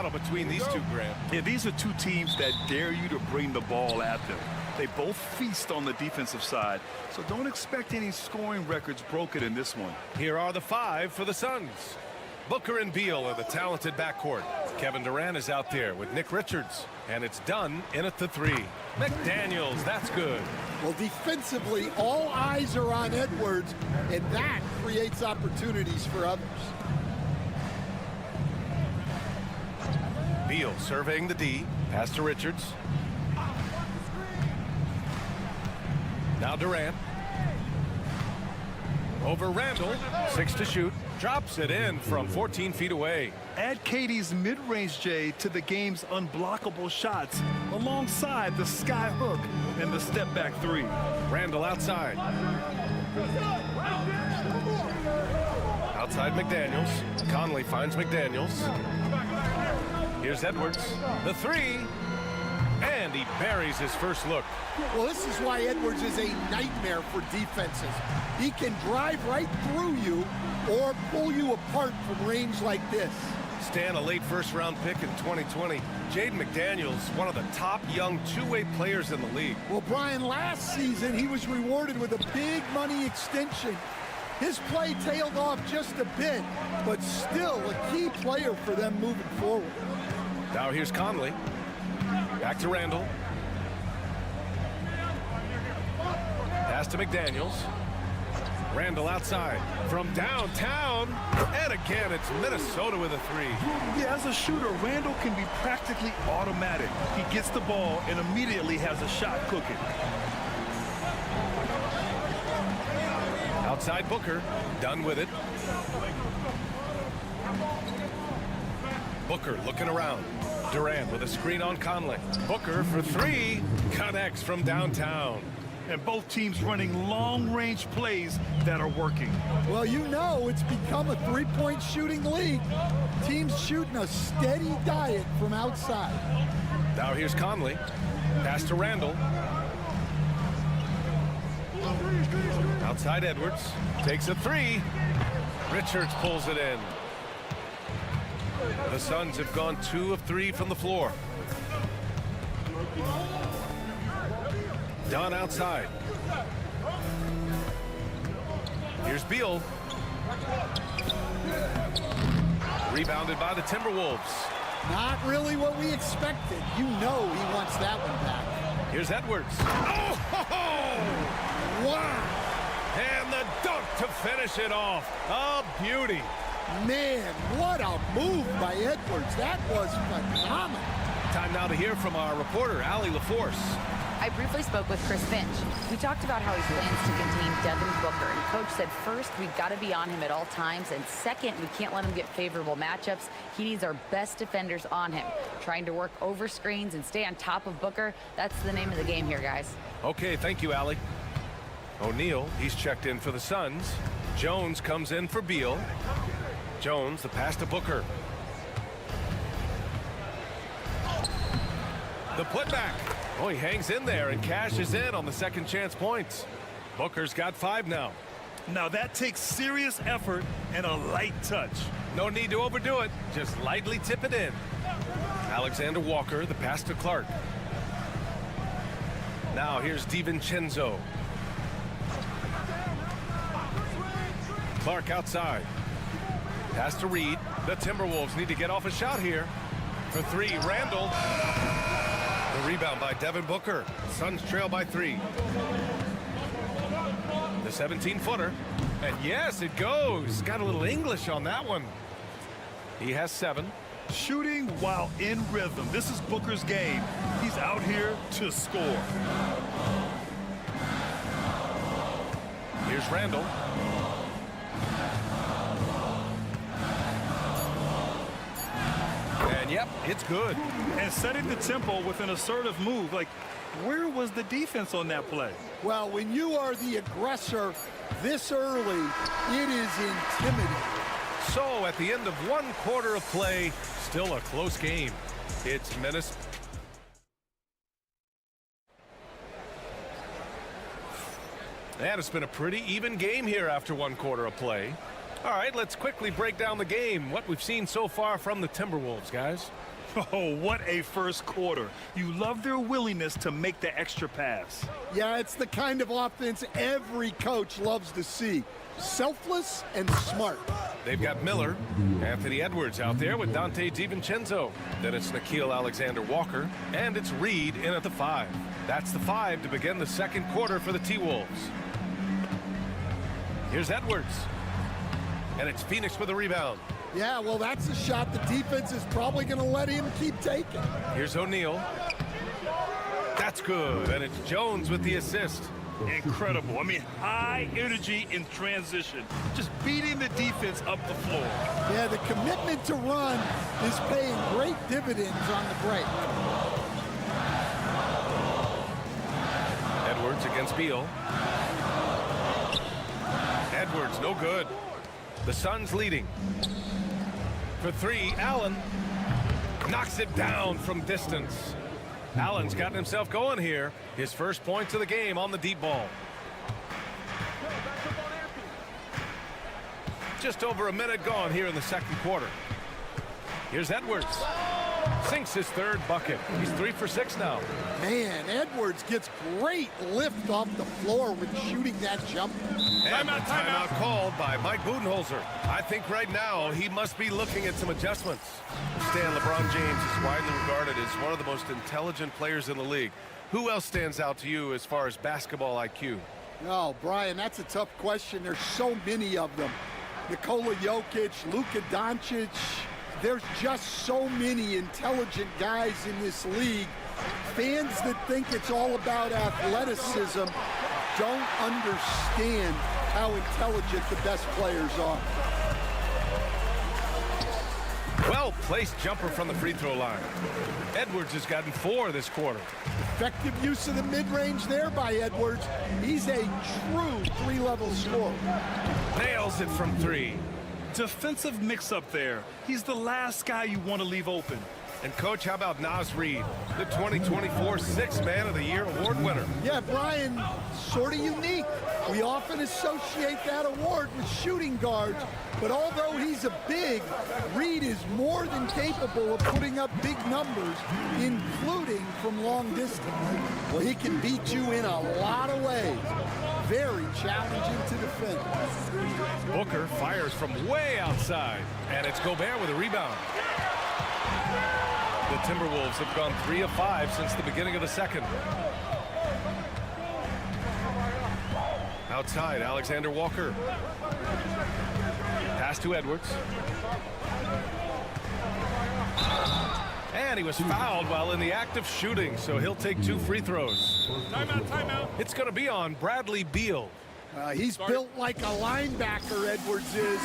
battle between these two, Graham. Yeah, these are two teams that dare you to bring the ball at them. They both feast on the defensive side, so don't expect any scoring records broken in this one. Here are the 5 for the Suns. Booker and Beal are the talented backcourt. Kevin Durant is out there with Nick Richards, and it's done in at the 3. McDaniels, that's good. Well, defensively, all eyes are on Edwards, and that creates opportunities for others. Beal surveying the D. Pass to Richards. Now Durant. Over Randall. 6 to shoot. Drops it in from 14 feet away. Add KD's mid-range J to the game's unblockable shots alongside the sky hook and the step-back 3. Randall outside. Outside McDaniels. Conley finds McDaniels. Here's Edwards. The 3. And he buries his first look. Well, this is why Edwards is a nightmare for defenses. He can drive right through you or pull you apart from range like this. Stan, a late first-round pick in 2020. Jaden McDaniels, one of the top young two-way players in the league. Well, Brian, last season he was rewarded with a big money extension. His play tailed off just a bit, but still a key player for them moving forward. Now here's Conley. Back to Randall. Pass to McDaniels. Randall outside from downtown. And again, it's Minnesota with a 3. Yeah, as a shooter, Randall can be practically automatic. He gets the ball and immediately has a shot cooking. Outside Booker. Done with it. Booker looking around. Durant with a screen on Conley. Booker for 3. Connects from downtown. And both teams running long-range plays that are working. Well, you know it's become a three-point shooting league. Teams shooting a steady diet from outside. Now here's Conley. Pass to Randall. Outside Edwards. Takes a 3. Richards pulls it in. The Suns have gone 2 of 3 from the floor. Dunn outside. Here's Beal. Rebounded by the Timberwolves. Not really what we expected. You know he wants that one back. Here's Edwards. Oh! Wow! And the dunk to finish it off. A beauty. Man, what a move by Edwards. That was phenomenal. Time now to hear from our reporter, Allie LaForce. I briefly spoke with Chris Finch. We talked about how he plans to contain Devin Booker. And Coach said, first, we've got to be on him at all times. And second, we can't let him get favorable matchups. He needs our best defenders on him. Trying to work over screens and stay on top of Booker. That's the name of the game here, guys. Okay, thank you, Allie. O'Neal, he's checked in for the Suns. Jones comes in for Beal. Jones, the pass to Booker. The putback. Oh, he hangs in there and cashes in on the second chance points. Booker's got 5 now. Now that takes serious effort and a light touch. No need to overdo it. Just lightly tip it in. Alexander Walker, the pass to Clark. Now here's DiVincenzo. Clark outside. Pass to Reed. The Timberwolves need to get off a shot here. For 3, Randall. The rebound by Devin Booker. Suns trail by 3. The 17-footer. And yes, it goes. Got a little English on that one. He has 7. Shooting while in rhythm. This is Booker's game. He's out here to score. Here's Randall. And yep, it's good. And setting the tempo with an assertive move. Like, where was the defense on that play? Well, when you are the aggressor this early, it is intimidating. So at the end of 1 quarter of play, still a close game. It's Minnesota. And it's been a pretty even game here after 1 quarter of play. All right, let's quickly break down the game. What we've seen so far from the Timberwolves, guys. Oh, what a first quarter. You love their willingness to make the extra pass. Yeah, it's the kind of offense every coach loves to see. Selfless and smart. They've got Miller, Anthony Edwards out there with Dante DiVincenzo. Then it's Nickeil Alexander-Walker, and it's Reed in at the 5. That's the 5 to begin the second quarter for the T-Wolves. Here's Edwards, and it's Phoenix with a rebound. Yeah, well, that's a shot the defense is probably going to let him keep taking. Here's O'Neal. That's good, and it's Jones with the assist. Incredible. I mean, high energy in transition. Just beating the defense up the floor. Yeah, the commitment to run is paying great dividends on the break. Edwards against Beal. Edwards, no good. The Suns leading. For 3, Allen knocks it down from distance. Allen's gotten himself going here. His first points of the game on the deep ball. Just over a minute gone here in the second quarter. Here's Edwards. Sinks his 3rd bucket. He's 3 for 6 now. Man, Edwards gets great lift off the floor when shooting that jumper. And timeout called by Mike Budenholzer. I think right now he must be looking at some adjustments. Stan, LeBron James is widely regarded as one of the most intelligent players in the league. Who else stands out to you as far as basketball IQ? Oh, Brian, that's a tough question. There's so many of them. Nikola Jokic, Luka Doncic. There's just so many intelligent guys in this league. Fans that think it's all about athleticism don't understand how intelligent the best players are. Well-placed jumper from the free throw line. Edwards has gotten 4 this quarter. Effective use of the mid-range there by Edwards. He's a true 3-level scorer. Nails it from 3. Defensive mix-up there. He's the last guy you want to leave open. And, Coach, how about Naz Reid, the 2024 Sixth Man of the Year award winner? Yeah, Brian, sort of unique. We often associate that award with shooting guards, but although he's a big, Reid is more than capable of putting up big numbers, including from long distance. Well, he can beat you in a lot of ways. Very challenging to defend. Booker fires from way outside, and it's Gobert with a rebound. The Timberwolves have gone 3 of 5 since the beginning of the second. Outside, Alexander Walker. Pass to Edwards. And he was fouled while in the act of shooting, so he'll take 2 free throws. Timeout. It's going to be on Bradley Beal. He's built like a linebacker, Edwards is.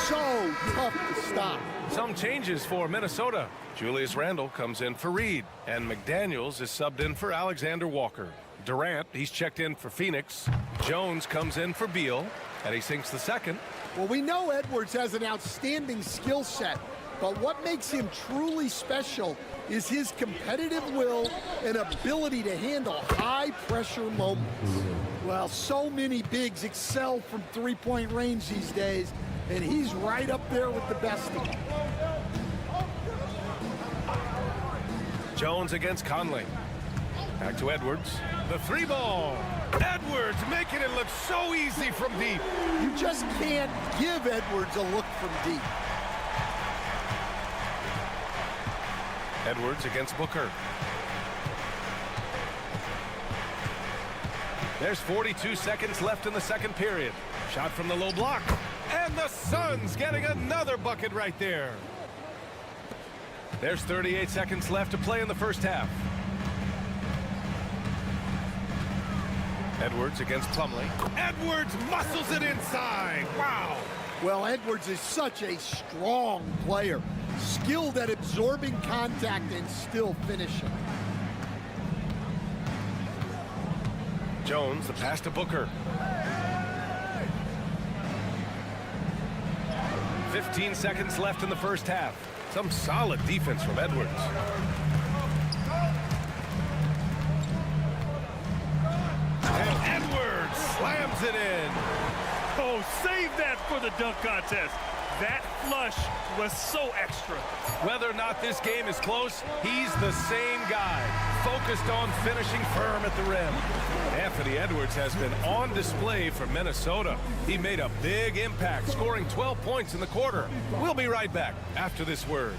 So tough to stop. Some changes for Minnesota. Julius Randle comes in for Reed, and McDaniels is subbed in for Alexander Walker. Durant, he's checked in for Phoenix. Jones comes in for Beal, and he sinks the 2nd. Well, we know Edwards has an outstanding skill set, but what makes him truly special is his competitive will and ability to handle high-pressure moments. Well, so many bigs excel from three-point range these days, and he's right up there with the best of them. Jones against Conley. Back to Edwards. The 3-ball. Edwards making it look so easy from deep. You just can't give Edwards a look from deep. Edwards against Booker. There's 42 seconds left in the second period. Shot from the low block. And the Suns getting another bucket right there. There's 38 seconds left to play in the first half. Edwards against Plumlee. Edwards muscles it inside. Wow. Well, Edwards is such a strong player. Skilled at absorbing contact and still finishing. Jones, the pass to Booker. 15 seconds left in the first half. Some solid defense from Edwards. And Edwards slams it in. Oh, save that for the dunk contest. That flush was so extra. Whether or not this game is close, he's the same guy, focused on finishing firm at the rim. Anthony Edwards has been on display for Minnesota. He made a big impact, scoring 12 points in the quarter. We'll be right back after this word.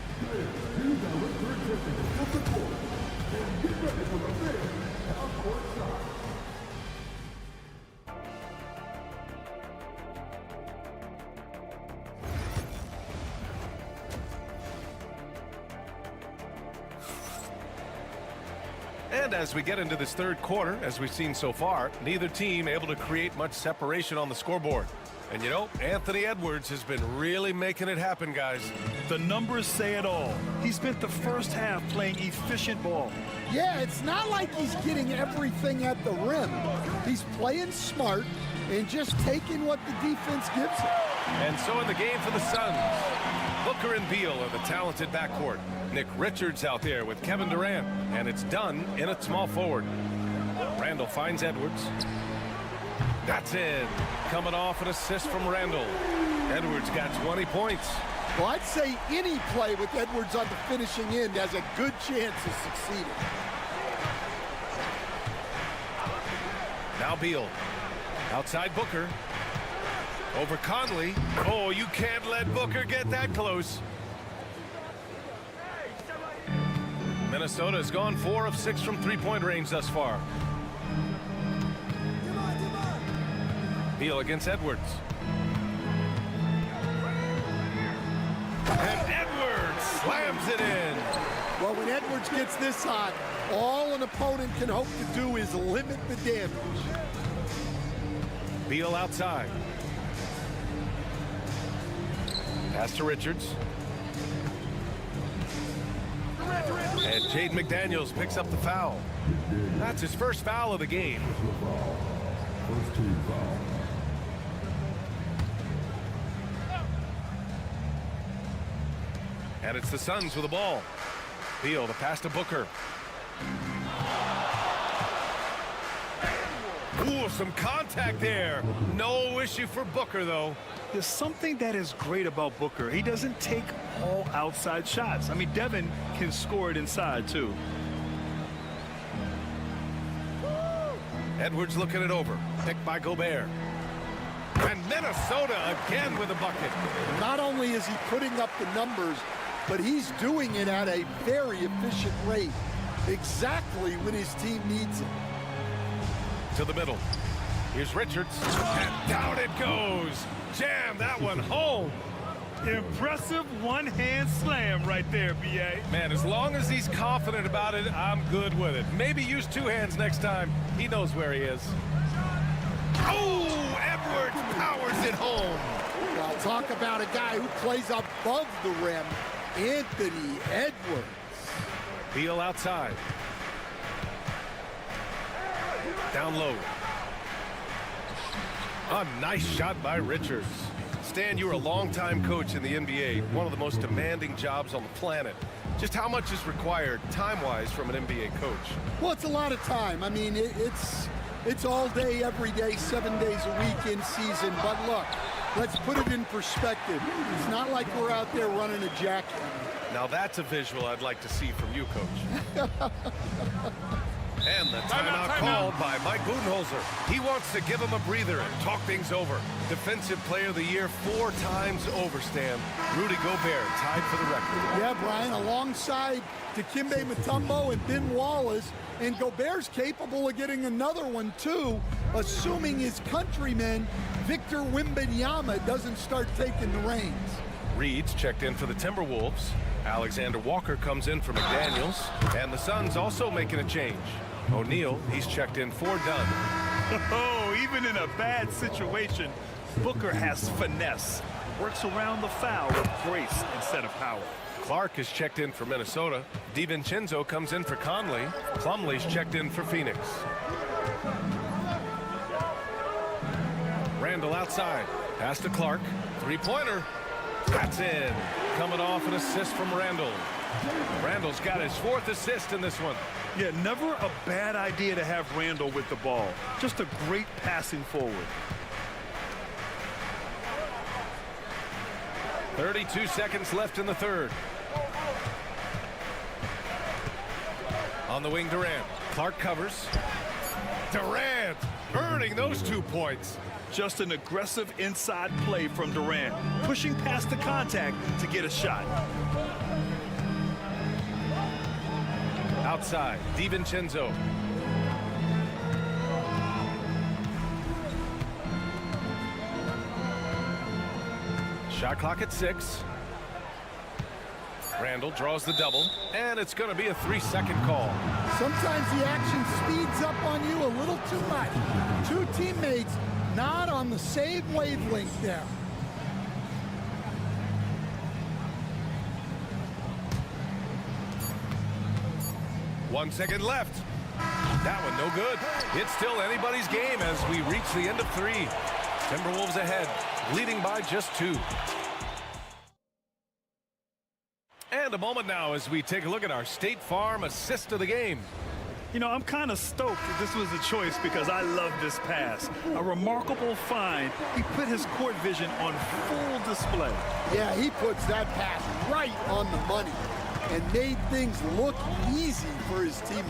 And as we get into this third quarter, as we've seen so far, neither team able to create much separation on the scoreboard. And you know, Anthony Edwards has been really making it happen, guys. The numbers say it all. He spent the first half playing efficient ball. Yeah, it's not like he's getting everything at the rim. He's playing smart and just taking what the defense gives him. And so in the game for the Suns, Booker and Beal are the talented backcourt. Nick Richards out there with Kevin Durant, and it's done in a small forward. Randall finds Edwards. That's in. Coming off an assist from Randall. Edwards got 20 points. Well, I'd say any play with Edwards on the finishing end has a good chance of succeeding. Now Beal. Outside Booker. Over Conley. Oh, you can't let Booker get that close. Minnesota has gone 4 of 6 from three-point range thus far. Beal against Edwards. And Edwards slams it in. Well, when Edwards gets this hot, all an opponent can hope to do is limit the damage. Beal outside. Pass to Richards. And Jaden McDaniels picks up the foul. That's his first foul of the game. First team foul. And it's the Suns with the ball. Beal, the pass to Booker. Ooh, some contact there. No issue for Booker, though. There's something that is great about Booker. He doesn't take all outside shots. I mean, Devin can score it inside, too. Edwards looking it over. Picked by Gobert. And Minnesota again with a bucket. Not only is he putting up the numbers, but he's doing it at a very efficient rate. Exactly when his team needs it. To the middle. Here's Richards. And down it goes. Jam that one home. Impressive one-hand slam right there, B.A. Man, as long as he's confident about it, I'm good with it. Maybe use two hands next time. He knows where he is. Oh, Edwards powers it home. Well, talk about a guy who plays above the rim, Anthony Edwards. Beal outside. Down low. A nice shot by Richards. Stan, you were a longtime coach in the NBA, one of the most demanding jobs on the planet. Just how much is required time-wise from an NBA coach? Well, it's a lot of time. I mean, it's all day, every day, 7 days a week in season. But look, let's put it in perspective. It's not like we're out there running a jackhammer. Now that's a visual I'd like to see from you, Coach. And the timeout called by Mike Budenholzer. He wants to give him a breather and talk things over. Defensive Player of the Year 4 times over, Stan. Rudy Gobert tied for the record. Yeah, Brian, alongside Dikembe Mutombo and Ben Wallace. And Gobert's capable of getting another one, too, assuming his countryman, Victor Wembanyama, doesn't start taking the reins. Reed's checked in for the Timberwolves. Alexander Walker comes in for McDaniels. And the Suns also making a change. O'Neal, he's checked in for Dunn. Oh, even in a bad situation, Booker has finesse. Works around the foul with grace instead of power. Clark is checked in for Minnesota. DiVincenzo comes in for Conley. Plumlee's checked in for Phoenix. Randall outside. Pass to Clark. Three-pointer. That's in. Coming off an assist from Randall. Randall's got his 4th assist in this one. Yeah, never a bad idea to have Randall with the ball. Just a great passing forward. 32 seconds left in the third. On the wing, Durant. Clark covers. Durant earning those 2 points. Just an aggressive inside play from Durant, pushing past the contact to get a shot. Outside, DiVincenzo. Shot clock at 6. Randall draws the double, and it's going to be a 3-second call. Sometimes the action speeds up on you a little too much. Two teammates not on the same wavelength there. One second left. That one no good. It's still anybody's game as we reach the end of 3. Timberwolves ahead, leading by just 2. And a moment now as we take a look at our State Farm assist of the game. You know, I'm kind of stoked that this was a choice because I love this pass. A remarkable find. He put his court vision on full display. Yeah, he puts that pass right on the money and made things look easy for his teammates.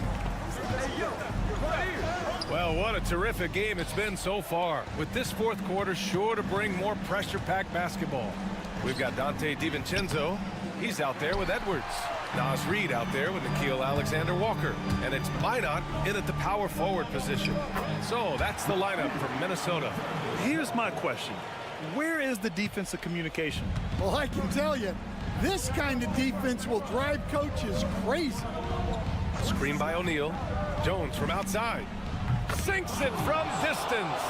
Well, what a terrific game it's been so far, with this fourth quarter sure to bring more pressure-packed basketball. We've got Dante DiVincenzo. He's out there with Edwards. Nas Reed out there with Nickeil Alexander-Walker. And it's Minot in at the power forward position. So that's the lineup from Minnesota. Here's my question. Where is the defensive communication? Well, I can tell you, this kind of defense will drive coaches crazy. Screen by O'Neal. Jones from outside. Sinks it from distance.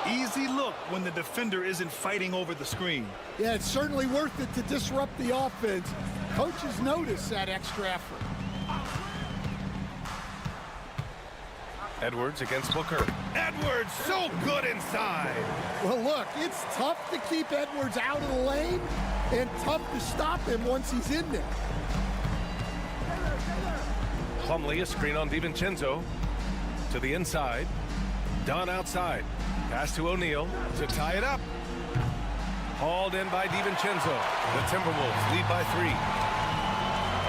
Easy look when the defender isn't fighting over the screen. Yeah, it's certainly worth it to disrupt the offense. Coaches notice that extra effort. Edwards against Booker. Edwards so good inside. Well, look, it's tough to keep Edwards out of the lane and tough to stop him once he's in there. Plumlee, a screen on DiVincenzo. To the inside. Dunn outside. Pass to O'Neal to tie it up. Hauled in by DiVincenzo. The Timberwolves lead by 3.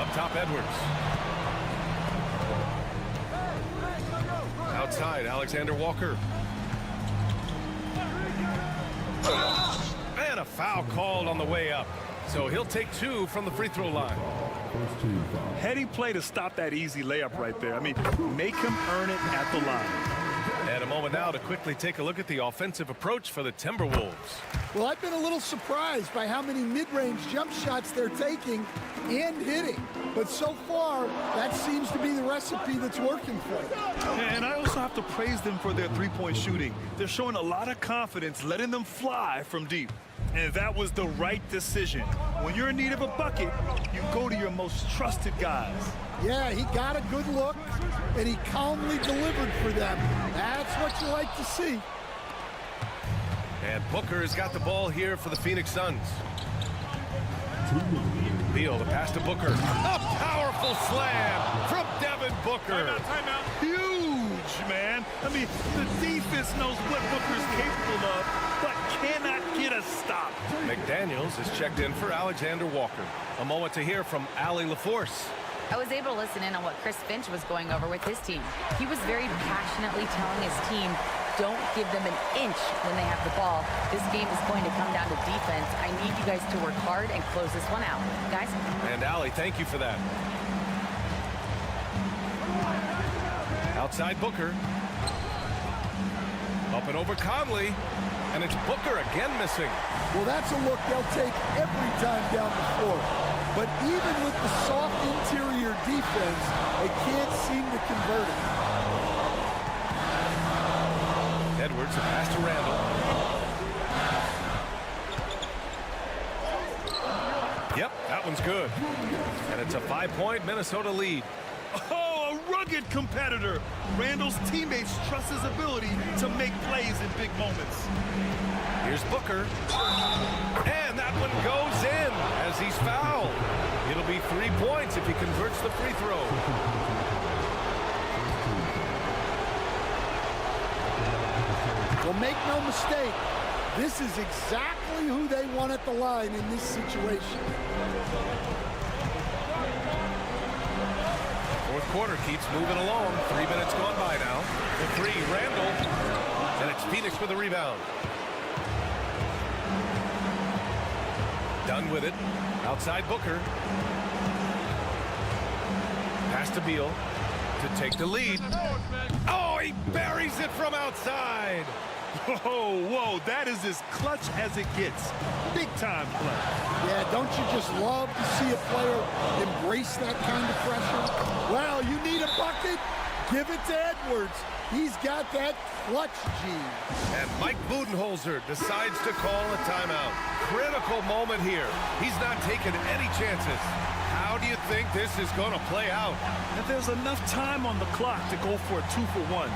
Up top, Edwards. Outside, Alexander-Walker. And a foul called on the way up. So he'll take 2 from the free throw line. First team foul. Heady play to stop that easy layup right there. I mean, make him earn it at the line. And a moment now to quickly take a look at the offensive approach for the Timberwolves. Well, I've been a little surprised by how many mid-range jump shots they're taking and hitting. But so far, that seems to be the recipe that's working for them. And I also have to praise them for their three-point shooting. They're showing a lot of confidence, letting them fly from deep. And that was the right decision. When you're in need of a bucket, you go to your most trusted guys. Yeah, he got a good look, and he calmly delivered for them. That's what you like to see. And Booker has got the ball here for the Phoenix Suns. Beal, the pass to Booker. A powerful slam from Devin Booker. Timeout. Huge, man. I mean, the defense knows what Booker's capable of, but cannot get a stop. McDaniels is checked in for Alexander-Walker. A moment to hear from Allie LaForce. I was able to listen in on what Chris Finch was going over with his team. He was very passionately telling his team, don't give them an inch when they have the ball. This game is going to come down to defense. I need you guys to work hard and close this one out. Guys? And Allie, thank you for that. Outside Booker. Up and over Conley. And it's Booker again missing. Well, that's a look they'll take every time down the floor. But even with the soft interior defense, they can't seem to convert it. Edwards, a pass to Randall. Yep, that one's good. And it's a 5-point Minnesota lead. Oh, a rugged competitor. Randall's teammates trust his ability to make plays in big moments. Here's Booker. And that one goes in as he's fouled. It'll be 3 points if he converts the free throw. Well, make no mistake, This is exactly who they want at the line in this situation. Fourth quarter keeps moving along. 3 minutes gone by now. The three, Randall. And it's Phoenix with the rebound. Done with it. Outside Booker. Pass to Beal to take the lead. Oh, he buries it from outside. Whoa, that is as clutch as it gets. Big time play. Yeah, don't you just love to see a player embrace that kind of pressure? Well, you need a bucket? Give it to Edwards. He's got that clutch gene. And Mike Budenholzer decides to call a timeout. Critical moment here. He's not taking any chances. How do you think this is going to play out? And there's enough time on the clock to go for a 2-for-1.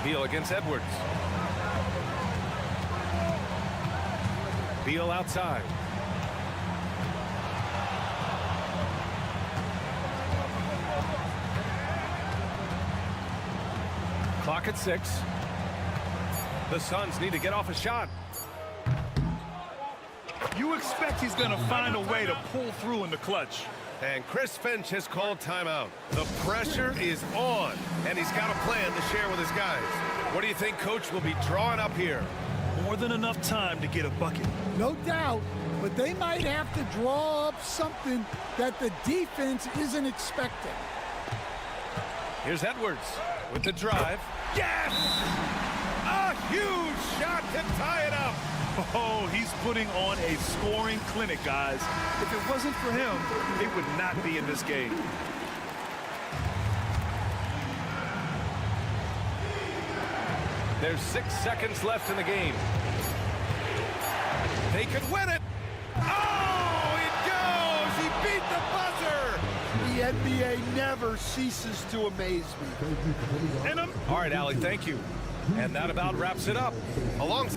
Beal against Edwards. Beal outside. Clock at 6. The Suns need to get off a shot. You expect he's going to find a way to pull through in the clutch. And Chris Finch has called timeout. The pressure is on, and he's got a plan to share with his guys. What do you think Coach will be drawing up here? More than enough time to get a bucket. No doubt, but they might have to draw up something that the defense isn't expecting. Here's Edwards with the drive. Yes! A huge shot to tie it up. Oh, he's putting on a scoring clinic, guys. If it wasn't for him, they would not be in this game. There's 6 seconds left in the game. They could win it. Oh, it goes! He beat the buzzer! The NBA never ceases to amaze me. And All right, Allie, thank you. And that about wraps it up. Along.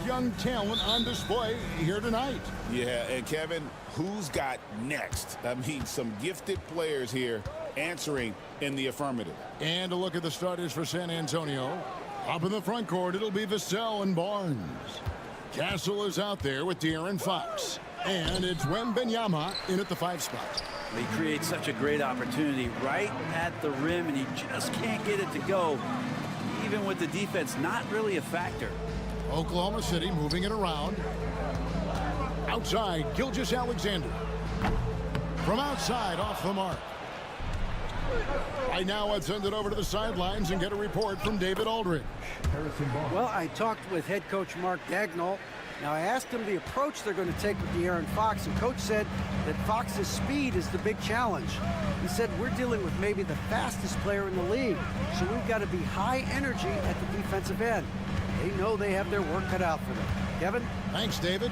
Young talent on display here tonight. Yeah, and Kevin, who's got next? I mean, some gifted players here answering in the affirmative. And a look at the starters for San Antonio. Up in the front court, it'll be Vassell and Barnes. Castle is out there with De'Aaron Fox. And it's Wembanyama in at the 5 spot. He creates such a great opportunity right at the rim, and he just can't get it to go. Even with the defense not really a factor. Oklahoma City moving it around. Outside, Gilgeous-Alexander. From outside, off the mark. Right now, let's send it over to the sidelines and get a report from David Aldridge. Well, I talked with head coach Mark Dagnall. Now, I asked him the approach they're going to take with De'Aaron Fox, and coach said that Fox's speed is the big challenge. He said, we're dealing with maybe the fastest player in the league, so we've got to be high energy at the defensive end. They know they have their work cut out for them. Kevin? Thanks, David.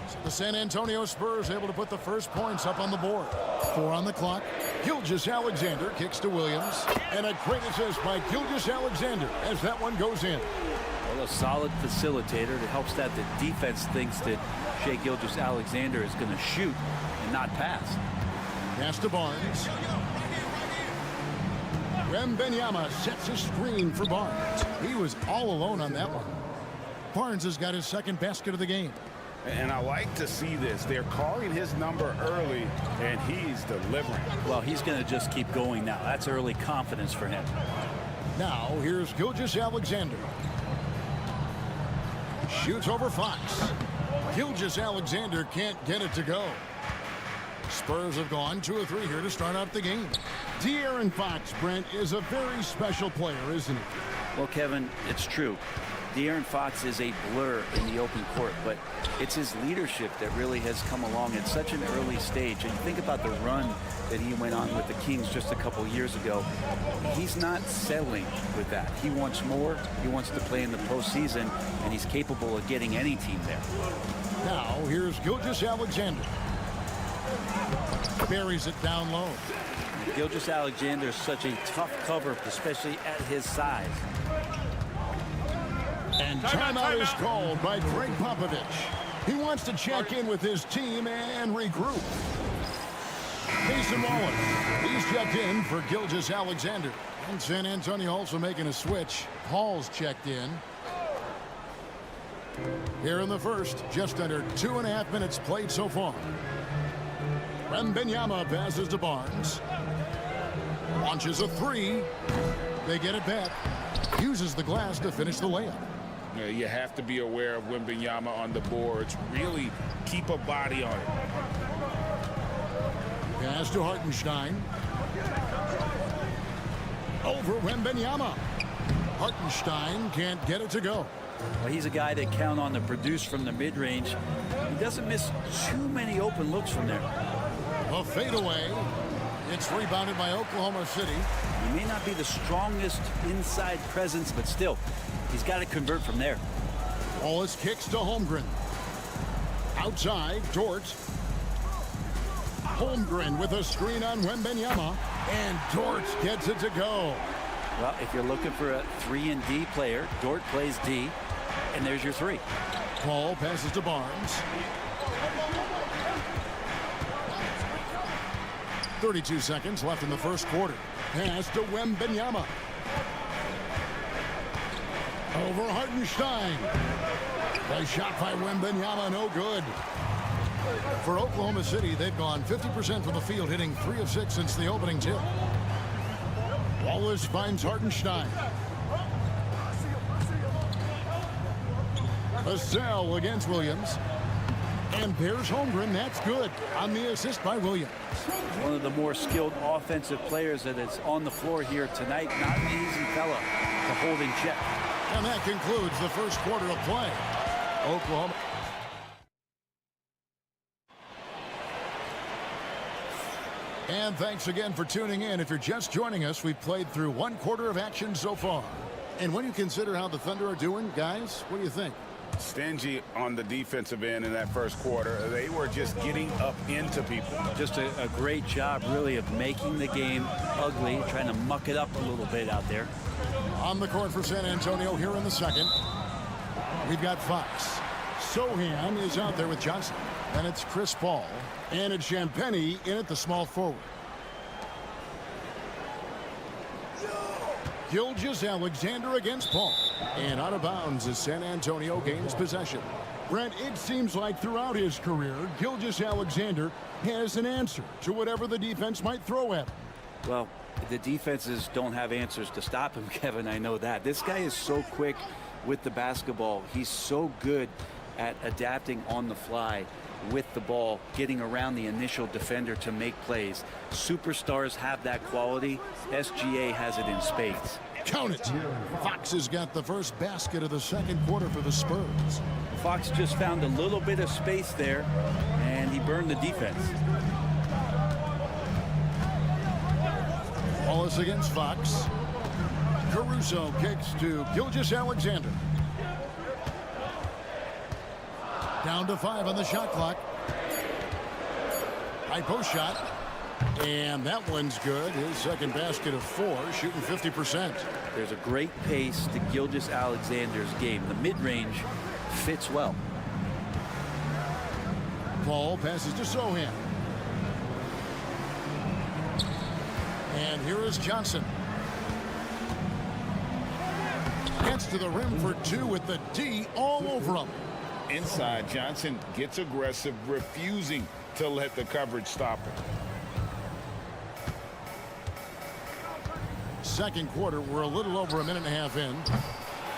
So the San Antonio Spurs able to put the first points up on the board. 4 on the clock. Gilgeous-Alexander kicks to Williams. And a great assist by Gilgeous-Alexander as that one goes in. Well, a solid facilitator. It helps that the defense thinks that Shai Gilgeous-Alexander is going to shoot and not pass. Pass to Barnes. Wembanyama sets a screen for Barnes. He was all alone on that one. Barnes has got his second basket of the game. And I like to see this. They're calling his number early, and he's delivering. Well, he's going to just keep going now. That's early confidence for him. Now, here's Gilgeous-Alexander. Shoots over Fox. Gilgeous-Alexander can't get it to go. Spurs have gone 2 of 3 here to start out the game. De'Aaron Fox, Brent, is a very special player, isn't he? Well, Kevin, it's true. De'Aaron Fox is a blur in the open court, but it's his leadership that really has come along at such an early stage. And think about the run that he went on with the Kings just a couple years ago. He's not settling with that. He wants more. He wants to play in the postseason, and he's capable of getting any team there. Now, here's Gilgeous-Alexander. Buries it down low. Gilgeous-Alexander is such a tough cover, especially at his size. And timeout is called by Greg Popovich. He wants to check in with his team and regroup. Mason Wallace, he's checked in for Gilgeous-Alexander. And San Antonio also making a switch. Paul's checked in. Here in the first, just under 2.5 minutes played so far. Wembanyama passes to Barnes. Launches a 3. They get it back. Uses the glass to finish the layup. You have to be aware of Wembanyama on the boards. Really keep a body on it. Pass to Hartenstein. Over Wembanyama. Hartenstein can't get it to go. Well, he's a guy that count on to produce from the mid-range. He doesn't miss too many open looks from there. A fadeaway. It's rebounded by Oklahoma City. He may not be the strongest inside presence, but still, he's got to convert from there. Wallace kicks to Holmgren. Outside, Dort. Holmgren with a screen on Wembanyama. And Dort gets it to go. Well, if you're looking for a 3-and-D player, Dort plays D, and there's your 3. Paul passes to Barnes. 32 seconds left in the first quarter. Pass to Wembanyama. Over Hartenstein. The shot by Wembanyama, no good. For Oklahoma City, they've gone 50% from the field, hitting 3 of 6 since the opening tip. Wallace finds Hartenstein. A cell against Williams. And pairs Holmgren, that's good on the assist by Williams. One of the more skilled offensive players that is on the floor here tonight. Not an easy fella to hold in check. And that concludes the first quarter of play. Oklahoma. And thanks again for tuning in. If you're just joining us, we've played through 1 quarter of action so far. And when you consider how the Thunder are doing, guys, what do you think? Stingy on the defensive end in that first quarter. They were just getting up into people. Just a great job, really, of making the game ugly, trying to muck it up a little bit out there. On the court for San Antonio here in the second. We've got Fox. Sohan is out there with Johnson. And it's Chris Paul. And it's Champagnie in at the small forward. Gilgeous-Alexander against Paul. And out of bounds as San Antonio gains possession. Brent, it seems like throughout his career, Gilgeous-Alexander has an answer to whatever the defense might throw at him. Well, the defenses don't have answers to stop him, Kevin. I know that. This guy is so quick with the basketball. He's so good at adapting on the fly with the ball, getting around the initial defender to make plays. Superstars have that quality. SGA has it in spades. Count it. Fox has got the first basket of the second quarter for the Spurs. Fox just found a little bit of space there, and he burned the defense. Wallace against Fox. Caruso kicks to Gilgeous-Alexander. Down to 5 on the shot clock. High post shot. And that one's good. His second basket of 4, shooting 50%. There's a great pace to Gilgeous-Alexander's game. The mid-range fits well. Paul passes to Sohan. And here is Johnson. Gets to the rim for 2 with the D all over him. Inside, Johnson gets aggressive, refusing to let the coverage stop him. Second quarter, we're a little over a minute and a half in.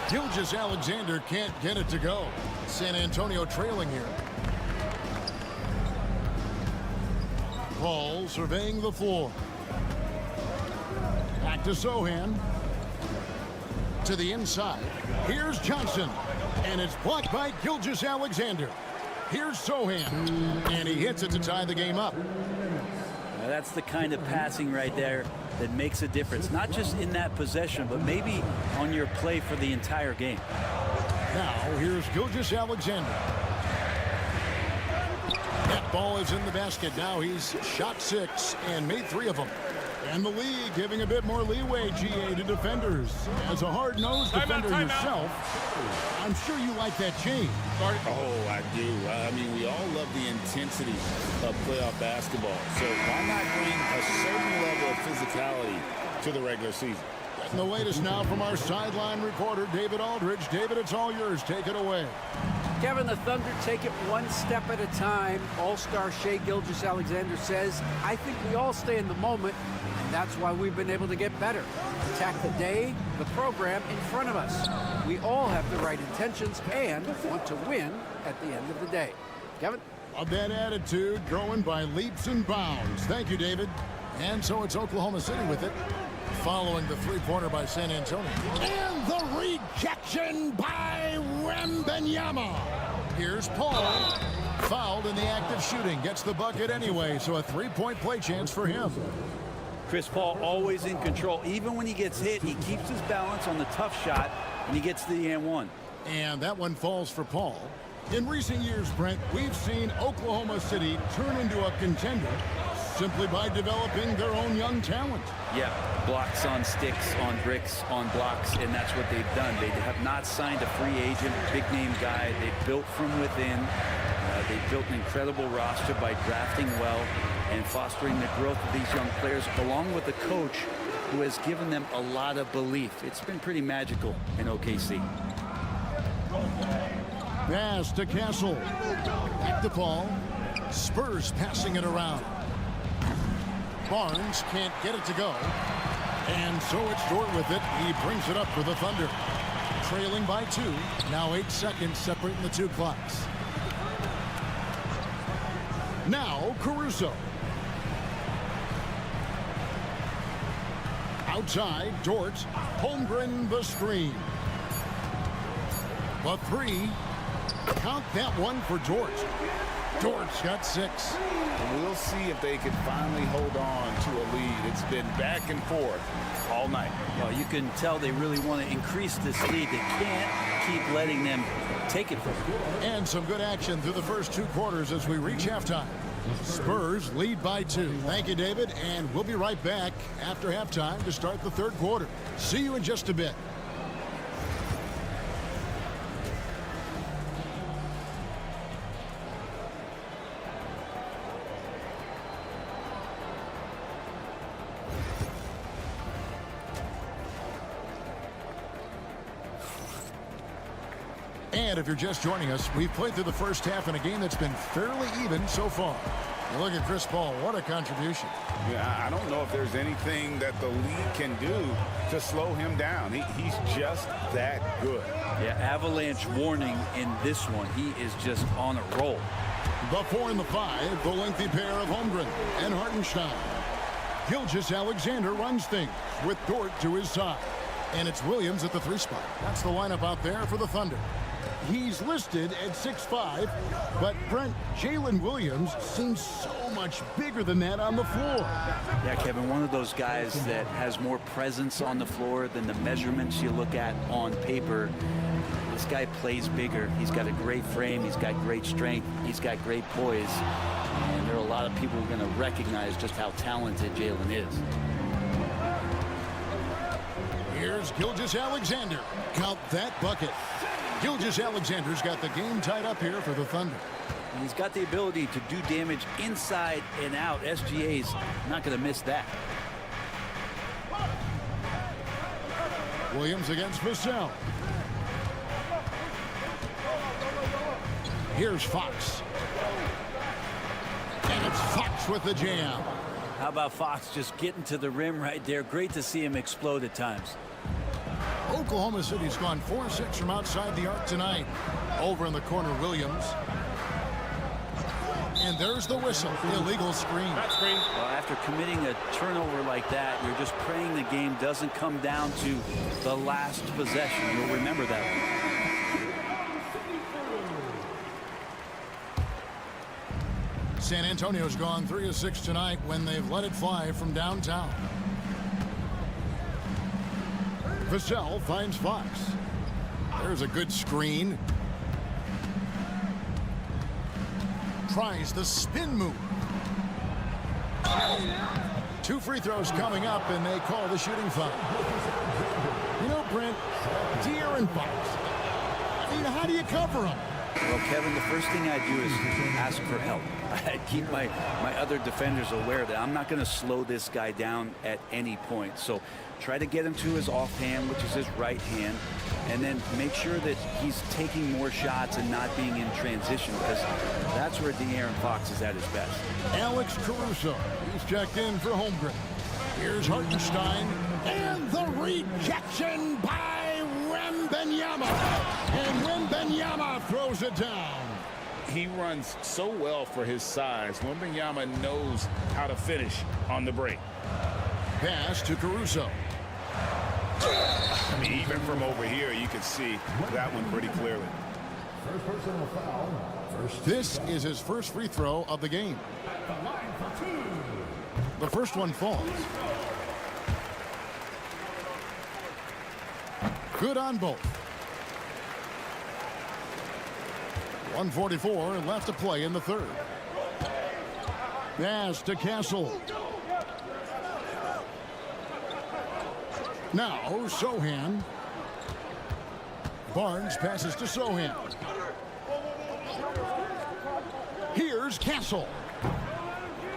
Gilgeous-Alexander can't get it to go. San Antonio trailing here. Paul surveying the floor. Back to Sohan. To the inside. Here's Johnson. And it's blocked by Gilgeous-Alexander. Here's Sohan. And he hits it to tie the game up. Now that's the kind of passing right there that makes a difference. Not just in that possession, but maybe on your play for the entire game. Now, here's Gilgeous-Alexander. That ball is in the basket. Now he's shot 6 and made 3 of them. And the league giving a bit more leeway, GA, to defenders. As a hard-nosed defender yourself, I'm sure you like that change. Oh, I do. I mean, we all love the intensity of playoff basketball. So why not bring a certain level of physicality to the regular season? And the latest now from our sideline reporter, David Aldridge. David, it's all yours. Take it away. Kevin, the Thunder take it one step at a time. All-star Shai Gilgeous-Alexander says, I think we all stay in the moment, and that's why we've been able to get better. Attack the day, the program in front of us. We all have the right intentions and want to win at the end of the day. Kevin? Of that attitude growing by leaps and bounds. Thank you, David. And so it's Oklahoma City with it, following the three-pointer by San Antonio. And the rejection by Wembanyama. Here's Paul. Fouled in the act of shooting. Gets the bucket anyway, so a three-point play chance for him. Chris Paul always in control. Even when he gets hit, he keeps his balance on the tough shot, and he gets to the and one. And that one falls for Paul. In recent years, Brent, we've seen Oklahoma City turn into a contender simply by developing their own young talent. Yeah, blocks on sticks, on bricks, on blocks, and that's what they've done. They have not signed a free agent, big-name guy. They've built from within. They've built an incredible roster by drafting well and fostering the growth of these young players, along with a coach who has given them a lot of belief. It's been pretty magical in OKC. Pass to Castle. Back to Paul. Spurs passing it around. Barnes can't get it to go. And so it's Dort with it. He brings it up for the Thunder. Trailing by 2. Now 8 seconds separating the two clocks. Now Caruso. Outside, Dort. Holmgren the screen. The 3. Count that one for Dort. Dort's got 6. We'll see if they can finally hold on to a lead. It's been back and forth all night. Well, you can tell they really want to increase this lead. They can't keep letting them take it from them. And some good action through the first 2 quarters as we reach halftime. Spurs lead by 2. Thank you, David. And we'll be right back after halftime to start the third quarter. See you in just a bit. And if you're just joining us, we've played through the first half in a game that's been fairly even so far. You look at Chris Paul, what a contribution. Yeah, I don't know if there's anything that the league can do to slow him down. He's just that good. Yeah, avalanche warning in this one. He is just on a roll. The 4 and the 5, the lengthy pair of Holmgren and Hartenstein. Gilgeous-Alexander runs things with Dort to his side. And it's Williams at the 3 spot. That's the lineup out there for the Thunder. He's listed at 6'5", but Brent, Jalen Williams seems so much bigger than that on the floor. Yeah, Kevin, one of those guys that has more presence on the floor than the measurements you look at on paper. This guy plays bigger. He's got a great frame. He's got great strength. He's got great poise. And there are a lot of people who are going to recognize just how talented Jalen is. Here's Gilgeous-Alexander. Count that bucket. Gilgeous-Alexander's got the game tied up here for the Thunder. And he's got the ability to do damage inside and out. SGA's not going to miss that. Williams against Vassell. Here's Fox. And it's Fox with the jam. How about Fox just getting to the rim right there? Great to see him explode at times. Oklahoma City's gone 4-6 from outside the arc tonight. Over in the corner, Williams. And there's the whistle. Illegal screen. Well, after committing a turnover like that, you're just praying the game doesn't come down to the last possession. You'll remember that one. San Antonio's gone 3 of 6 tonight when they've let it fly from downtown. Vassell finds Fox. There's a good screen. Tries the spin move. 2 free throws coming up, and they call the shooting foul. You know, Brent, De'Aaron Fox, I mean, how do you cover him? Well, Kevin, the first thing I do is ask for help. I keep my other defenders aware that I'm not going to slow this guy down at any point. So try to get him to his offhand, which is his right hand, and then make sure that he's taking more shots and not being in transition, because that's where De'Aaron Fox is at his best. Alex Caruso, he's checked in for Holmgren. Here's Hartenstein, and the rejection by Wembanyama. And Wembanyama throws it down. He runs so well for his size. Wembanyama knows how to finish on the break. Pass to Caruso. I mean, even from over here, you can see that one pretty clearly. First personal foul. This is his first free throw of the game. The line for 2. The first one falls. Good on both. 1:44 left to play in the third. Pass to Castle. Now Sohan. Barnes passes to Sohan. Here's Castle.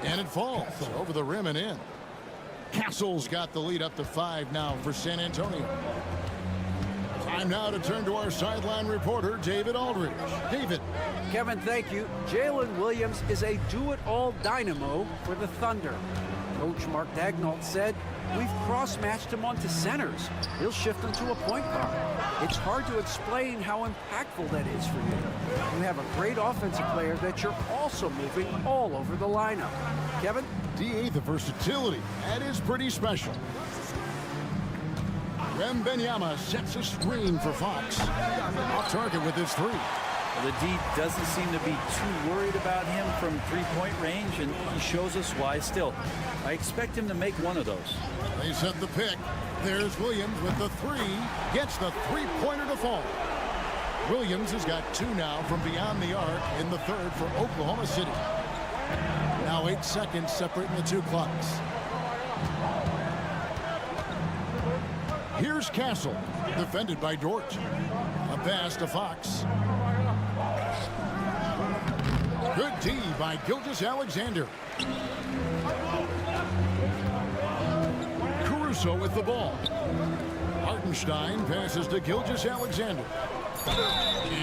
And it falls over the rim and in. Castle's got the lead up to 5 now for San Antonio. Time now to turn to our sideline reporter, David Aldridge. David. Kevin, thank you. Jalen Williams is a do-it-all dynamo for the Thunder. Coach Mark Daigneault said, "We've cross-matched him onto centers. He'll shift him to a point guard. It's hard to explain how impactful that is for you. You have a great offensive player that you're also moving all over the lineup." Kevin? D.A. the versatility. That is pretty special. Wembanyama sets a screen for Fox. Off target with his 3. Well, the D doesn't seem to be too worried about him from three-point range, and he shows us why still. I expect him to make one of those. They set the pick. There's Williams with the 3. Gets the 3-pointer to fall. Williams has got 2 now from beyond the arc in the third for Oklahoma City. Now 8 seconds separating the 2 clocks. Here's Castle, defended by Dort. A pass to Fox. Good D by Gilgeous-Alexander. Caruso with the ball. Hartenstein passes to Gilgeous-Alexander.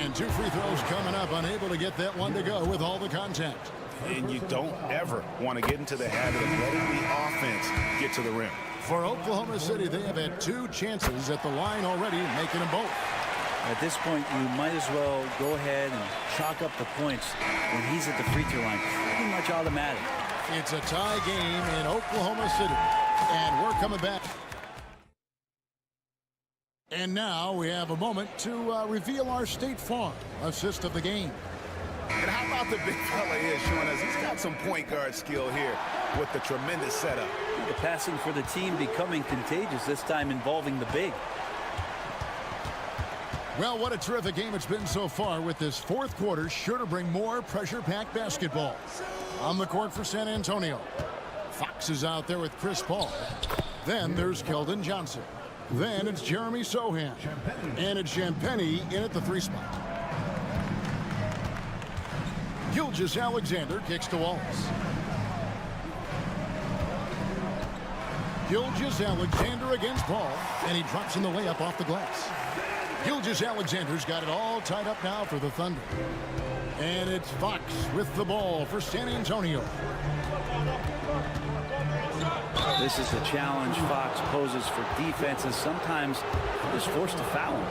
And 2 free throws coming up, unable to get that one to go with all the contact. And you don't ever want to get into the habit of letting the offense get to the rim. For Oklahoma City, they have had 2 chances at the line already, making them both. At this point, you might as well go ahead and chalk up the points when he's at the free throw line. Pretty much automatic. It's a tie game in Oklahoma City, and we're coming back. And now we have a moment to reveal our State Farm assist of the game. And how about the big fella here showing us he's got some point guard skill here with the tremendous setup. The passing for the team becoming contagious, this time involving the big. Well, what a terrific game it's been so far, with this 4th quarter sure to bring more pressure-packed basketball. On the court for San Antonio, Fox is out there with Chris Paul. Then there's Keldon Johnson. Then it's Jeremy Sohan. And it's Champagnie in at the 3 spot. Gilgeous-Alexander kicks to Wallace. Gilgeous-Alexander against Paul, and he drops in the layup off the glass. Gilgeous-Alexander's got it all tied up now for the Thunder. And it's Fox with the ball for San Antonio. This is the challenge Fox poses for defenses. Sometimes he's forced to foul him.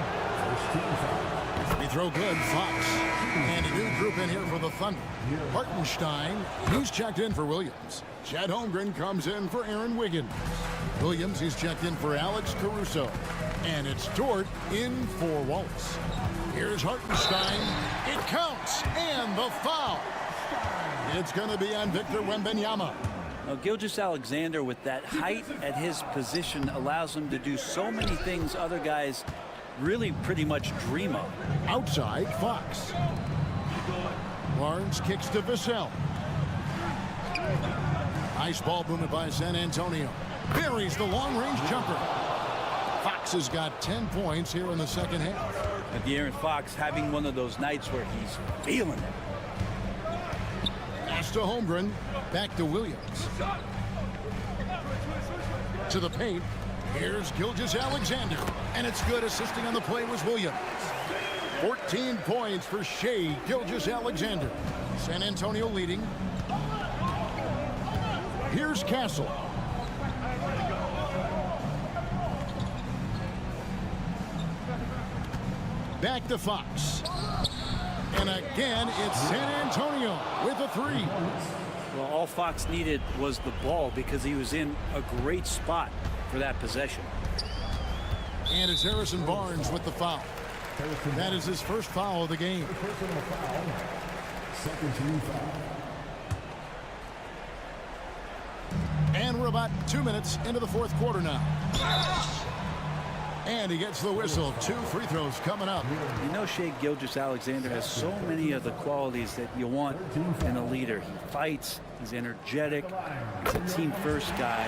They throw good, Fox. And a new group in here for the Thunder. Hartenstein, he's checked in for Williams. Chet Holmgren comes in for Aaron Wiggins. Williams, he's checked in for Alex Caruso. And it's Dort in for Wallace. Here's Hartenstein. It counts, and the foul. It's going to be on Victor Wembanyama. Now, Gilgeous-Alexander, with that height at his position, allows him to do so many things other guys really pretty much dream of. Outside, Fox. Barnes kicks to Vassell. Nice ball movement by San Antonio. Buries the long-range jumper. Fox has got 10 points here in the second half. And De'Aaron Fox having one of those nights where he's feeling it. Pass to Holmgren. Back to Williams. To the paint. Here's Gilgeous-Alexander. And it's good. Assisting on the play was Williams. 14 points for Shai Gilgeous-Alexander. San Antonio leading. Here's Castle. Back to Fox. And again, it's San Antonio with a 3. Well, all Fox needed was the ball because he was in a great spot for that possession. And it's Harrison Barnes with the foul. That is his first foul of the game. Second team foul. And we're about 2 minutes into the 4th quarter now. And he gets the whistle. 2 free throws coming up. You know, Shai Gilgeous-Alexander has so many of the qualities that you want in a leader. He fights, he's energetic, he's a team-first guy.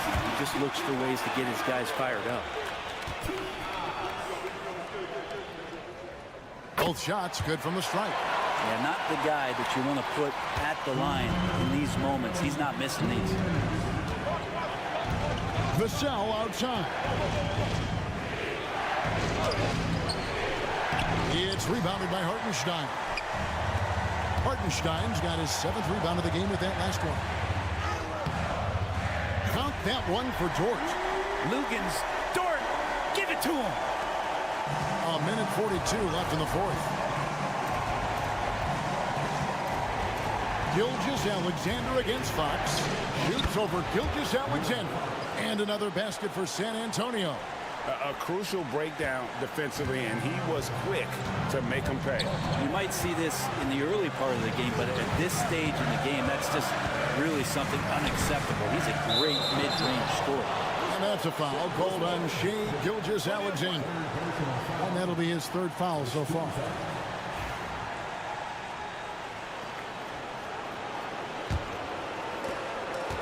He just looks for ways to get his guys fired up. Both shots good from the strike. Yeah, not the guy that you want to put at the line in these moments. He's not missing these. Vassell outside. It's rebounded by Hartenstein. Hartenstein's got his 7th rebound of the game with that last one. Count that one for Dort. Lugans, Dort, give it to him. A minute 42 left in the 4th. Gilgeous-Alexander against Fox. Shoots over Gilgeous-Alexander. And another basket for San Antonio. A crucial breakdown defensively, and he was quick to make him pay. You might see this in the early part of the game, but at this stage in the game, that's just really something unacceptable. He's a great mid-range scorer. And that's a foul called on Shai Gilgeous-Alexander. And that'll be his 3rd foul so far.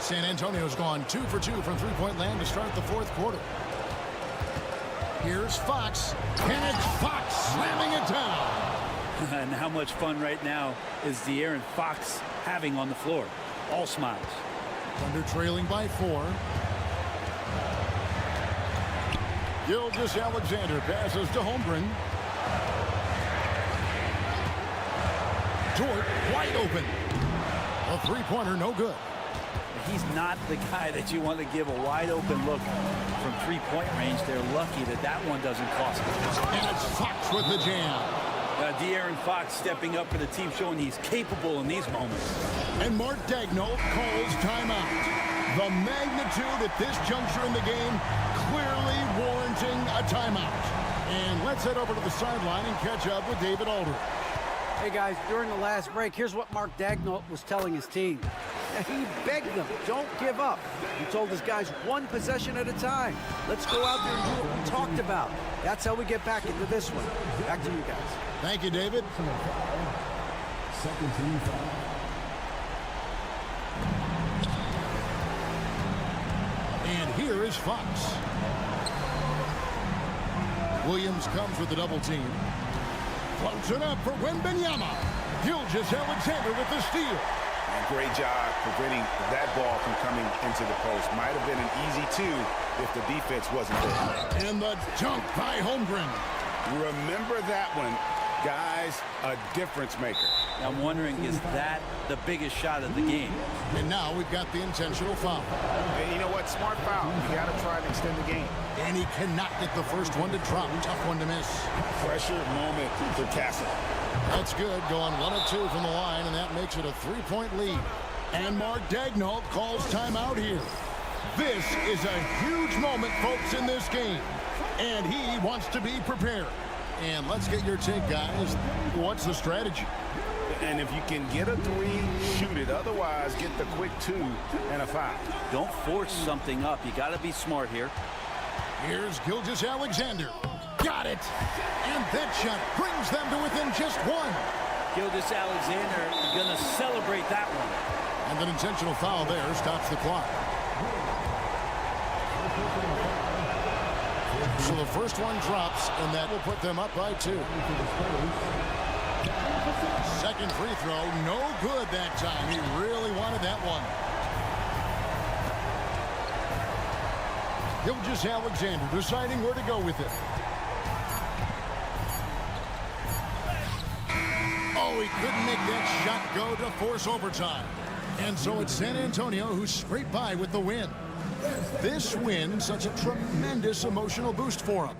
San Antonio's gone 2 for 2 from three-point land to start the 4th quarter. Here's Fox, and it's Fox slamming it down. And how much fun right now is De'Aaron Fox having on the floor? All smiles. Thunder trailing by 4. Gilgeous-Alexander passes to Holmgren. Dort wide open. A three-pointer, no good. He's not the guy that you want to give a wide open look from three-point range. They're lucky that that one doesn't cost them. And it's Fox with the jam. De'Aaron Fox stepping up for the team, showing he's capable in these moments. And Mark Daigneault calls timeout. The magnitude at this juncture in the game clearly warranting a timeout. And let's head over to the sideline and catch up with David Aldridge. Hey guys, during the last break, here's what Mark Daigneault was telling his team. He begged them, don't give up. He told his guys, one possession at a time. Let's go out there and do what we talked about. That's how we get back into this one. Back to you guys. Thank you, David. Second team foul. And here is Fox. Williams comes with the double team. Floats it up for Wembanyama. Gilgeous-Alexander with the steal. And great job preventing that ball from coming into the post. Might have been an easy two if the defense wasn't there. And the dunk by Holmgren. Remember that one, guys, a difference maker. I'm wondering, is that the biggest shot of the game? And now we've got the intentional foul. And you know what? Smart foul. You got to try and extend the game. And he cannot get the first one to drop. Tough one to miss. Pressure moment for Castle. That's good. Going 1 of 2 from the line, and that makes it a 3-point lead. And Mark Daigneault calls timeout here. This is a huge moment, folks, in this game. And he wants to be prepared. And let's get your take, guys. What's the strategy? And if you can get a three, shoot it. Otherwise, get the quick 2 and a foul. Don't force something up. You got to be smart here. Here's Gilgeous-Alexander. Got it. And that shot brings them to within just 1. Gilgeous-Alexander going to celebrate that one. And an intentional foul there stops the clock. So the first one drops, and that will put them up by 2. Second free throw, no good that time. He really wanted that one. Gilgeous-Alexander deciding where to go with it. Oh, he couldn't make that shot go to force overtime. And so it's San Antonio who scraped by with the win. This win such a tremendous emotional boost for him.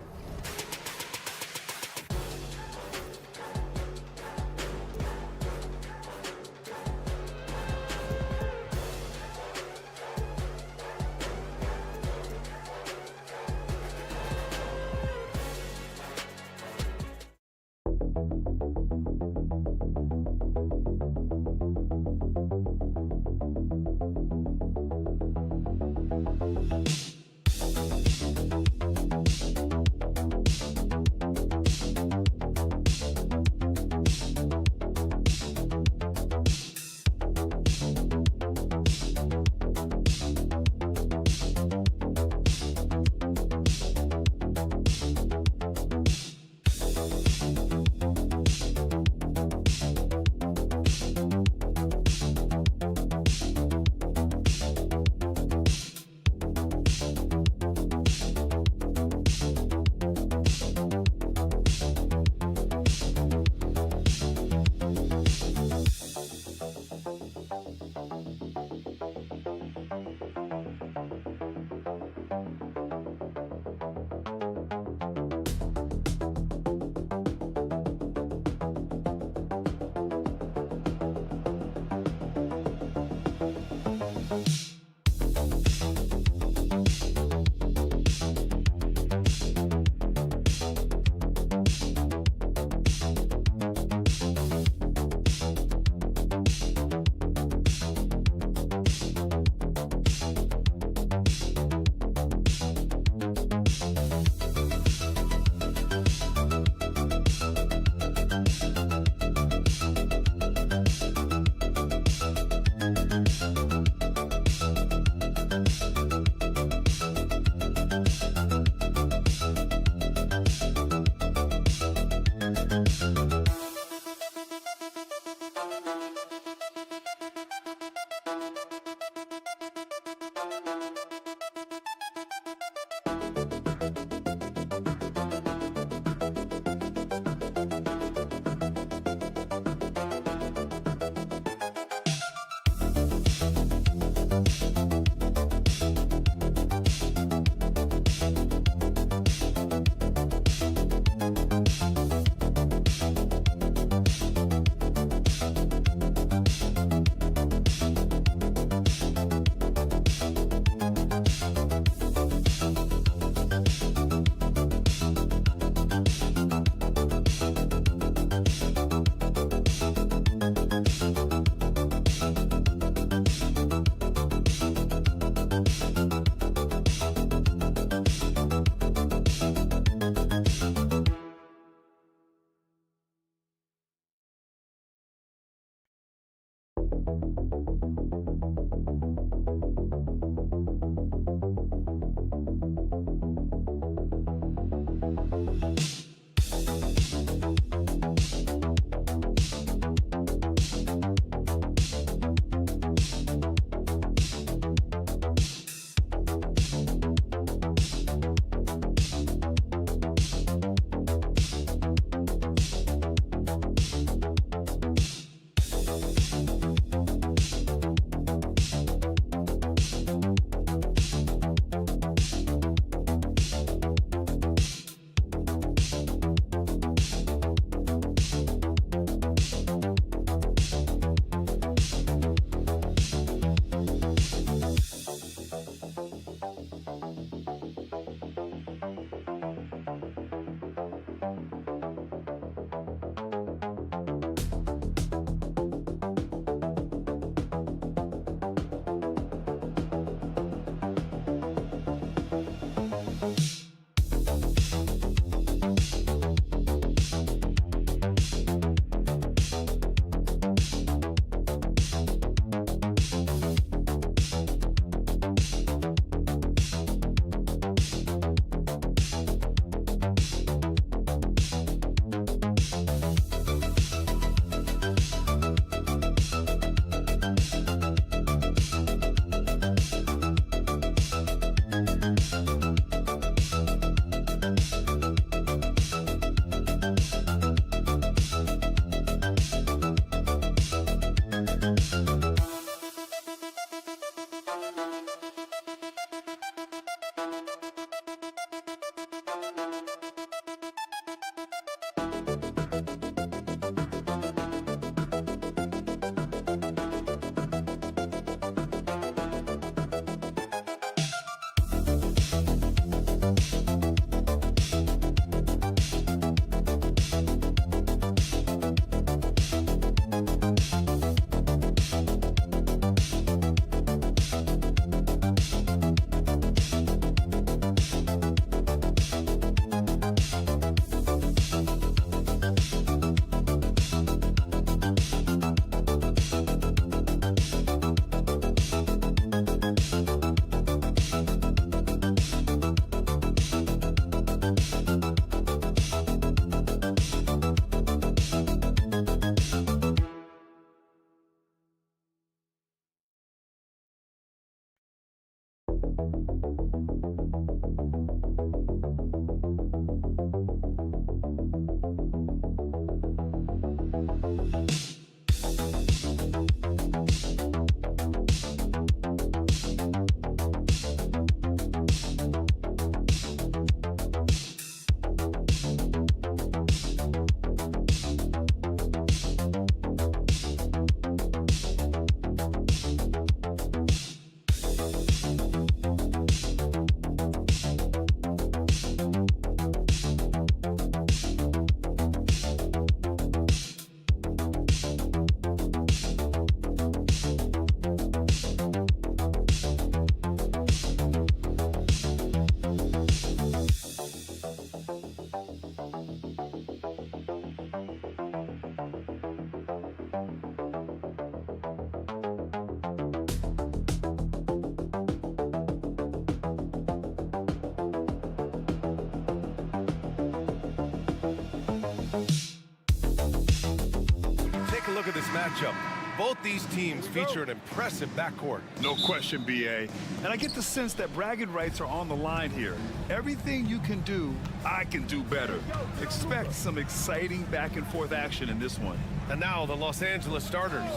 look at this matchup. Both these teams feature an impressive backcourt. No question, B.A. And I get the sense that bragging rights are on the line here. Everything you can do, I can do better. Expect some exciting back-and-forth action in this one. And now the Los Angeles starters.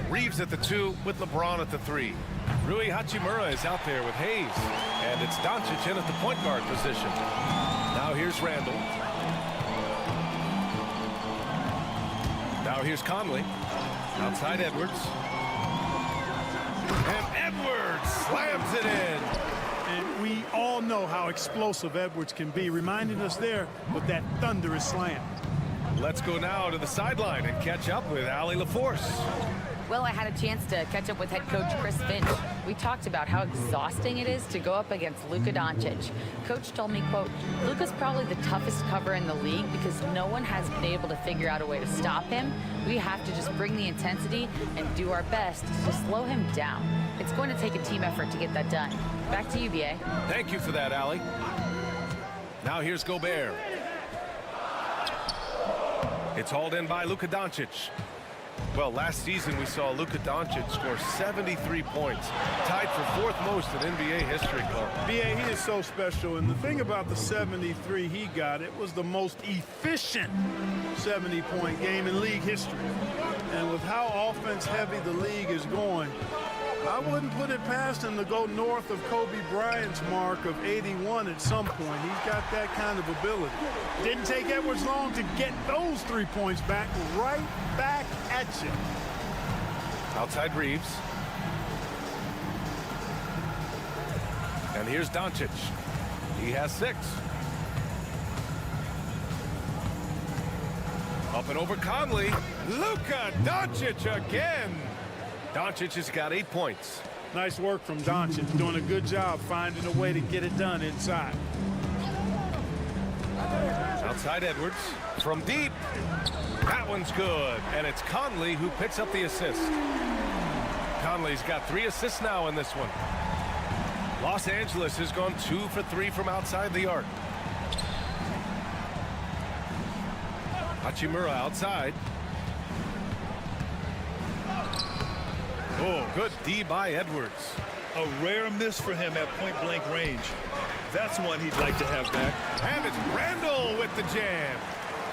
Reeves at the 2 with LeBron at the 3. Rui Hachimura is out there with Hayes. And it's Doncic in at the point guard position. Now here's Randall. Now here's Conley. Outside Edwards. And Edwards slams it in. And we all know how explosive Edwards can be, reminding us there with that thunderous slam. Let's go now to the sideline and catch up with Allie LaForce. Well, I had a chance to catch up with head coach Chris Finch. We talked about how exhausting it is to go up against Luka Doncic. Coach told me, quote, Luka's probably the toughest cover in the league because no one has been able to figure out a way to stop him. We have to just bring the intensity and do our best to slow him down. It's going to take a team effort to get that done. Back to you, B.A. Thank you for that, Allie. Now here's Gobert. It's hauled in by Luka Doncic. Well, last season we saw Luka Doncic score 73 points, tied for 4th most in NBA history, Clark. B.A., he is so special, and the thing about the 73 he got, it was the most efficient 70-point game in league history. And with how offense-heavy the league is going, I wouldn't put it past him to go north of Kobe Bryant's mark of 81 at some point. He's got that kind of ability. Didn't take Edwards long to get those 3 points back, right back at you. Outside Reeves. And here's Doncic. He has 6. Up and over Conley. Luka Doncic again. Doncic has got 8 points. Nice work from Doncic, doing a good job finding a way to get it done inside. Outside Edwards from deep. That one's good, and it's Conley who picks up the assist. Conley's got 3 assists now in this one. Los Angeles has gone 2 for 3 from outside the arc. Hachimura outside. Oh, good D by Edwards. A rare miss for him at point-blank range. That's one he'd like to have back. And it's Randall with the jam.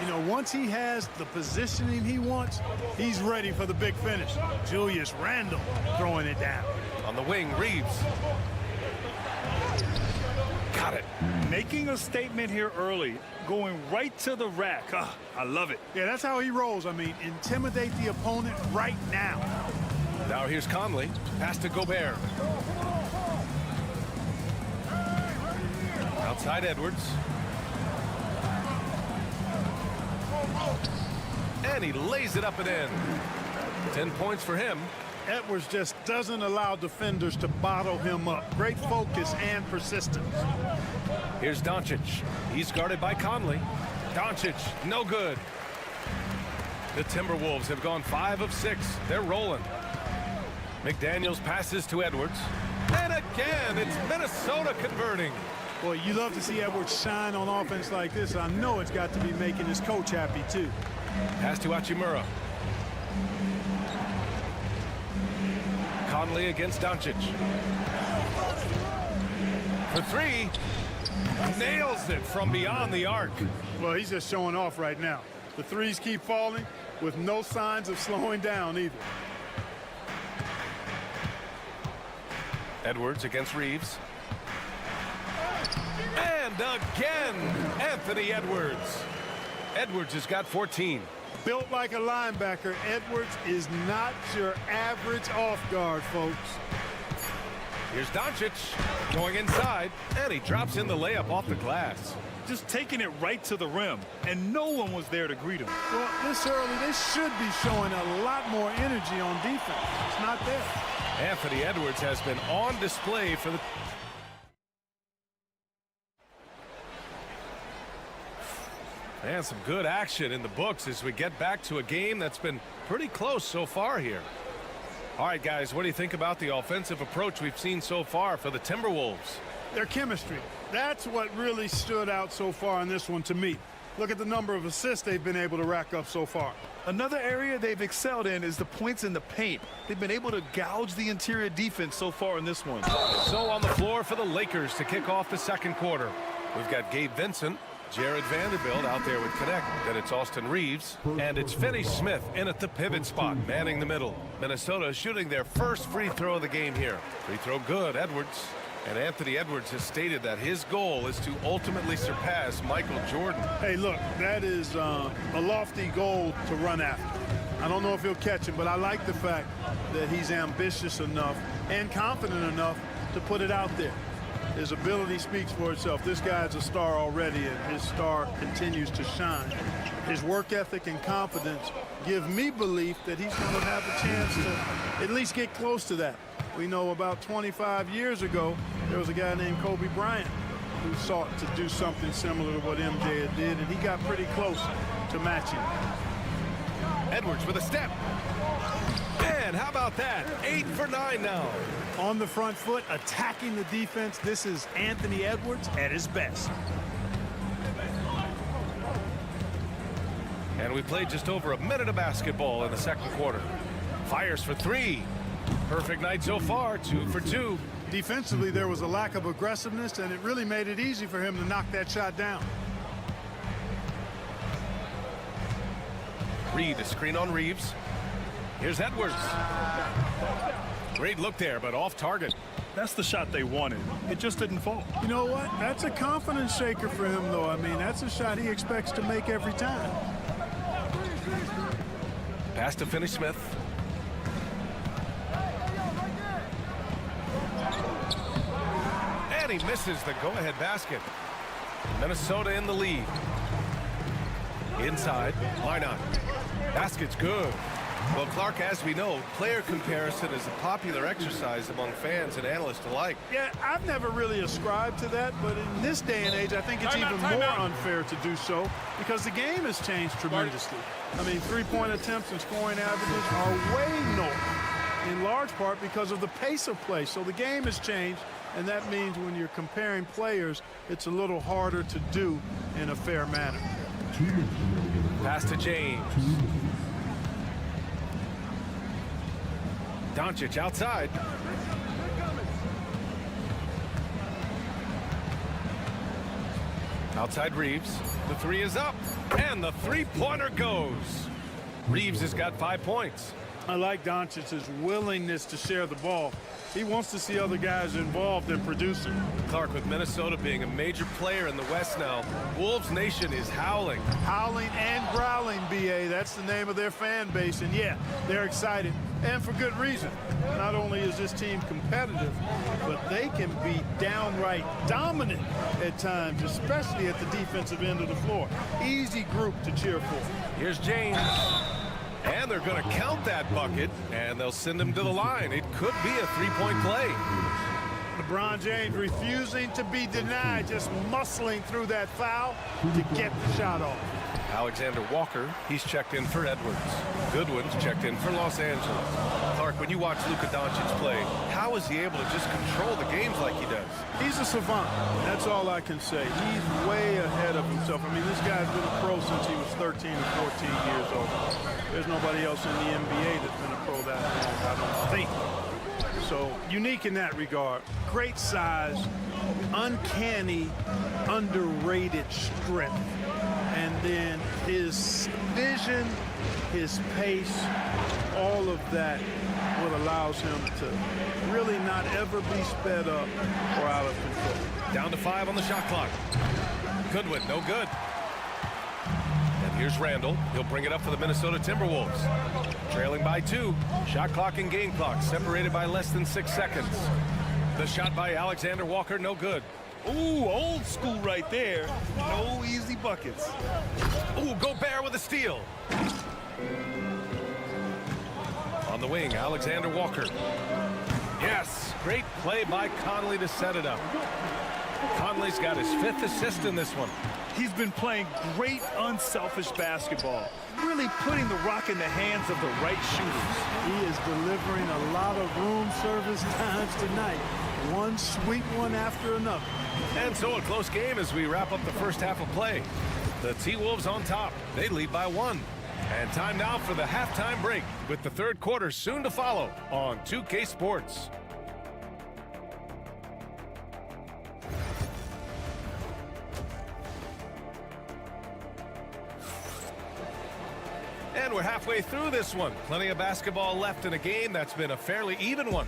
You know, once he has the positioning he wants, he's ready for the big finish. Julius Randle throwing it down. On the wing, Reeves. Got it. Making a statement here early, going right to the rack. I love it. Yeah, that's how he rolls. I mean, intimidate the opponent right now. Now here's Conley. Pass to Gobert. Outside Edwards. And he lays it up and in. 10 points for him. Edwards just doesn't allow defenders to bottle him up. Great focus and persistence. Here's Doncic. He's guarded by Conley. Doncic, no good. The Timberwolves have gone 5 of 6. They're rolling. McDaniels passes to Edwards. And again, it's Minnesota converting. Boy, you love to see Edwards shine on offense like this. I know it's got to be making his coach happy, too. Pass to Hachimura. Conley against Doncic. For 3. Nails it from beyond the arc. Well, he's just showing off right now. The threes keep falling with no signs of slowing down either. Edwards against Reeves. And again, Anthony Edwards. Edwards has got 14. Built like a linebacker, Edwards is not your average off guard, folks. Here's Doncic going inside, and he drops in the layup off the glass. Just taking it right to the rim, and no one was there to greet him. Well, this early, they should be showing a lot more energy on defense. It's not there. Anthony Edwards has been on display for the... And some good action in the books as we get back to a game that's been pretty close so far here. All right, guys, what do you think about the offensive approach we've seen so far for the Timberwolves? Their chemistry. That's what really stood out so far in this one to me. Look at the number of assists they've been able to rack up so far. Another area they've excelled in is the points in the paint. They've been able to gouge the interior defense so far in this one. So on the floor for the Lakers to kick off the second quarter. We've got Gabe Vincent, Jared Vanderbilt out there with Connect. Then it's Austin Reeves. And it's Finney Smith in at the pivot spot, manning the middle. Minnesota shooting their first free throw of the game here. Free throw good, Edwards. And Anthony Edwards has stated that his goal is to ultimately surpass Michael Jordan. Hey, look, that is a lofty goal to run after. I don't know if he'll catch it, but I like the fact that he's ambitious enough and confident enough to put it out there. His ability speaks for itself. This guy's a star already, and his star continues to shine. His work ethic and confidence give me belief that he's going to have a chance to at least get close to that. We know about 25 years ago, there was a guy named Kobe Bryant who sought to do something similar to what MJ did, and he got pretty close to matching. Edwards with a step. And how about that? 8 for 9 now. On the front foot, attacking the defense. This is Anthony Edwards at his best. And we played just over a minute of basketball in the second quarter. Fires for 3. Perfect night so far, 2 for 2. Defensively, there was a lack of aggressiveness, and it really made it easy for him to knock that shot down. Reed, a screen on Reeves. Here's Edwards. Great look there, but off target. That's the shot they wanted. It just didn't fall. You know what? That's a confidence shaker for him, though. I mean, that's a shot he expects to make every time. Pass to Finney-Smith. And he misses the go-ahead basket. Minnesota in the lead. Inside, why not? Basket's good. Well, Clark, as we know, player comparison is a popular exercise among fans and analysts alike. Yeah, I've never really ascribed to that, but in this day and age, I think it's even more unfair to do so because the game has changed tremendously. I mean, three-point attempts and scoring averages are way north, in large part because of the pace of play. So the game has changed, and that means when you're comparing players, it's a little harder to do in a fair manner. Pass to James. Doncic outside. Outside Reeves. The 3 is up. And the three-pointer goes. Reeves has got 5 points. I like Doncic's willingness to share the ball. He wants to see other guys involved in producing. Clark, with Minnesota being a major player in the West now, Wolves Nation is howling. Howling and growling, B.A. That's the name of their fan base. And, yeah, they're excited, and for good reason. Not only is this team competitive, but they can be downright dominant at times, especially at the defensive end of the floor. Easy group to cheer for. Here's James. And they're going to count that bucket, and they'll send him to the line. It could be a three-point play. LeBron James refusing to be denied, just muscling through that foul to get the shot off. Alexander Walker, he's checked in for Edwards. Goodwin's checked in for Los Angeles. Clark, when you watch Luka Doncic play, how is he able to just control the games like he does? He's a savant. That's all I can say. He's way ahead of himself. I mean, this guy's been a pro since he was 13 or 14 years old. There's nobody else in the NBA that's been a pro that long, I don't think. So, unique in that regard. Great size, uncanny, underrated strength. And then his vision, his pace, all of that what allows him to really not ever be sped up or out of control. Down to 5 on the shot clock. Goodwin, no good. And here's Randall. He'll bring it up for the Minnesota Timberwolves. Trailing by 2. Shot clock and game clock separated by less than 6 seconds. The shot by Alexander Walker, no good. Ooh, old school right there. No easy buckets. Ooh, Gobert with a steal. On the wing, Alexander Walker. Yes, great play by Conley to set it up. Conley's got his 5th assist in this one. He's been playing great unselfish basketball, really putting the rock in the hands of the right shooters. He is delivering a lot of room service times tonight. One sweet one after another. And so a close game as we wrap up the first half of play. The T-Wolves on top. They lead by 1. And time now for the halftime break with the third quarter soon to follow on 2K Sports. And we're halfway through this one. Plenty of basketball left in a game that's been a fairly even one.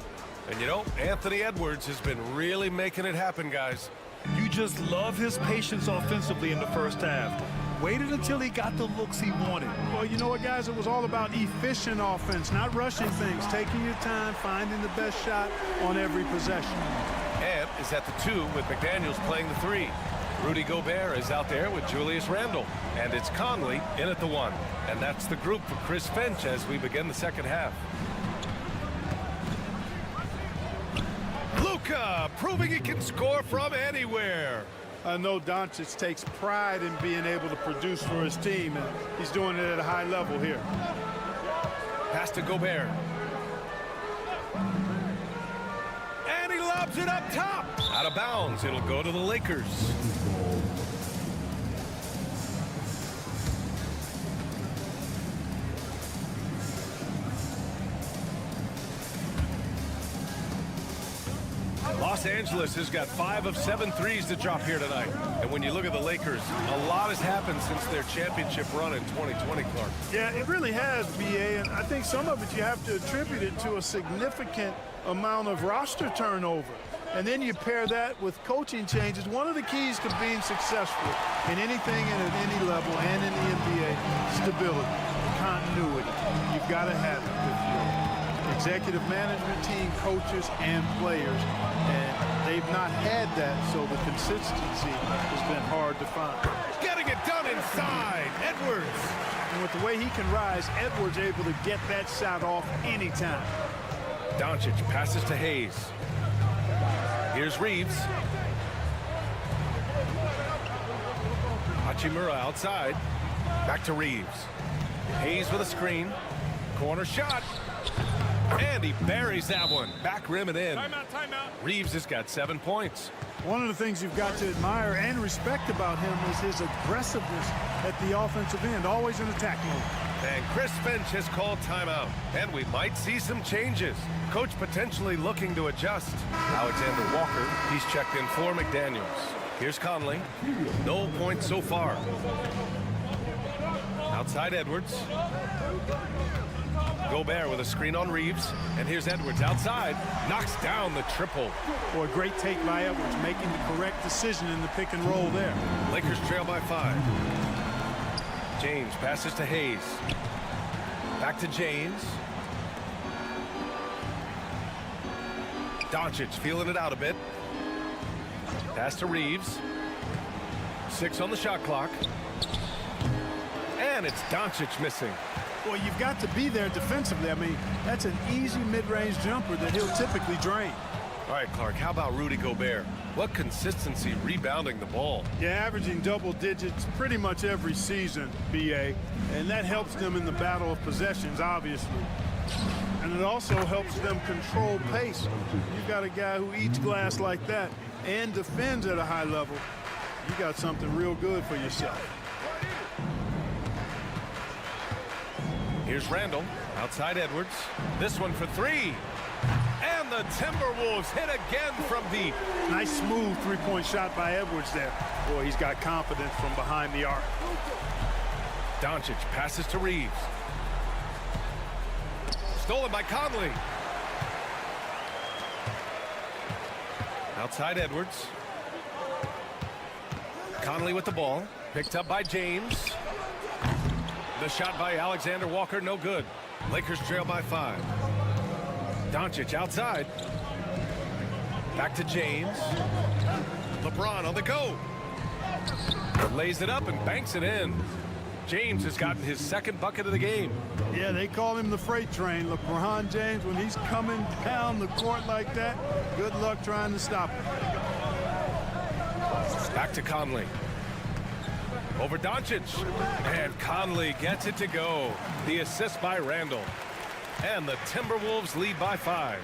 And you know, Anthony Edwards has been really making it happen, guys. You just love his patience offensively in the first half. Waited until he got the looks he wanted. Well, you know what, guys? It was all about efficient offense, not rushing things, taking your time, finding the best shot on every possession. Ant is at the 2 with McDaniels playing the 3. Rudy Gobert is out there with Julius Randle. And it's Conley in at the 1. And that's the group for Chris Finch as we begin the second half. Luka proving he can score from anywhere. I know Doncic takes pride in being able to produce for his team, and he's doing it at a high level here. Pass to Gobert. And he lobs it up top. Out of bounds. It'll go to the Lakers. Los Angeles has got 5 of 7 threes to drop here tonight. And when you look at the Lakers, a lot has happened since their championship run in 2020, Clark. Yeah, it really has, B.A., and I think some of it you have to attribute it to a significant amount of roster turnover. And then you pair that with coaching changes. One of the keys to being successful in anything and at any level and in the NBA, stability, continuity. You've got to have it with your executive management team, coaches, and players. And they've not had that, so the consistency has been hard to find. Getting it done inside. Edwards. And with the way he can rise, Edwards able to get that shot off anytime. Doncic passes to Hayes. Here's Reeves. Hachimura outside. Back to Reeves. Hayes with a screen. Corner shot. And he buries that one. Back rim and in. Timeout. Reeves has got 7 points. One of the things you've got to admire and respect about him is his aggressiveness at the offensive end, always in attack mode. And Chris Finch has called timeout. And we might see some changes. Coach potentially looking to adjust. Alexander Walker, he's checked in for McDaniels. Here's Conley. No points so far. Outside Edwards. Gobert with a screen on Reeves. And here's Edwards outside. Knocks down the triple. Boy, great take by Edwards, making the correct decision in the pick and roll there. Lakers trail by 5. James passes to Hayes. Back to James. Doncic feeling it out a bit. Pass to Reeves. 6 on the shot clock. And it's Doncic missing. Well, you've got to be there defensively. I mean, that's an easy mid-range jumper that he'll typically drain. All right, Clark, how about Rudy Gobert? What consistency rebounding the ball. Yeah, averaging double digits pretty much every season, B.A., and that helps them in the battle of possessions, obviously. And it also helps them control pace. You've got a guy who eats glass like that and defends at a high level. You got something real good for yourself. Here's Randall, outside Edwards. This one for 3. And the Timberwolves hit again from deep. Nice smooth three-point shot by Edwards there. Boy, he's got confidence from behind the arc. Doncic passes to Reeves. Stolen by Conley. Outside Edwards. Conley with the ball. Picked up by James. The shot by Alexander Walker, no good. Lakers trail by 5. Doncic outside. Back to James. LeBron on the go. Lays it up and banks it in. James has gotten his 2nd bucket of the game. Yeah, they call him the freight train. LeBron James, when he's coming down the court like that, good luck trying to stop him. Back to Conley. Over Doncic. And Conley gets it to go. The assist by Randall. And the Timberwolves lead by 5.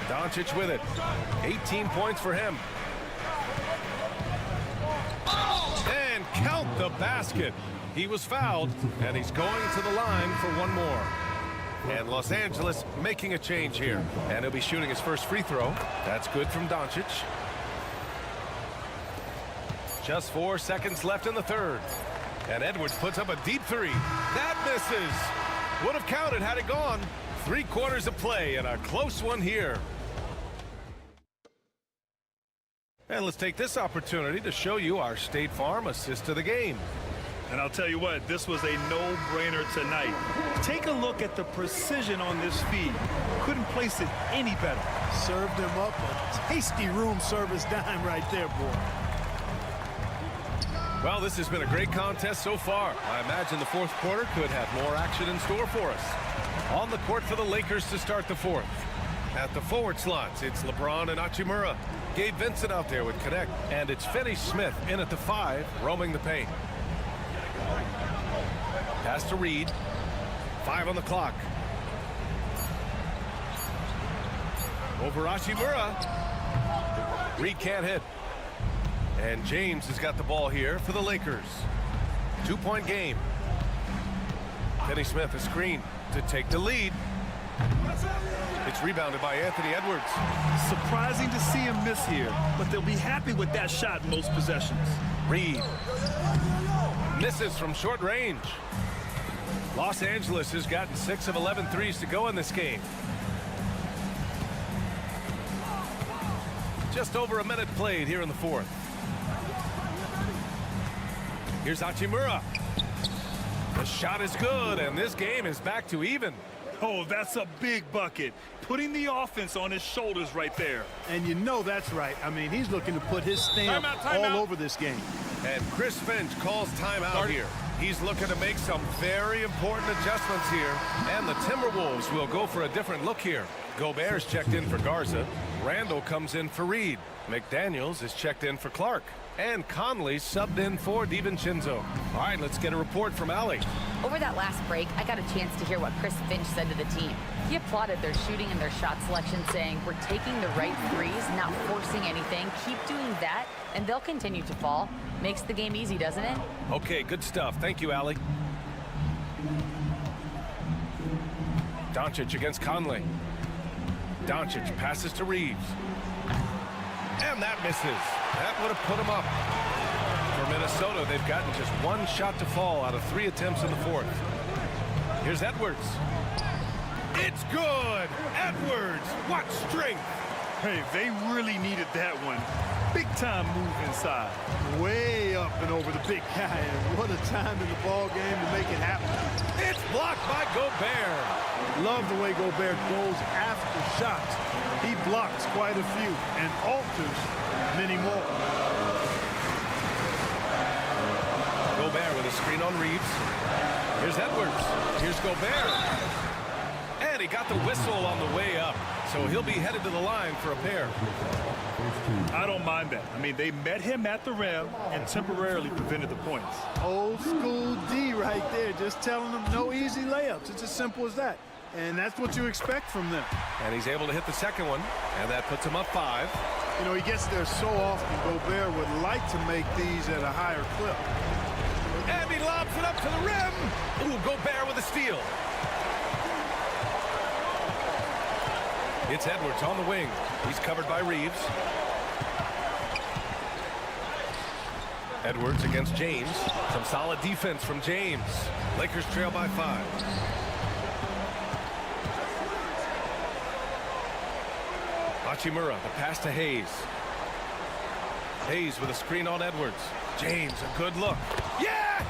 Doncic with it. 18 points for him. And count the basket. He was fouled, and he's going to the line for one more. And Los Angeles making a change here. And he'll be shooting his first free throw. That's good from Doncic. Just 4 seconds left in the 3rd. And Edwards puts up a deep 3. That misses. Would have counted had it gone. 3 quarters of play and a close one here. And let's take this opportunity to show you our State Farm assist to the game. And I'll tell you what, this was a no-brainer tonight. Take a look at the precision on this feed. Couldn't place it any better. Served him up a tasty room service dime right there, boy. Well, this has been a great contest so far. I imagine the 4th quarter could have more action in store for us. On the court for the Lakers to start the fourth. At the forward slots, it's LeBron and Hachimura. Gabe Vincent out there with Connect. And it's Finney Smith in at the 5, roaming the paint. Pass to Reed. 5 on the clock. Over Hachimura. Reed can't hit. And James has got the ball here for the Lakers. 2-point game. Finney Smith a screen to take the lead. It's rebounded by Anthony Edwards. Surprising to see him miss here, but they'll be happy with that shot most possessions. Reed misses from short range. Los Angeles has gotten 6 of 11 threes to go in this game. Just over a minute played here in the fourth. Here's Hachimura. The shot is good, and this game is back to even. Oh, that's a big bucket. Putting the offense on his shoulders right there. And you know that's right. I mean, he's looking to put his stamp all over this game. And Chris Finch calls timeout here. He's looking to make some very important adjustments here. And the Timberwolves will go for a different look here. Gobert's checked in for Garza. Randall comes in for Reed. McDaniels is checked in for Clark. And Conley subbed in for DiVincenzo. All right, let's get a report from Allie. Over that last break, I got a chance to hear what Chris Finch said to the team. He applauded their shooting and their shot selection, saying, "We're taking the right threes, not forcing anything. Keep doing that, and they'll continue to fall." Makes the game easy, doesn't it? Okay, good stuff. Thank you, Allie. Doncic against Conley. Doncic passes to Reeves. And that misses. That would have put him up. For Minnesota, they've gotten just 1 shot to fall out of 3 attempts in the fourth. Here's Edwards. It's good. Edwards, what strength. Hey, they really needed that one. Big time move inside. Way up and over the big guy, and what a time in the ball game to make it happen. It's blocked by Gobert. Love the way Gobert goes after shots. He blocks quite a few and alters many more. Gobert with a screen on Reeves. Here's Edwards. Here's Gobert. And he got the whistle on the way up. So he'll be headed to the line for a pair. I don't mind that. I mean, they met him at the rim and temporarily prevented the points. Old school D right there, just telling them no easy layups. It's as simple as that. And that's what you expect from them. And he's able to hit the second one, and that puts him up 5. You know, he gets there so often. Gobert would like to make these at a higher clip. And he lobs it up to the rim. Ooh, Gobert with a steal. It's Edwards on the wing. He's covered by Reeves. Edwards against James. Some solid defense from James. Lakers trail by 5. Hachimura, the pass to Hayes. Hayes with a screen on Edwards. James, a good look. Yes!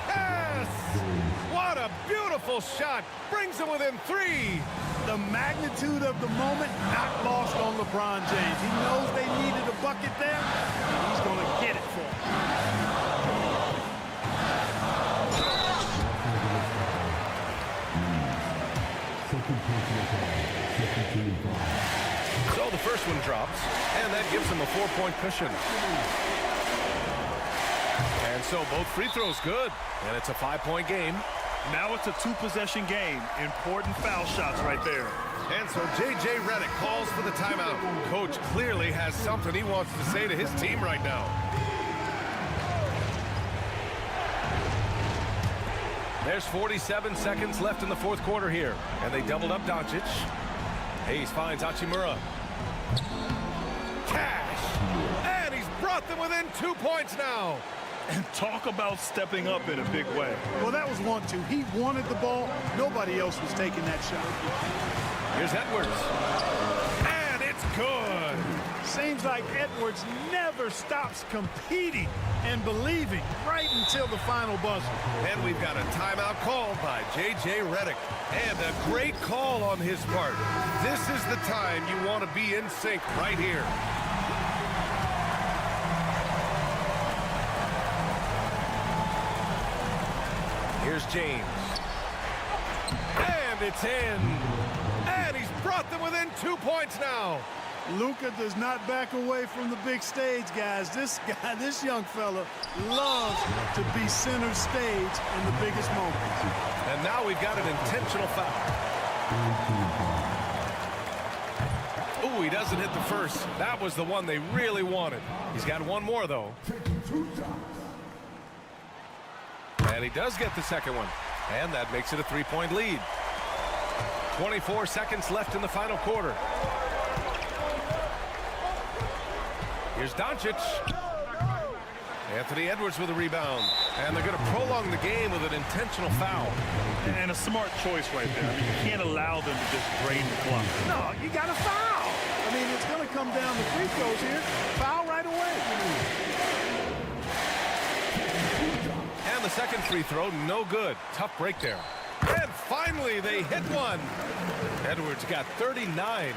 What a beautiful shot. Brings him within 3. The magnitude of the moment not lost on LeBron James. He knows they needed a bucket there, and he's going to get it for them. So the first one drops, and that gives him a 4-point cushion. And so both free throws good, and it's a 5-point game. Now it's a 2-possession game. Important foul shots right there. And so J.J. Redick calls for the timeout. Coach clearly has something he wants to say to his team right now. There's 47 seconds left in the fourth quarter here, and they doubled up Doncic. Hayes finds Hachimura. Cash! And he's brought them within 2 points now. And talk about stepping up in a big way. Well, that was 1-2. He wanted the ball. Nobody else was taking that shot. Here's Edwards. And it's good. Seems like Edwards never stops competing and believing right until the final buzzer. And we've got a timeout called by J.J. Redick. And a great call on his part. This is the time you want to be in sync right here. Here's James. And It's in. And he's brought them within 2 points now. Luka does not back away from the big stage, guys. This guy, this young fella, loves to be center stage in the biggest moments. And now we've got an intentional foul. Ooh, he doesn't hit the first. That was the one they really wanted. He's got one more, though. And he does get the second one. And that makes it a 3-point lead. 24 seconds left in the final quarter. Here's Doncic. Anthony Edwards with a rebound. And they're going to prolong the game with an intentional foul. And a smart choice right there. I mean, you can't allow them to just drain the clock. No, you got to foul. I mean, it's going to come down to free throws here. Foul right away. And the second free throw, no good. Tough break there. And finally, they hit one. Edwards got 39.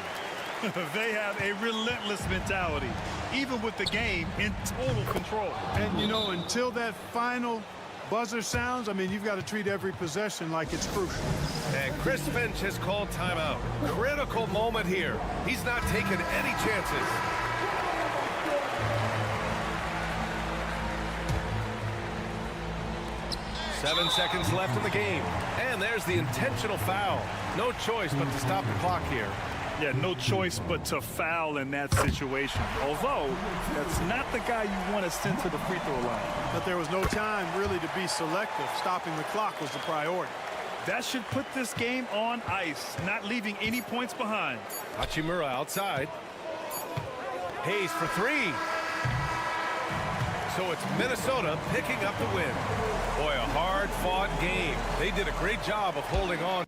They have a relentless mentality, even with the game in total control. And, you know, until that final buzzer sounds, I mean, you've got to treat every possession like it's crucial. And Chris Finch has called timeout. Critical moment here. He's not taking any chances. Seven seconds left in the game. And there's the intentional foul. No choice but to stop the clock here. Yeah, no choice but to foul in that situation. Although, that's not the guy you want to send to the free throw line. But there was no time really to be selective. Stopping the clock was the priority. That should put this game on ice, not leaving any points behind. Hachimura outside. Hayes for three. So it's Minnesota picking up the win. Boy, a hard-fought game. They did a great job of holding on.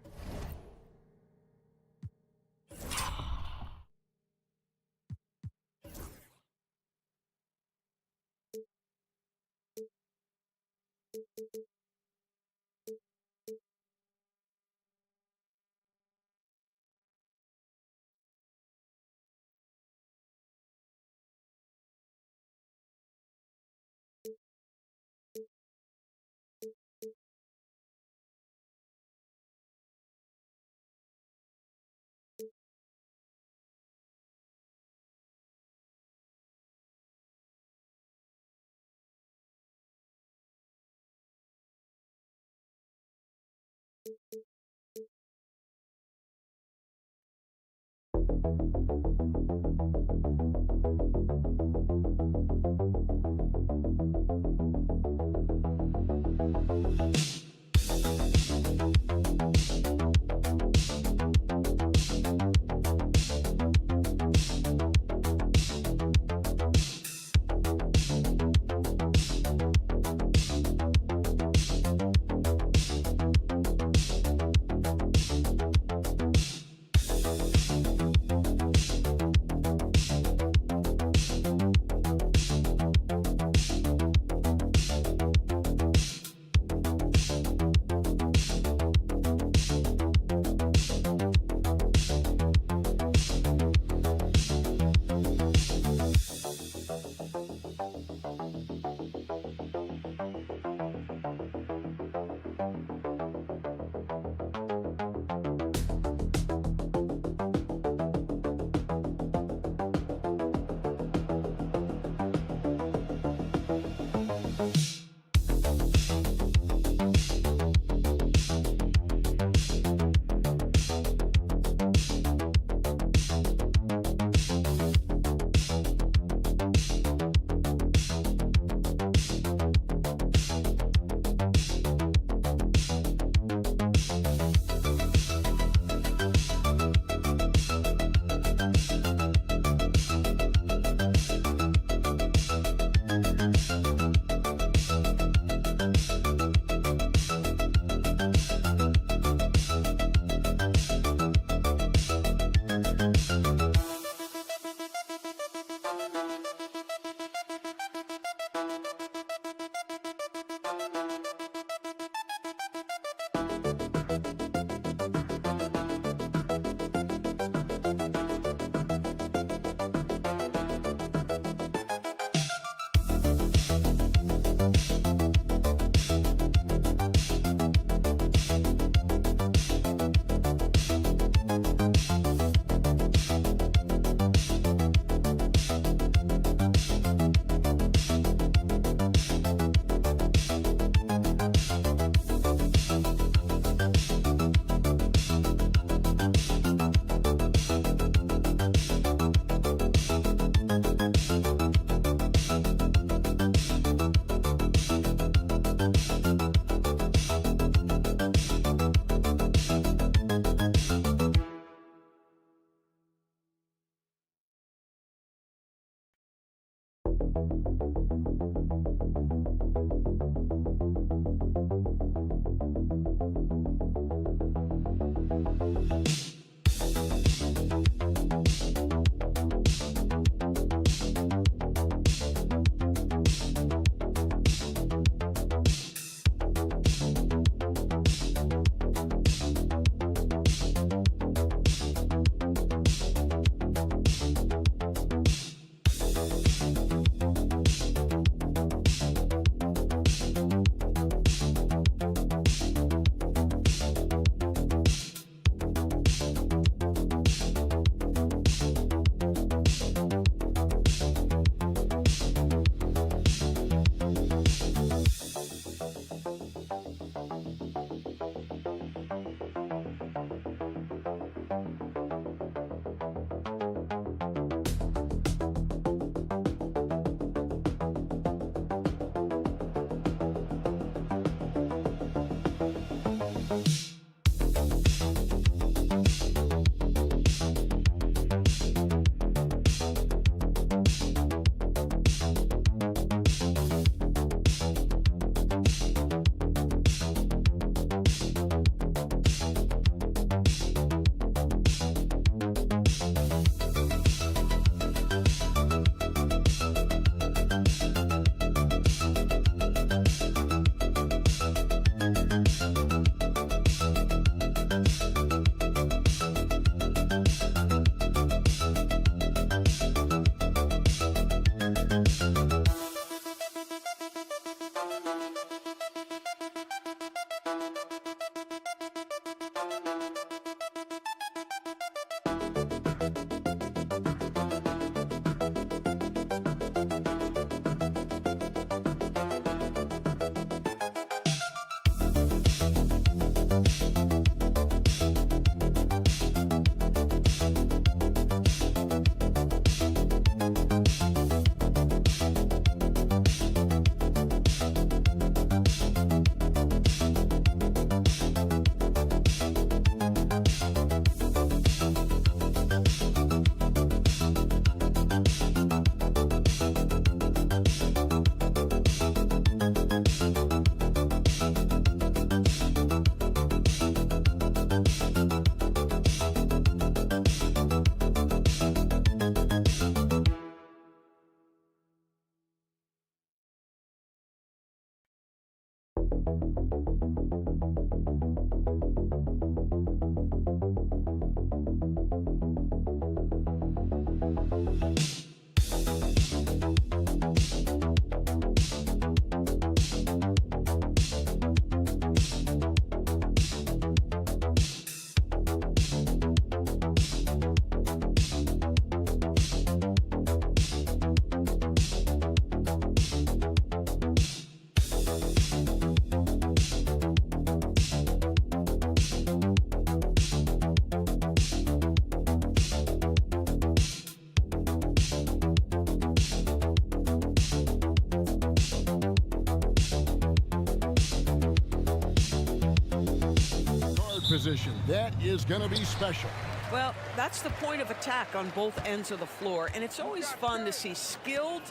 Position. That is going to be special. Well, that's the point of attack on both ends of the floor, and it's always fun to see skilled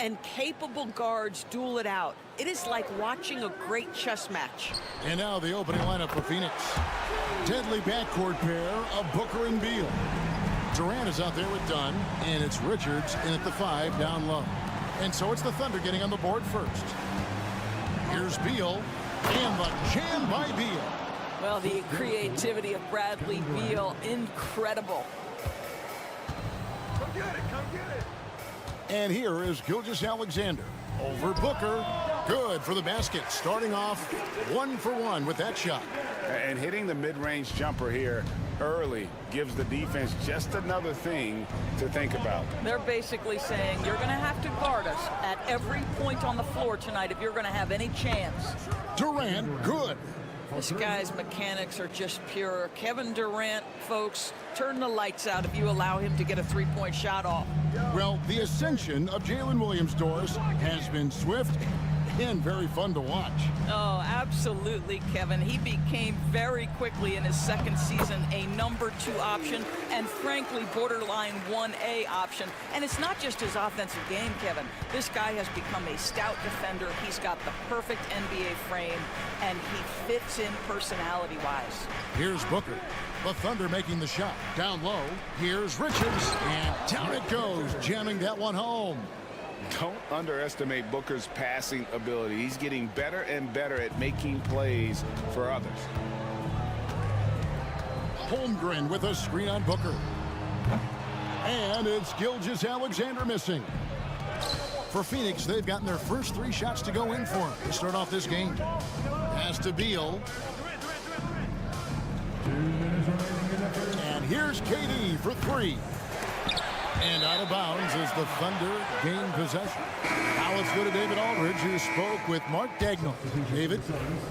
and capable guards duel it out. It is like watching a great chess match. And now the opening lineup for Phoenix. Deadly backcourt pair of Booker and Beal. Durant is out there with Dunn, and it's Richards in at the 5 down low. And so it's the Thunder getting on the board first. Here's Beal, and the jam by Beal. Well, the creativity of Bradley Beal, incredible. Come get it, come get it. And here is Gilgeous-Alexander over Booker. Good for the basket, starting off 1 for 1 with that shot. And hitting the mid-range jumper here early gives the defense just another thing to think about. They're basically saying you're going to have to guard us at every point on the floor tonight if you're going to have any chance. Durant, good. This guy's mechanics are just pure. Kevin Durant, folks, turn the lights out if you allow him to get a three-point shot off. Well, the ascension of Jalen Williams-Dors has been swift and very fun to watch. Oh, absolutely, Kevin. He became very quickly in his second season a number 2 option and frankly borderline 1A option. And it's not just his offensive game, Kevin. This guy has become a stout defender. He's got the perfect NBA frame and he fits in personality-wise. Here's Booker. The Thunder making the shot. Down low. Here's Richards. And down it goes, jamming that one home. Don't underestimate Booker's passing ability. He's getting better and better at making plays for others. Holmgren with a screen on Booker. And it's Gilgeous-Alexander missing. For Phoenix, they've gotten their first 3 shots to go in for him to start off this game. Pass to Beal. And here's KD for 3. And out of bounds as the Thunder gain possession. Now let's go to David Aldridge, who spoke with Mark Dagnall. David?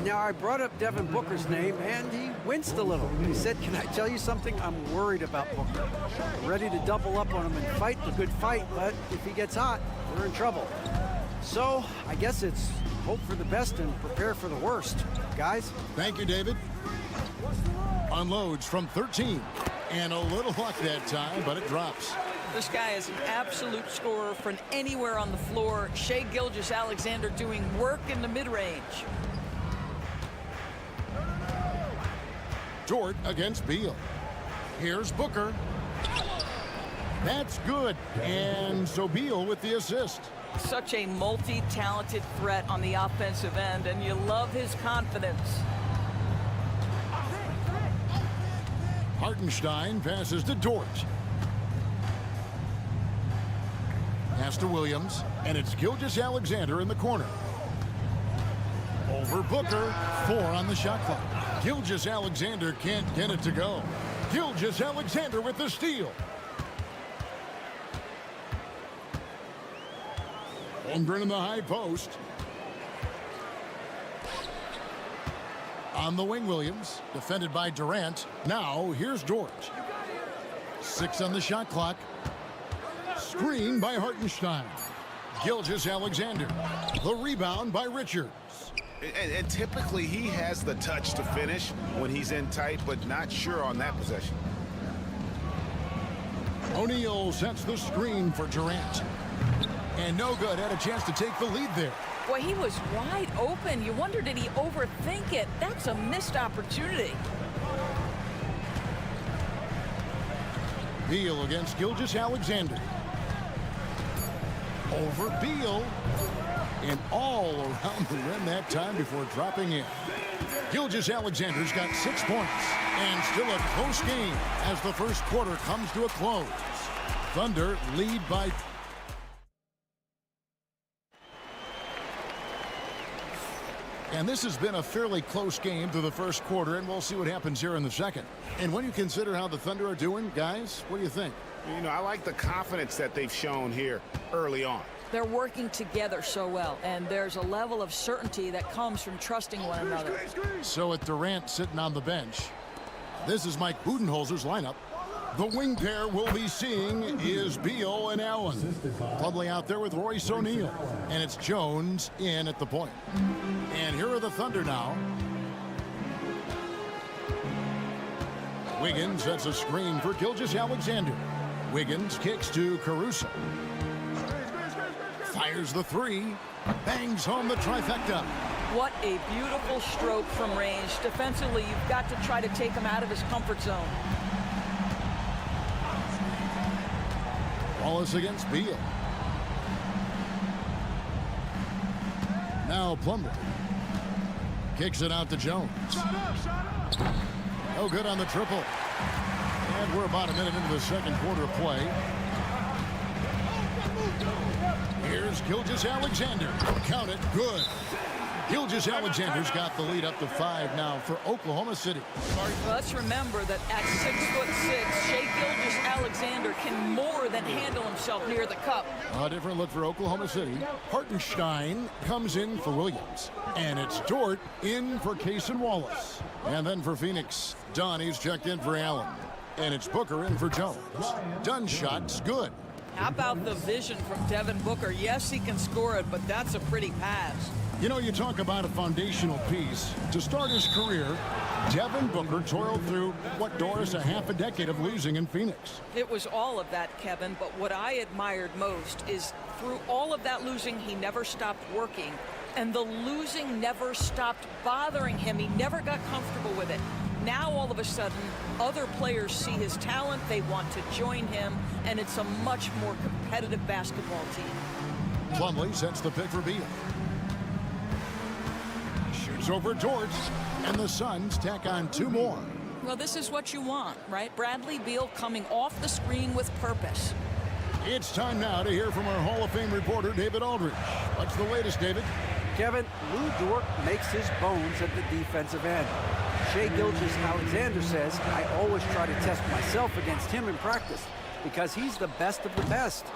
Now, I brought up Devin Booker's name, and he winced a little. He said, can I tell you something? I'm worried about Booker. I'm ready to double up on him and fight the good fight, but if he gets hot, we're in trouble. So, I guess it's hope for the best and prepare for the worst. Guys? Thank you, David. Unloads from 13. And a little luck that time, but it drops. This guy is an absolute scorer from anywhere on the floor. Shai Gilgeous-Alexander doing work in the mid-range. Dort against Beal. Here's Booker. That's good. And so Beal with the assist. Such a multi-talented threat on the offensive end, and you love his confidence. Hartenstein passes to Dort. Pass to Williams, and it's Gilgeous-Alexander in the corner. Over Booker, 4 on the shot clock. Gilgeous-Alexander can't get it to go. Gilgeous-Alexander with the steal. Holmgren in the high post. On the wing, Williams, defended by Durant. Now, here's Dort. 6 on the shot clock. Screen by Hartenstein. Gilgeous-Alexander. The rebound by Richards. And typically he has the touch to finish when he's in tight, but not sure on that possession. O'Neal sets the screen for Durant. And no good. Had a chance to take the lead there. Boy, he was wide open. You wonder, did he overthink it? That's a missed opportunity. Beal against Gilgeous-Alexander. Over Beal. And all around the rim that time before dropping in. Gilgeous-Alexander's got 6 points. And still a close game as the first quarter comes to a close. Thunder lead by... And this has been a fairly close game through the first quarter, and we'll see what happens here in the second. And when you consider how the Thunder are doing, guys, what do you think? You know, I like the confidence that they've shown here early on. They're working together so well, and there's a level of certainty that comes from trusting one another. So with Durant sitting on the bench, this is Mike Budenholzer's lineup. The wing pair we'll be seeing is Beal and Allen. Clubbling out there with Royce O'Neal. And it's Jones in at the point. And here are the Thunder now. Wiggins sets a screen for Gilgeous-Alexander. Wiggins kicks to Caruso. Fires the 3. Bangs home the trifecta. What a beautiful stroke from range. Defensively, you've got to try to take him out of his comfort zone. Wallace against Beal. Now Plumlee. Kicks it out to Jones. No good on the triple. And we're about a minute into the second quarter of play. Here's Gilgeous-Alexander. Count it. Good. Gilgeous-Alexander's got the lead up to 5 now for Oklahoma City. Let's remember that at 6'6", Shai Gilgeous-Alexander can more than handle himself near the cup. A different look for Oklahoma City. Hartenstein comes in for Williams. And it's Dort in for Cason Wallace. And then for Phoenix, Donnie's checked in for Allen. And it's Booker in for Jones. Dunn's shot's good. How about the vision from Devin Booker? Yes, he can score it, but that's a pretty pass. You know, you talk about a foundational piece. To start his career, Devin Booker toiled through, what, Doris, a half a decade of losing in Phoenix. It was all of that, Kevin, but what I admired most is through all of that losing, he never stopped working, and the losing never stopped bothering him. He never got comfortable with it. Now, all of a sudden, other players see his talent, they want to join him, and it's a much more competitive basketball team. Plumlee sets the pick for Beal. Shoots over Dort, and the Suns tack on 2 more. Well, this is what you want, right? Bradley Beal coming off the screen with purpose. It's time now to hear from our Hall of Fame reporter, David Aldridge. What's the latest, David? Kevin, Lou Dort makes his bones at the defensive end. Shai Gilgeous-Alexander says, I always try to test myself against him in practice because he's the best of the best.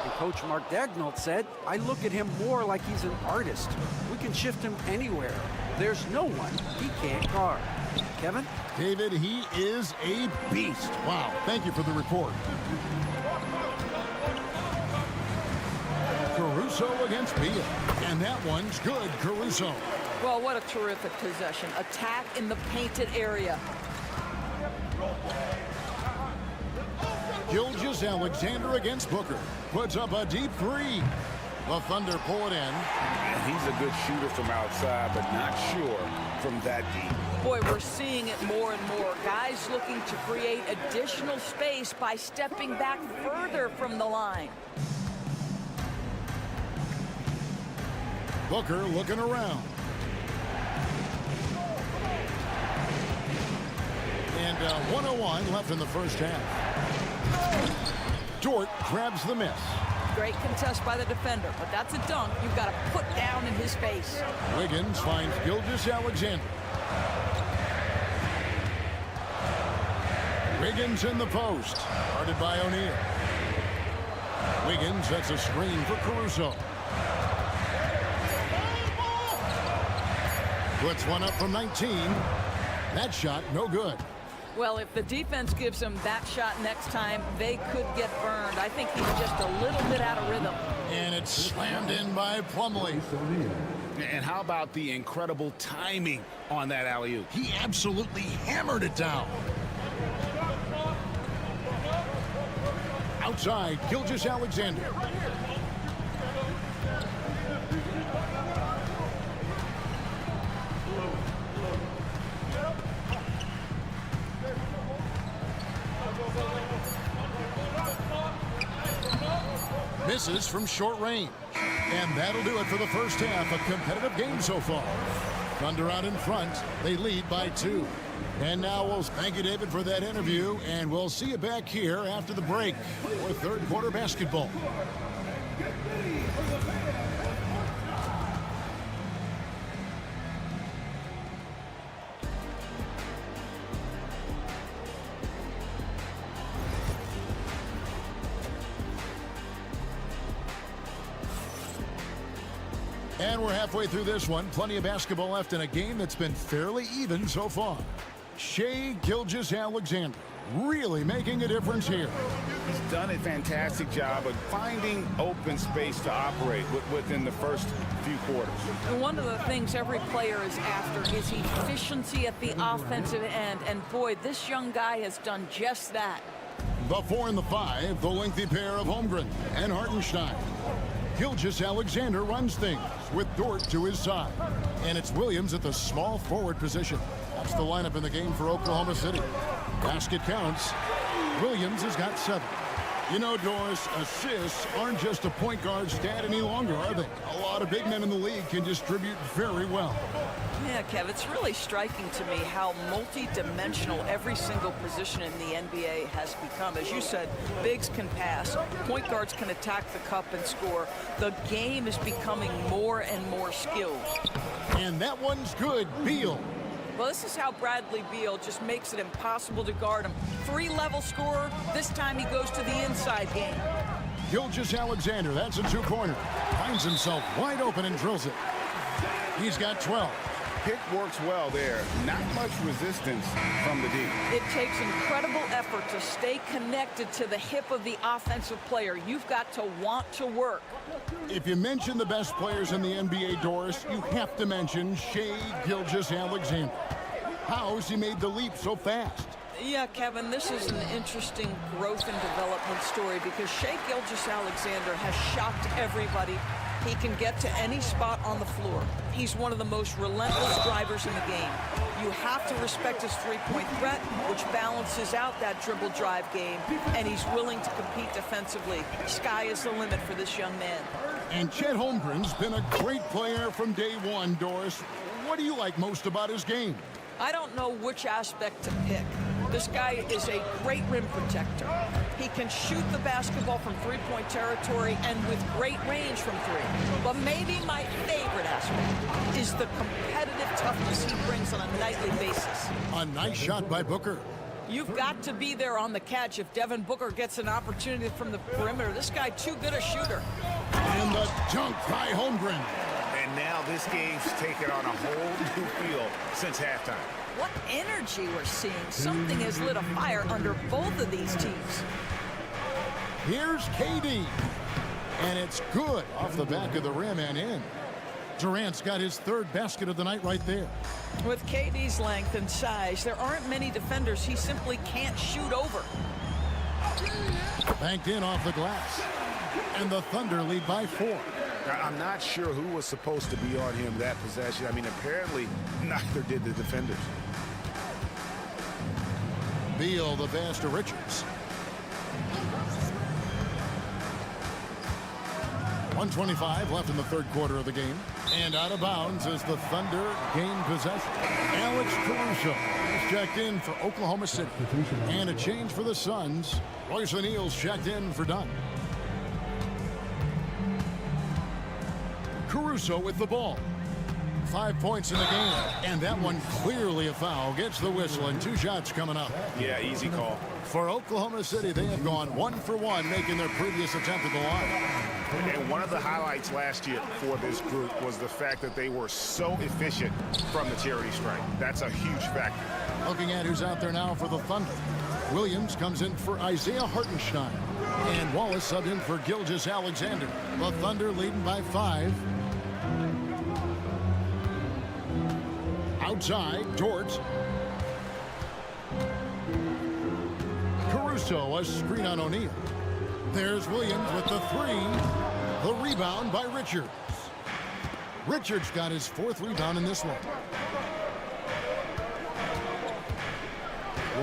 And Coach Mark Daigneault said, I look at him more like he's an artist. We can shift him anywhere. There's no one he can't guard. Kevin? David, he is a beast. Wow, thank you for the report. Caruso against Beal. And that one's good, Caruso. Well, what a terrific possession. Attack in the painted area. Gilgeous-Alexander against Booker. Puts up a deep 3. The Thunder pull it in. And he's a good shooter from outside, but not sure from that deep. Boy, we're seeing it more and more. Guys looking to create additional space by stepping back further from the line. Booker looking around. And 1:01 left in the first half. Dort grabs the miss. Great contest by the defender, but that's a dunk you've got to put down in his face. Wiggins finds Gilgeous-Alexander. Wiggins in the post. Guarded by O'Neal. Wiggins sets a screen for Caruso. Puts one up from 19. That shot no good. Well, if the defense gives him that shot next time, they could get burned. I think he's just a little bit out of rhythm. And it's slammed in by Plumlee. And how about the incredible timing on that alley-oop? He absolutely hammered it down. Outside, Gilgeous-Alexander. Misses from short range. And that'll do it for the first half. A competitive game so far. Thunder out in front. They lead by 2. And now we'll thank you, David, for that interview. And we'll see you back here after the break for third quarter basketball. And we're halfway through this one. Plenty of basketball left in a game that's been fairly even so far. Shai Gilgeous-Alexander really making a difference here. He's done a fantastic job of finding open space to operate within the first few quarters. And one of the things every player is after is efficiency at the offensive end. And boy, this young guy has done just that. The 4 and the 5, the lengthy pair of Holmgren and Hartenstein. Gilgeous-Alexander runs things with Dort to his side. And it's Williams at the small forward position. That's the lineup in the game for Oklahoma City. Basket counts. Williams has got 7. You know, Doris, assists aren't just a point guard stat any longer, are they? A lot of big men in the league can distribute very well. Yeah, Kev, it's really striking to me how multi-dimensional every single position in the NBA has become. As you said, bigs can pass, point guards can attack the cup and score. The game is becoming more and more skilled. And that one's good. Beal. Well, this is how Bradley Beal just makes it impossible to guard him. 3-level scorer. This time he goes to the inside game. Gilgeous-Alexander, that's a 2-pointer. Finds himself wide open and drills it. He's got 12. Pick works well there. Not much resistance from the D. It takes incredible effort to stay connected to the hip of the offensive player. You've got to want to work. If you mention the best players in the NBA, Doris, you have to mention Shai Gilgeous-Alexander. How has he made the leap so fast? Yeah, Kevin, this is an interesting growth and development story because Shai Gilgeous-Alexander has shocked everybody. He can get to any spot on the floor. He's one of the most relentless drivers in the game. You have to respect his three-point threat, which balances out that dribble drive game, and he's willing to compete defensively. Sky is the limit for this young man. And Chet Holmgren's been a great player from day one, Doris. What do you like most about his game? I don't know which aspect to pick. This guy is a great rim protector. He can shoot the basketball from three-point territory and with great range from three. But maybe my favorite aspect is the competitive toughness he brings on a nightly basis. A nice shot by Booker. You've got to be there on the catch if Devin Booker gets an opportunity from the perimeter. This guy too good a shooter. And the dunk by Holmgren. And now this game's taken on a whole new feel since halftime. What energy we're seeing. Something has lit a fire under both of these teams. Here's KD. And it's good off the back of the rim and in. Durant's got his third basket of the night right there. With KD's length and size, there aren't many defenders he simply can't shoot over. Banked in off the glass. And the Thunder lead by 4. I'm not sure who was supposed to be on him that possession. I mean, apparently neither did the defenders. Beal, the pass to Richards. 1:25 left in the third quarter of the game. And out of bounds as the Thunder gain possession. Alex Caruso is checked in for Oklahoma City. And a change for the Suns. Royce O'Neal's checked in for Dunn. Caruso with the ball. 5 points in the game. And that one clearly a foul. Gets the whistle and 2 shots coming up. Yeah, easy call. For Oklahoma City, they have gone 1 for 1, making their previous attempt at the line. And one of the highlights last year for this group was the fact that they were so efficient from the charity stripe. That's a huge factor. Looking at who's out there now for the Thunder. Williams comes in for Isaiah Hartenstein. And Wallace subbed in for Gilgeous-Alexander. The Thunder leading by 5. Outside, Dort. Caruso, a screen on O'Neal. There's Williams with the 3. The rebound by Richards. Richards got his 4th rebound in this one.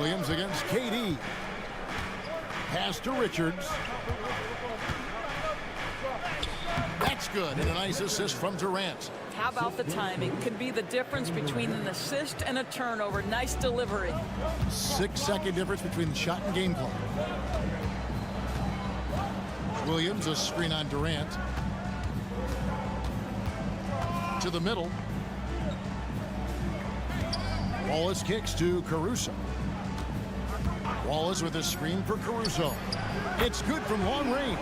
Williams against KD. Pass to Richards. That's good, and a nice assist from Durant. How about the timing? Could be the difference between an assist and a turnover. Nice delivery. 6-second difference between the shot and game clock. Williams, a screen on Durant. To the middle. Wallace kicks to Caruso. Wallace with a screen for Caruso. It's good from long range.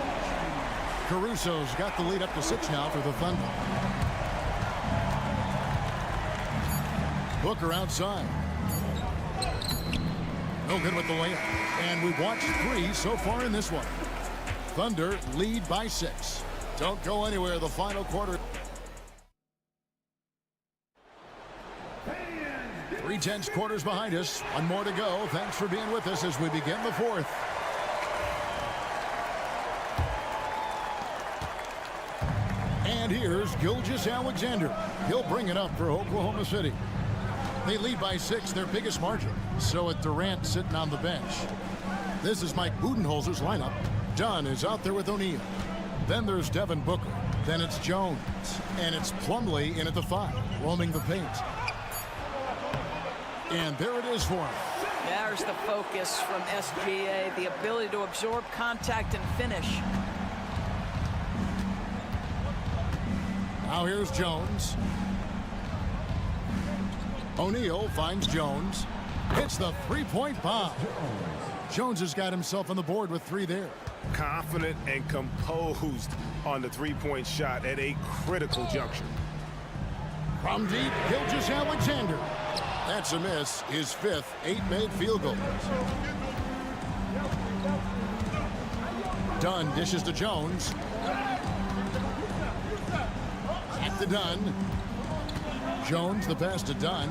Caruso's got the lead up to 6 now for the Thunder. Booker outside. No good with the layup. And we've watched 3 so far in this one. Thunder lead by 6. Don't go anywhere. The final quarter. 3 tense quarters behind us. 1 more to go. Thanks for being with us as we begin the 4th. And here's Gilgeous-Alexander. He'll bring it up for Oklahoma City. They lead by 6, their biggest margin. So at Durant sitting on the bench. This is Mike Budenholzer's lineup. Dunn is out there with O'Neal. Then there's Devin Booker. Then it's Jones. And it's Plumlee in at the 5, roaming the paint. And there it is for him. There's the focus from SGA, the ability to absorb contact and finish. Now here's Jones. O'Neal finds Jones. Hits the 3-point bomb. Jones has got himself on the board with 3 there. Confident and composed on the 3-point shot at a critical juncture. From deep, Gilgeous-Alexander. That's a miss, his 5th 8-made field goal. Dunn dishes to Jones. Back to Dunn. Jones, the pass to Dunn.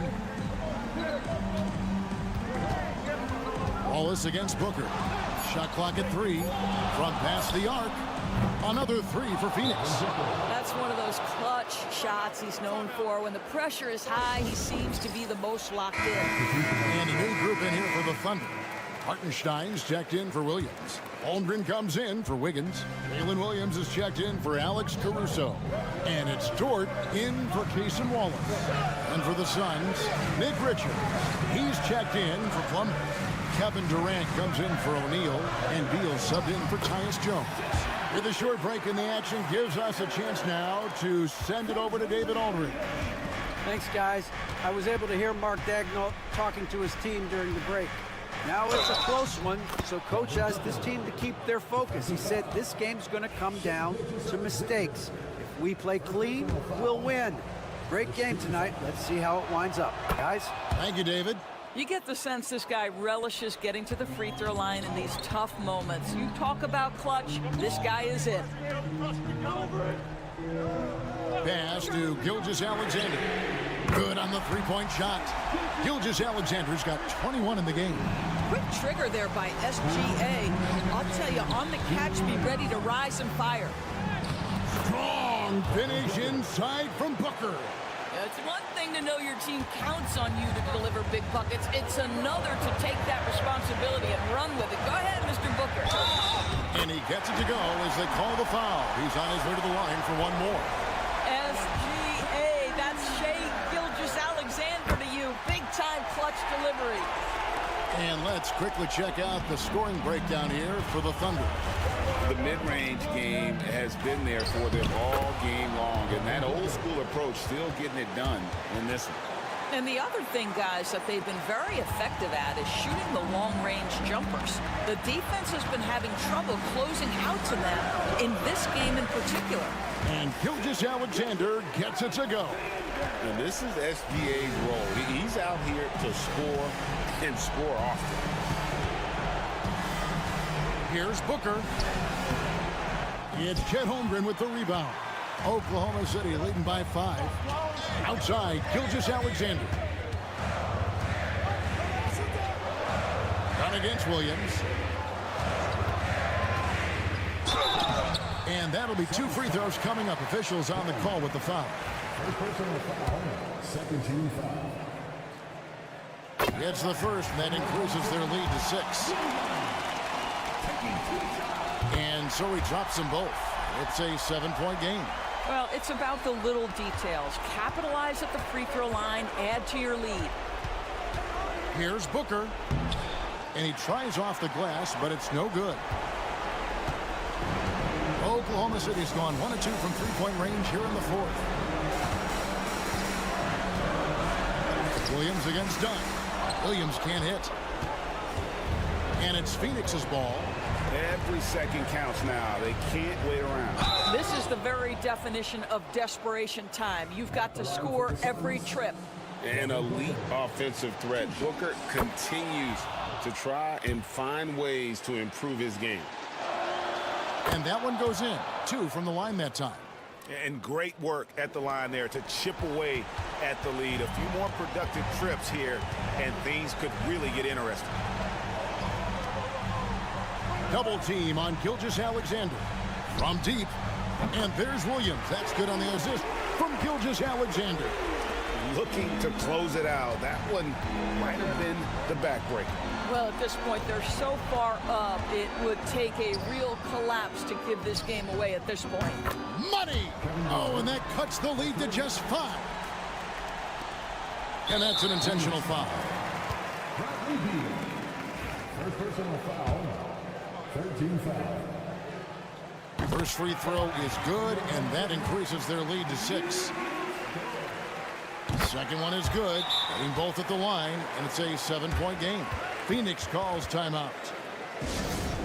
Wallace against Booker. Shot clock at 3. From past the arc. Another 3 for Phoenix. That's one of those clutch shots he's known for. When the pressure is high, he seems to be the most locked in. And a new group in here for the Thunder. Hartenstein's checked in for Williams. Holmgren comes in for Wiggins. Jalen Williams is checked in for Alex Caruso. And it's Dort in for Cason Wallace. And for the Suns, Nick Richards. He's checked in for Plummer. Kevin Durant comes in for O'Neal. And Beal subbed in for Tyus Jones. With a short break in the action gives us a chance now to send it over to David Aldridge. Thanks, guys. I was able to hear Mark Daigneault talking to his team during the break. Now it's a close one, so Coach asked his team to keep their focus. He said this game's going to come down to mistakes. If we play clean, we'll win. Great game tonight. Let's see how it winds up. Guys? Thank you, David. You get the sense this guy relishes getting to the free throw line in these tough moments. You talk about clutch, this guy is it. Pass to Gilgeous-Alexander. Good on the three-point shot. Gilgeous-Alexander's got 21 in the game. Quick trigger there by SGA. I'll tell you, on the catch, be ready to rise and fire. Strong finish inside from Booker. It's one thing to know your team counts on you to deliver big buckets. It's another to take that responsibility and run with it. Go ahead, Mr. Booker. And he gets it to go as they call the foul. He's on his way to the line for one more. SGA, that's Shai Gilgeous-Alexander to you. Big-time clutch delivery. And let's quickly check out the scoring breakdown here for the Thunder. The mid-range game has been there for them all game long, and that old-school approach still getting it done in this one. And the other thing, guys, that they've been very effective at is shooting the long-range jumpers. The defense has been having trouble closing out to them in this game in particular. And Gilgeous-Alexander gets it to go. And this is SGA's role. He's out here to score and score often. Here's Booker. It's Chet Holmgren with the rebound. Oklahoma City leading by 5. Outside, Gilgeous-Alexander. Run against Williams. And that'll be 2 free throws coming up. Officials on the call with the foul. First personal foul, second team foul. It's the first, and that increases their lead to 6. And so he drops them both. It's a 7-point game. Well, it's about the little details. Capitalize at the free throw line, add to your lead. Here's Booker. And he tries off the glass, but it's no good. Oklahoma City's gone 1 of 2 from three-point range here in the 4th. Williams against Dunn. Williams can't hit. And it's Phoenix's ball. Every second counts now. They can't wait around. This is the very definition of desperation time. You've got to score every trip. An elite offensive threat. Booker continues to try and find ways to improve his game. And that one goes in. 2 from the line that time. And great work at the line there to chip away at the lead. A few more productive trips here, and things could really get interesting. Double team on Gilgeous-Alexander. From deep. And there's Williams. That's good on the assist from Gilgeous-Alexander. Looking to close it out. That one might have been the backbreaker. Well, at this point, they're so far up, it would take a real collapse to give this game away at this point. Money! Oh, and that cuts the lead to just 5. And that's an intentional foul. First personal foul, third team foul. First free throw is good, and that increases their lead to 6. Second one is good, getting both at the line, and it's a 7-point game. Phoenix calls timeout.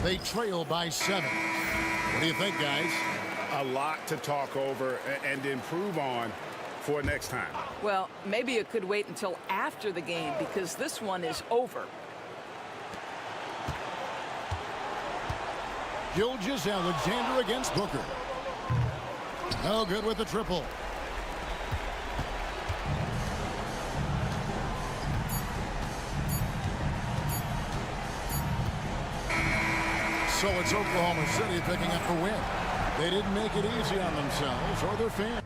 They trail by 7. What do you think, guys? A lot to talk over and improve on for next time. Well, maybe it could wait until after the game because this one is over. Gilgeous-Alexander against Booker. No good with the triple. So it's Oklahoma City picking up the win. They didn't make it easy on themselves or their fans.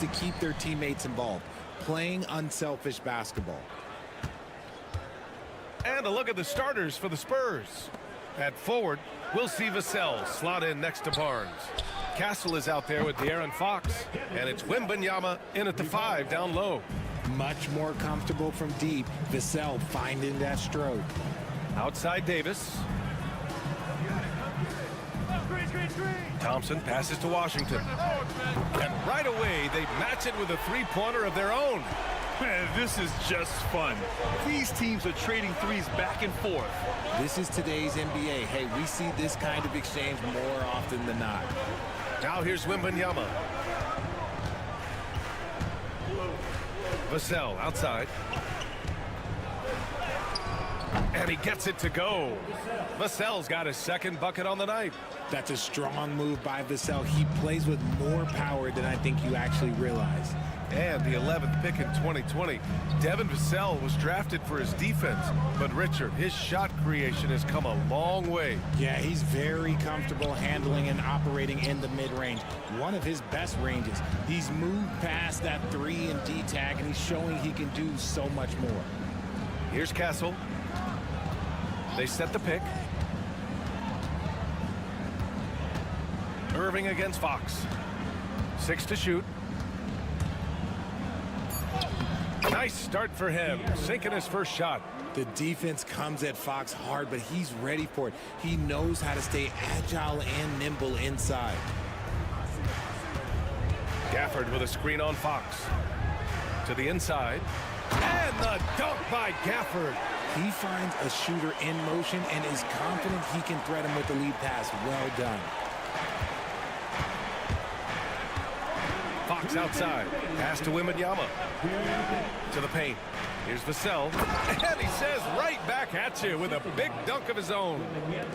to keep their teammates involved, playing unselfish basketball. And a look at the starters for the Spurs. At forward, we'll see Vassell slot in next to Barnes. Castle is out there with De'Aaron Fox, and it's Wembanyama in at the 5 down low. Much more comfortable from deep. Vassell finding that stroke. Outside Davis. Thompson passes to Washington. And right away, they match it with a three-pointer of their own. Man, this is just fun. These teams are trading threes back and forth. This is today's NBA. Hey, we see this kind of exchange more often than not. Now here's Wembanyama. Vassell outside. And he gets it to go. Vassell's got his second bucket on the night. That's a strong move by Vassell. He plays with more power than I think you actually realize. And the 11th pick in 2020, Devin Vassell was drafted for his defense. But Richard, his shot creation has come a long way. Yeah, he's very comfortable handling and operating in the mid-range. One of his best ranges. He's moved past that 3 and D tag, and he's showing he can do so much more. Here's Castle. They set the pick. Irving against Fox. 6 to shoot. Nice start for him, sinking his first shot. The defense comes at Fox hard, but he's ready for it. He knows how to stay agile and nimble inside. Gafford with a screen on Fox. To the inside. And the dunk by Gafford. He finds a shooter in motion and is confident he can threat him with the lead pass. Well done. Fox outside. Pass to Wembanyama. To the paint. Here's Vassell. And he says right back back at you with a big dunk of his own.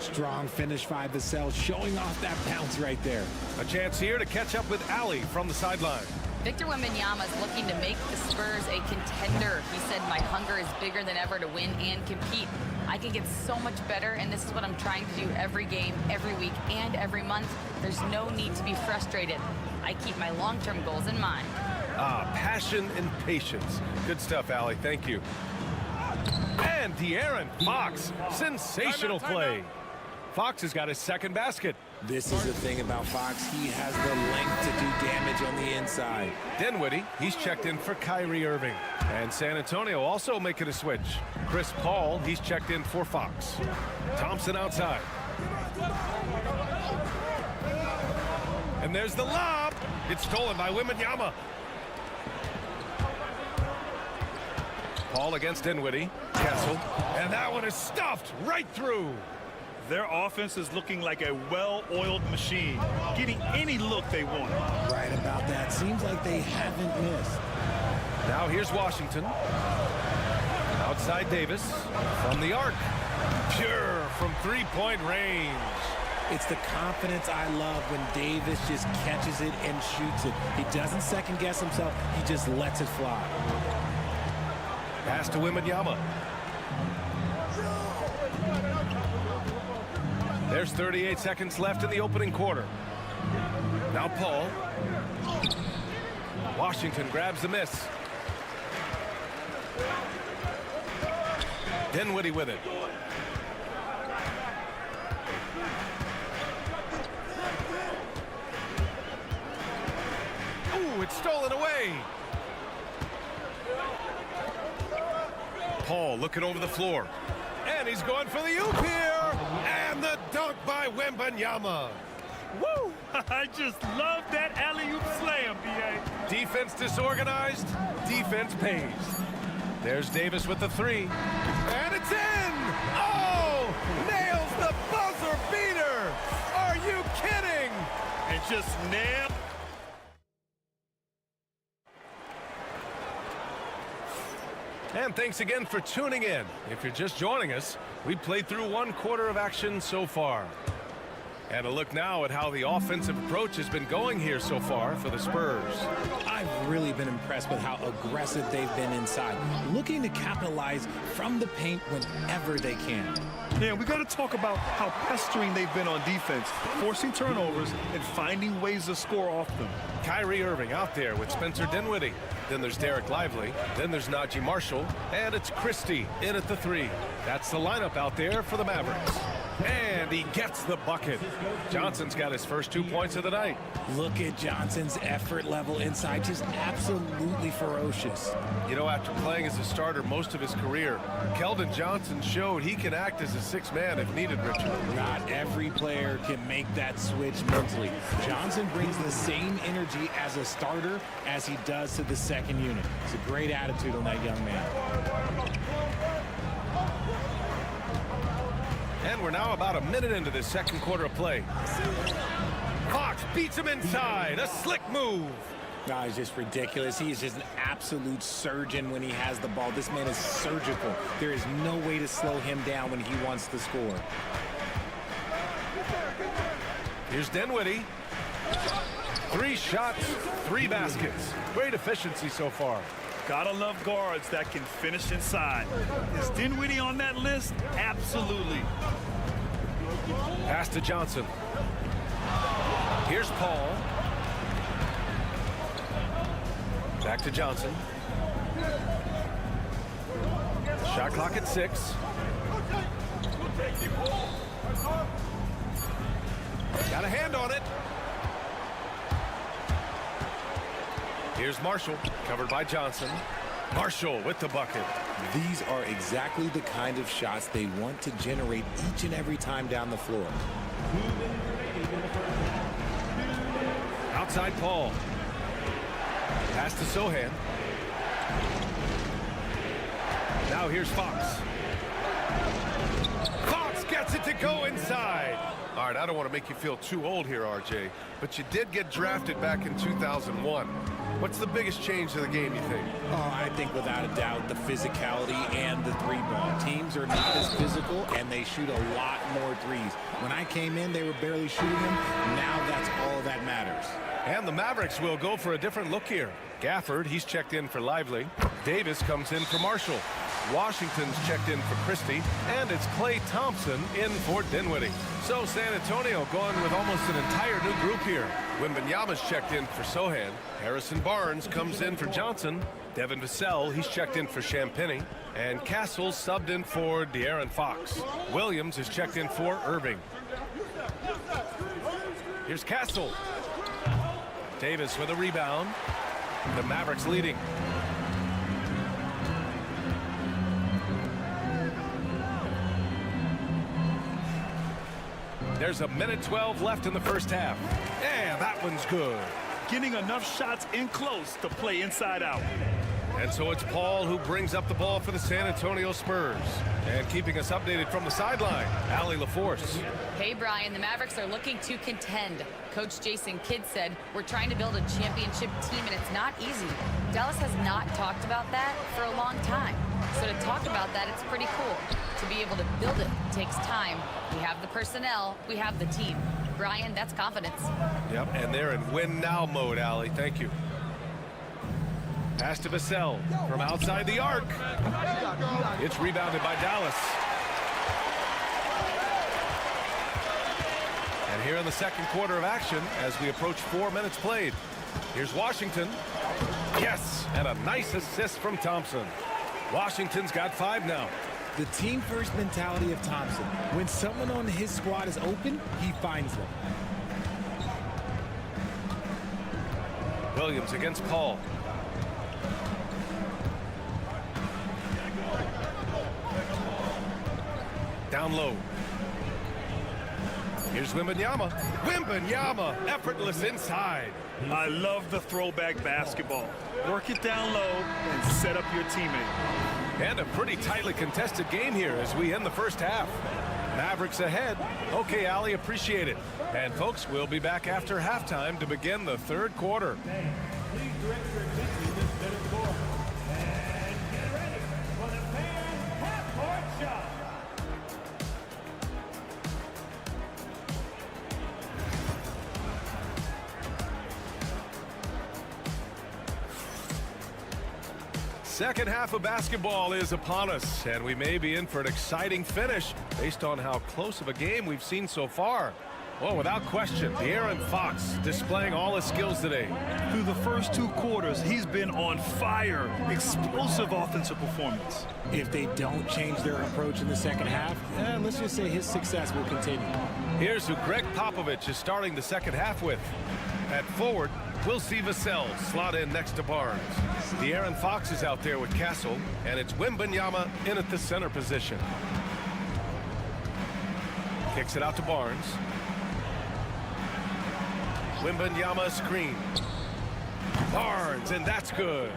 Strong finish by Vassell, showing off that bounce right there. A chance here to catch up with Ali from the sideline. Victor Wembanyama is looking to make the Spurs a contender. He said, my hunger is bigger than ever to win and compete. I can get so much better, and this is what I'm trying to do every game, every week, and every month. There's no need to be frustrated. I keep my long-term goals in mind. Passion and patience. Good stuff, Ali. Thank you. And De'Aaron Fox. Sensational play. Fox has got his second basket. This is the thing about Fox. He has the length to do damage on the inside. Dinwiddie, he's checked in for Kyrie Irving. And San Antonio also making a switch. Chris Paul, he's checked in for Fox. Thompson outside. And there's the lob. It's stolen by Wembanyama. Paul against Dinwiddie. Kessel. And that one is stuffed right through. Their offense is looking like a well-oiled machine, getting any look they want. Right about that. Seems like they haven't missed. Now here's Washington. Outside Davis from the arc. Pure from three-point range. It's the confidence I love when Davis just catches it and shoots it. He doesn't second-guess himself. He just lets it fly. Pass to Wembanyama. There's 38 seconds left in the opening quarter. Now Paul. Washington grabs the miss. Dinwiddie with it. Ooh, it's stolen away. Paul looking over the floor. And he's going for the oop here. And the dunk by Wembanyama. Woo! I just love that alley-oop slam, B.A. Defense disorganized. Defense pays. There's Davis with the three. And it's in! Oh! Nails the buzzer beater! Are you kidding? And just nailed. And thanks again for tuning in. If you're just joining us, we played through one quarter of action so far. And a look now at how the offensive approach has been going here so far for the Spurs. I've really been impressed with how aggressive they've been inside, looking to capitalize from the paint whenever they can. Yeah, we got to talk about how pestering they've been on defense, forcing turnovers and finding ways to score off them. Kyrie Irving out there with Spencer Dinwiddie. Then there's Derek Lively. Then there's Najee Marshall. And it's Christie in at the three. That's the lineup out there for the Mavericks. And he gets the bucket. Johnson's got his first 2 points of the night. Look at Johnson's effort level inside, just absolutely ferocious. You know, after playing as a starter most of his career, Keldon Johnson showed he can act as a sixth man if needed, Richard. Not every player can make that switch mentally. Johnson brings the same energy as a starter as he does to the second unit. It's a great attitude on that young man. And we're now about a minute into this second quarter of play. Fox beats him inside. A slick move. No, it's just ridiculous. He is just an absolute surgeon when he has the ball. This man is surgical. There is no way to slow him down when he wants to score. Here's Dinwiddie. 3 shots, 3 baskets. Great efficiency so far. Gotta love guards that can finish inside. Is Dinwiddie on that list? Absolutely. Pass to Johnson. Here's Paul. Back to Johnson. Shot clock at 6. Got a hand on it. Here's Marshall, covered by Johnson. Marshall with the bucket. These are exactly the kind of shots they want to generate each and every time down the floor. Outside Paul. Pass to Sohan. Now here's Fox. Fox gets it to go inside. All right, I don't want to make you feel too old here, RJ, but you did get drafted back in 2001. What's the biggest change to the game, you think? Oh, I think without a doubt the physicality and the three ball. Teams are not as physical, and they shoot a lot more threes. When I came in, they were barely shooting them. Now that's all that matters. And the Mavericks will go for a different look here. Gafford, he's checked in for Lively. Davis comes in for Marshall. Washington's checked in for Christie, and it's Klay Thompson in for Dinwiddie. So San Antonio going with almost an entire new group here. Wembanyama's checked in for Sohan. Harrison Barnes comes in for Johnson. Devin Vassell, he's checked in for Champagnie. And Castle subbed in for De'Aaron Fox. Williams is checked in for Irving. Here's Castle. Davis with a rebound. The Mavericks leading. There's a minute 12 left in the first half. And that one's good. Getting enough shots in close to play inside out. And so it's Paul who brings up the ball for the San Antonio Spurs. And keeping us updated from the sideline, Allie LaForce. Hey, Brian, the Mavericks are looking to contend. Coach Jason Kidd said, we're trying to build a championship team, and it's not easy. Dallas has not talked about that for a long time. So to talk about that, it's pretty cool. To be able to build it takes time. We have the personnel, we have the team. Brian, that's confidence. Yep, and they're in win-now mode, Allie. Thank you. Pass to Vassell from outside the arc. It's rebounded by Dallas. And here in the second quarter of action, as we approach 4 minutes played, here's Washington. Yes, and a nice assist from Thompson. Washington's got 5 now. The team-first mentality of Thompson. When someone on his squad is open, he finds them. Williams against Paul. Down low. Here's Wembanyama. Wembanyama, effortless inside. I love the throwback basketball. Work it down low and set up your teammate. And a pretty tightly contested game here as we end the first half. Mavericks ahead. Okay, Allie, appreciate it. And folks, we'll be back after halftime to begin the third quarter. Please direct your attention to this minute score. And get ready for the fan half-court shot. Second half of basketball is upon us, and we may be in for an exciting finish based on how close of a game we've seen so far. Well, without question, De'Aaron Fox displaying all his skills today. Through the first 2 quarters, he's been on fire. Explosive offensive performance. If they don't change their approach in the second half, let's just say his success will continue. Here's who Greg Popovich is starting the second half with. At forward, we'll see Vassell slot in next to Barnes. De'Aaron Fox is out there with Castle, and it's Wembanyama in at the center position. Kicks it out to Barnes. Wembanyama screen. Barnes, and that's good.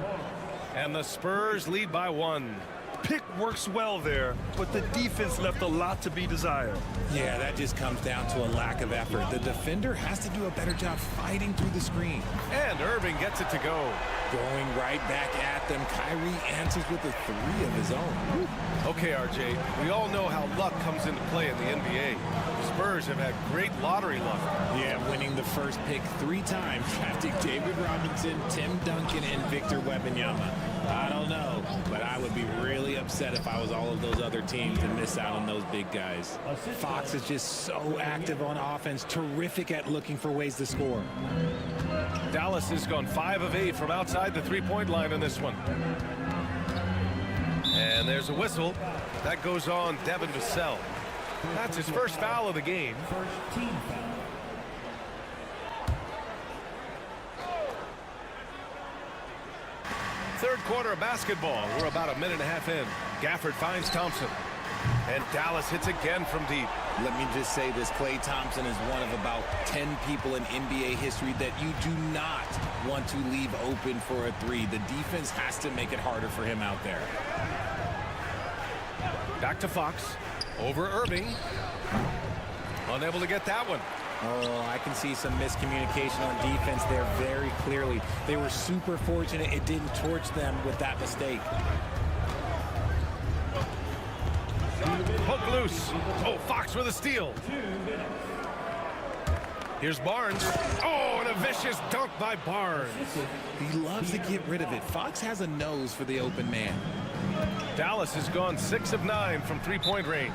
And the Spurs lead by 1. Pick works well there, but the defense left a lot to be desired. Yeah, that just comes down to a lack of effort. The defender has to do a better job fighting through the screen. And Irving gets it to go. Going right back at them, Kyrie answers with a 3 of his own. Okay, RJ, we all know how luck comes into play in the NBA. The Spurs have had great lottery luck. Yeah, winning the first pick 3 times, drafting David Robinson, Tim Duncan, and Victor Wembanyama. I don't know, but I would be really upset if I was all of those other teams and miss out on those big guys. Fox is just so active on offense, terrific at looking for ways to score. Dallas has gone 5 of 8 from outside the three-point line in this one. And there's a whistle. That goes on Devin Vassell. That's his first foul of the game. First team foul. Third quarter of basketball. We're about a minute and a half in. Gafford finds Thompson. And Dallas hits again from deep. Let me just say this, Klay Thompson is one of about 10 people in NBA history that you do not want to leave open for a 3. The defense has to make it harder for him out there. Back to Fox. Over Irving. Unable to get that one. Oh, I can see some miscommunication on defense there very clearly. They were super fortunate it didn't torch them with that mistake. Poke loose. Oh, Fox with a steal. Here's Barnes. Oh, and a vicious dunk by Barnes. He loves to get rid of it. Fox has a nose for the open man. Dallas has gone 6 of 9 from three-point range.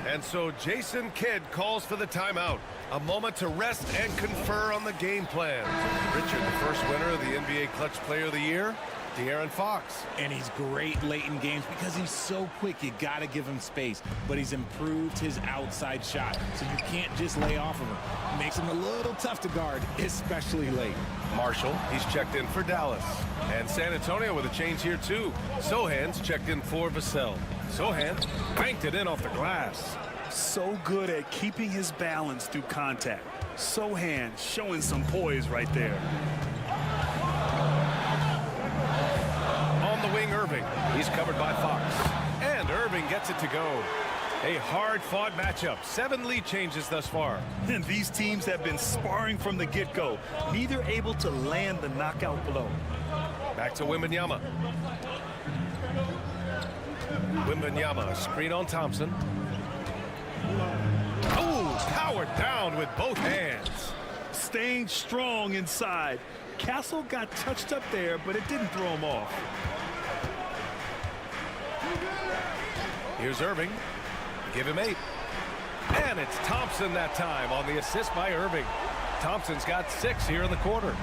And so Jason Kidd calls for the timeout. A moment to rest and confer on the game plan. Richard, the first winner of the NBA Clutch Player of the Year, De'Aaron Fox. And he's great late in games because he's so quick. You got to give him space. But he's improved his outside shot, so you can't just lay off of him. Makes him a little tough to guard, especially late. Marshall, he's checked in for Dallas. And San Antonio with a change here, too. Sohan's checked in for Vassell. Sohan banked it in off the glass. So good at keeping his balance through contact. Sohan showing some poise right there. On the wing, Irving. He's covered by Fox. And Irving gets it to go. A hard-fought matchup. 7 lead changes thus far. And these teams have been sparring from the get-go. Neither able to land the knockout blow. Back to Wembanyama. Wembanyama, a screen on Thompson. Oh, powered down with both hands. Staying strong inside. Castle got touched up there, but it didn't throw him off. Here's Irving. Give him 8. And it's Thompson that time on the assist by Irving. Thompson's got 6 here in the quarter.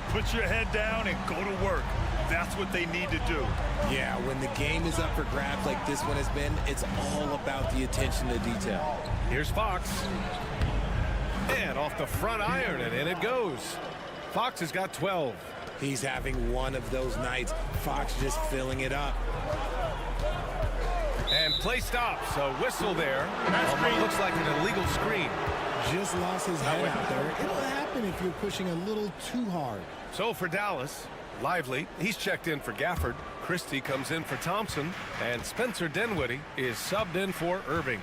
Put your head down and go to work. That's what they need to do. Yeah, when the game is up for grabs like this one has been, it's all about the attention to detail. Here's Fox. And off the front iron, and in it goes. Fox has got 12. He's having one of those nights. Fox just filling it up. And play stops. A whistle there. What looks like an illegal screen. Just lost his head out there. It'll happen if you're pushing a little too hard. So for Dallas, Lively, he's checked in for Gafford. Christie comes in for Thompson. And Spencer Dinwiddie is subbed in for Irving.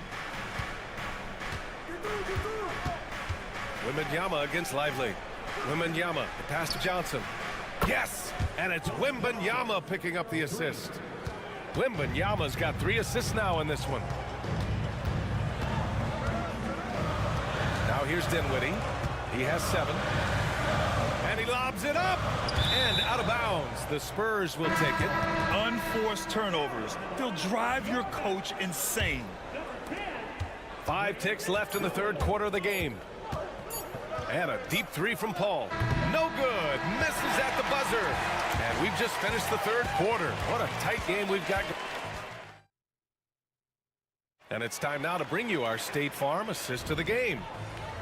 Wembanyama against Lively. Wembanyama, the pass to Johnson. Yes! And it's Wembanyama picking up the assist. Wembanyama's got 3 assists now in this one. Now here's Dinwiddie. He has 7. And he lobs it up. And out of bounds. The Spurs will take it. Unforced turnovers. They'll drive your coach insane. 5 ticks left in the third quarter of the game. And a deep 3 from Paul. No good. Misses at the buzzer. And we've just finished the third quarter. What a tight game we've got. And it's time now to bring you our State Farm assist of the game.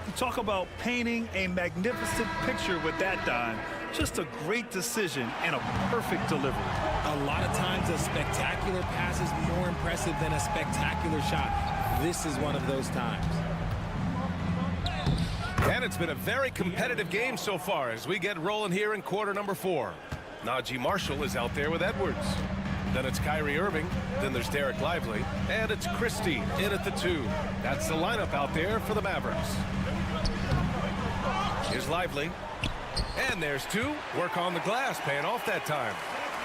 You talk about painting a magnificent picture with that dime. Just a great decision and a perfect delivery. A lot of times a spectacular pass is more impressive than a spectacular shot. This is one of those times. And it's been a very competitive game so far as we get rolling here in quarter number 4. Najee Marshall is out there with Edwards. Then it's Kyrie Irving. Then there's Derek Lively. And it's Christie in at the 2. That's the lineup out there for the Mavericks. Here's Lively. And there's 2. Work on the glass, paying off that time.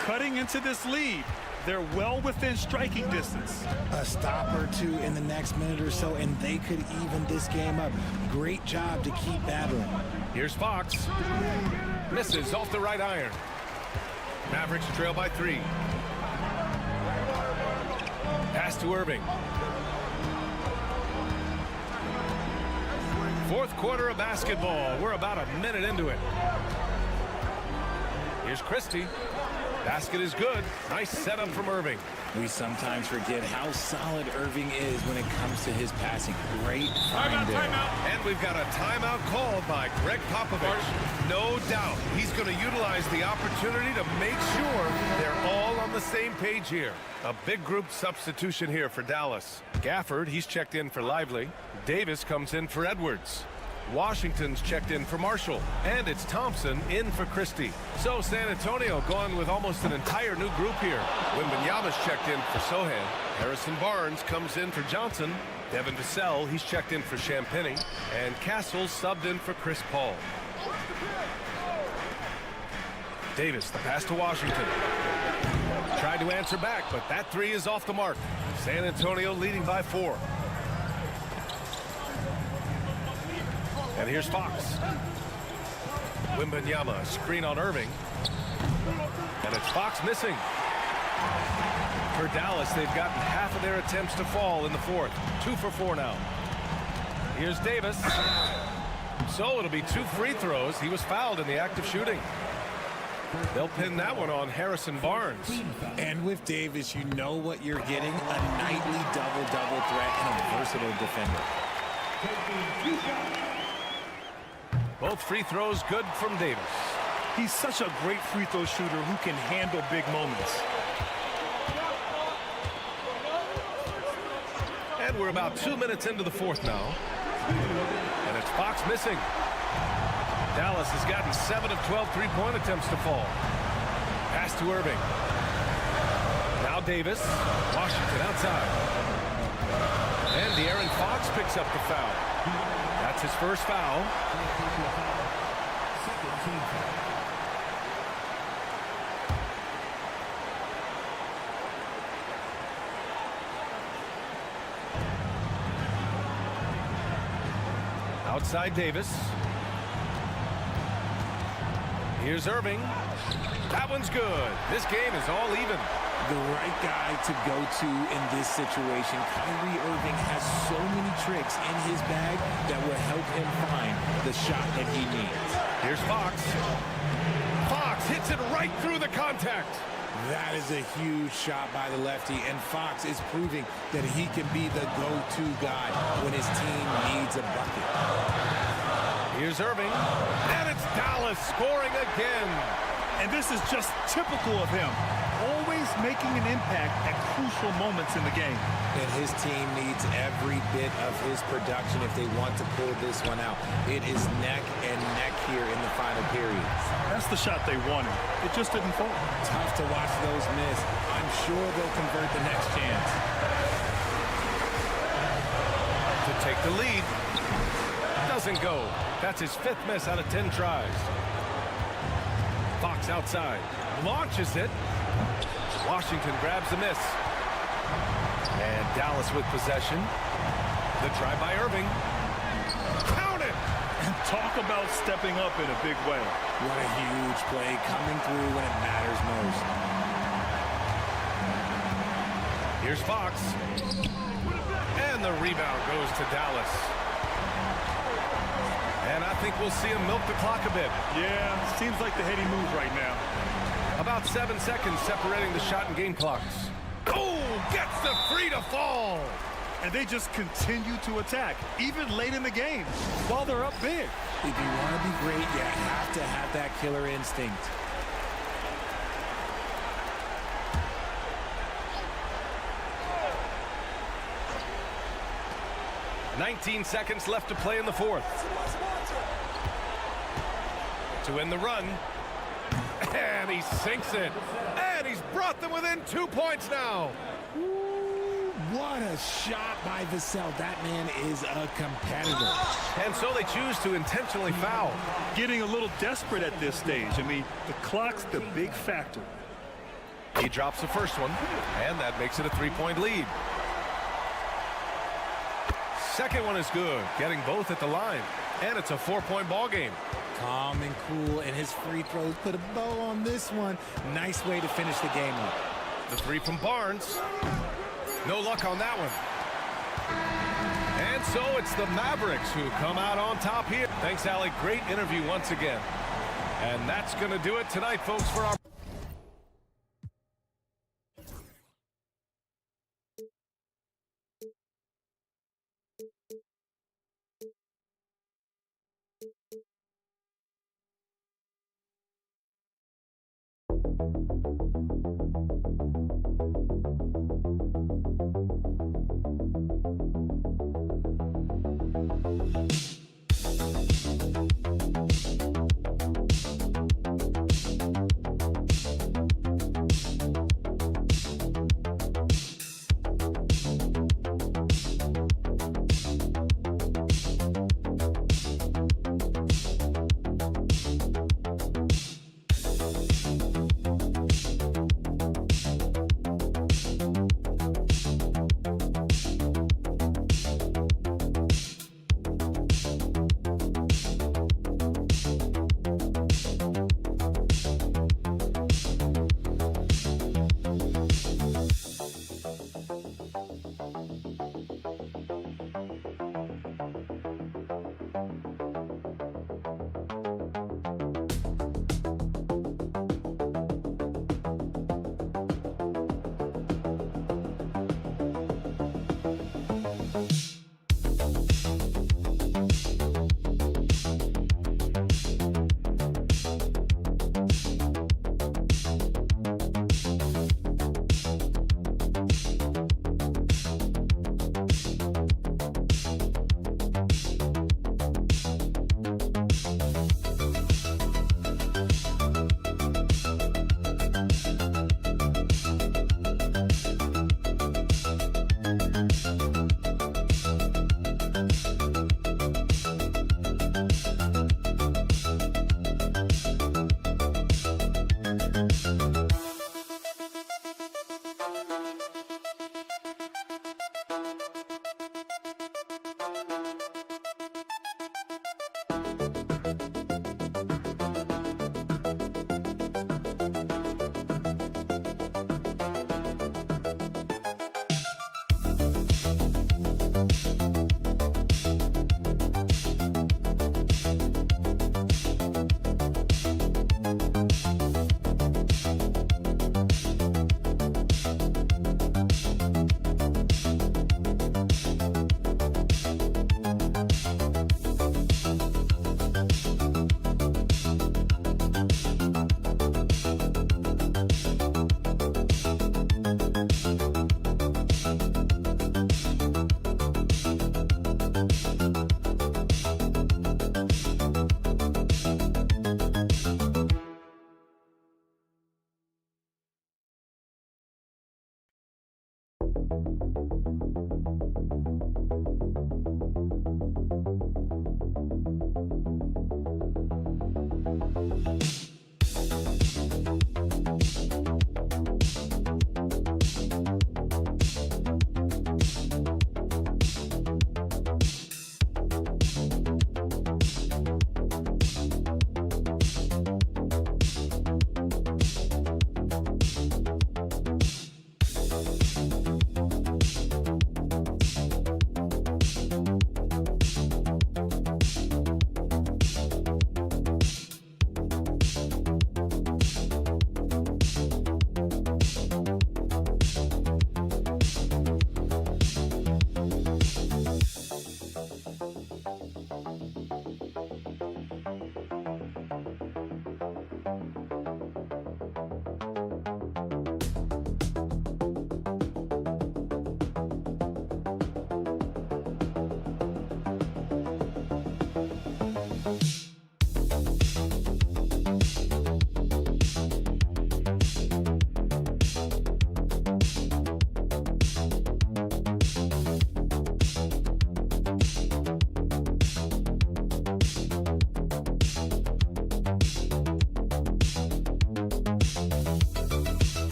Cutting into this lead. They're well within striking distance. A stop or 2 in the next minute or so, and they could even this game up. Great job to keep battling. Here's Fox. Misses off the right iron. Mavericks trail by 3. Pass to Irving. Fourth quarter of basketball. We're about a minute into it. Here's Christie. Basket is good. Nice setup from Irving. We sometimes forget how solid Irving is when it comes to his passing. Great find there. And we've got a timeout called by Greg Popovich. No doubt he's going to utilize the opportunity to make sure they're all on the same page here. A big group substitution here for Dallas. Gafford, he's checked in for Lively. Davis comes in for Edwards. Washington's checked in for Marshall. And it's Thompson in for Christie. So San Antonio going with almost an entire new group here. Wembanyama's checked in for Sohan. Harrison Barnes comes in for Johnson. Devin Vassell, he's checked in for Champagny, and Castle subbed in for Chris Paul. Davis, the pass to Washington. Tried to answer back, but that three is off the mark. San Antonio leading by 4. And here's Fox. Wembanyama, screen on Irving. And it's Fox missing. For Dallas, they've gotten half of their attempts to fall in the fourth. 2 for 4 now. Here's Davis. So it'll be 2 free throws. He was fouled in the act of shooting. They'll pin that one on Harrison Barnes. And with Davis, you know what you're getting, a nightly double-double threat and a versatile defender. Both free throws good from Davis. He's such a great free throw shooter who can handle big moments. And we're about 2 minutes into the fourth now. And it's Fox missing. Dallas has gotten 7 of 12 three-point attempts to fall. Pass to Irving. Now Davis. Washington outside. And De'Aaron Fox picks up the foul. That's his first foul. Outside Davis. Here's Irving. That one's good. This game is all even. The right guy to go to in this situation. Kyrie Irving has so many tricks in his bag that will help him find the shot that he needs. Here's Fox. Fox hits it right through the contact. That is a huge shot by the lefty, and Fox is proving that he can be the go-to guy when his team needs a bucket. Here's Irving, and it's Dallas scoring again. And this is just typical of him, always making an impact at crucial moments in the game. And his team needs every bit of his production if they want to pull this one out. It is neck and neck here in the final period. That's the shot they wanted. It just didn't fall. Tough to watch those miss. I'm sure they'll convert the next chance. To take the lead. Doesn't go. That's his 5th miss out of 10 tries. Fox outside. Launches it. Washington grabs the miss. And Dallas with possession. The try by Irving. Count it! And talk about stepping up in a big way. What a huge play coming through when it matters most. Here's Fox. And the rebound goes to Dallas. And I think we'll see him milk the clock a bit. Yeah, seems like the heady move right now. About 7 seconds separating the shot and game clocks. Oh, gets the free to fall. And they just continue to attack, even late in the game, while they're up big. If you want to be great, you have to have that killer instinct. "19 seconds left to play in the fourth. To end the run. And he sinks it. And he's brought them within 2 points now. Ooh, what a shot by Vassell. That man is a competitor. And so they choose to intentionally foul. Getting a little desperate at this stage. I mean, the clock's the big factor. He drops the first one, and that makes it a 3-point lead. Second one is good, getting both at the line. And it's a 4-point ball game. Calm and cool, and his free throws put a bow on this one. Nice way to finish the game up. The three from Barnes. No luck on that one. And so it's the Mavericks who come out on top here. Thanks, Alec. Great interview once again. And that's going to do it tonight, folks, for our...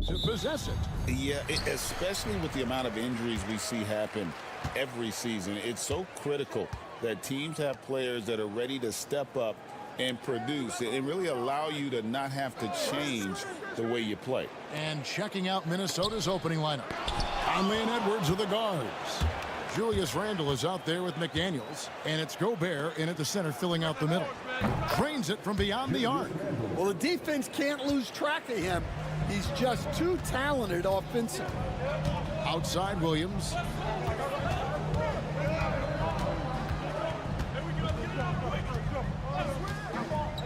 To possess it. Yeah, especially with the amount of injuries we see happen every season. It's so critical that teams have players that are ready to step up and produce and really allow you to not have to change the way you play. And checking out Minnesota's opening lineup. Conley and Edwards are the guards. Julius Randle is out there with McDaniels, and it's Gobert in at the center filling out the middle. Trains it from beyond the arc. Well, the defense can't lose track of him. He's just too talented offensively. Outside Williams.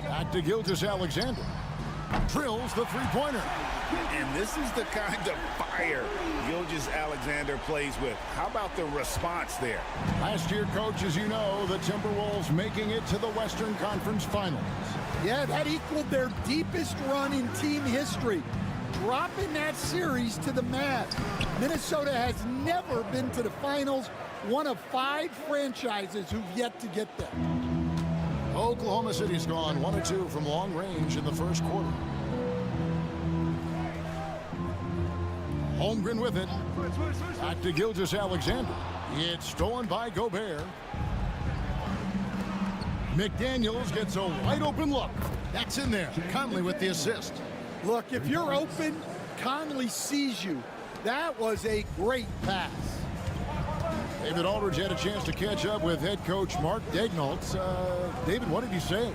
Back to Gilgeous-Alexander. Drills the three-pointer. And this is the kind of fire Gilgeous-Alexander plays with. How about the response there? Last year, coach, as you know, the Timberwolves making it to the Western Conference Finals. Yeah, that equaled their deepest run in team history, dropping that series to the Mavs. Minnesota has never been to the finals, one of 5 franchises who've yet to get there. Oklahoma City's gone 1 of 2 from long range in the first quarter. Holmgren with it. Back to Gilgeous-Alexander. It's stolen by Gobert. McDaniels gets a wide open look. That's in there. Conley with the assist. Look, if you're open, Conley sees you. That was a great pass. David Aldridge had a chance to catch up with head coach Mark Daignault. David, what did he say?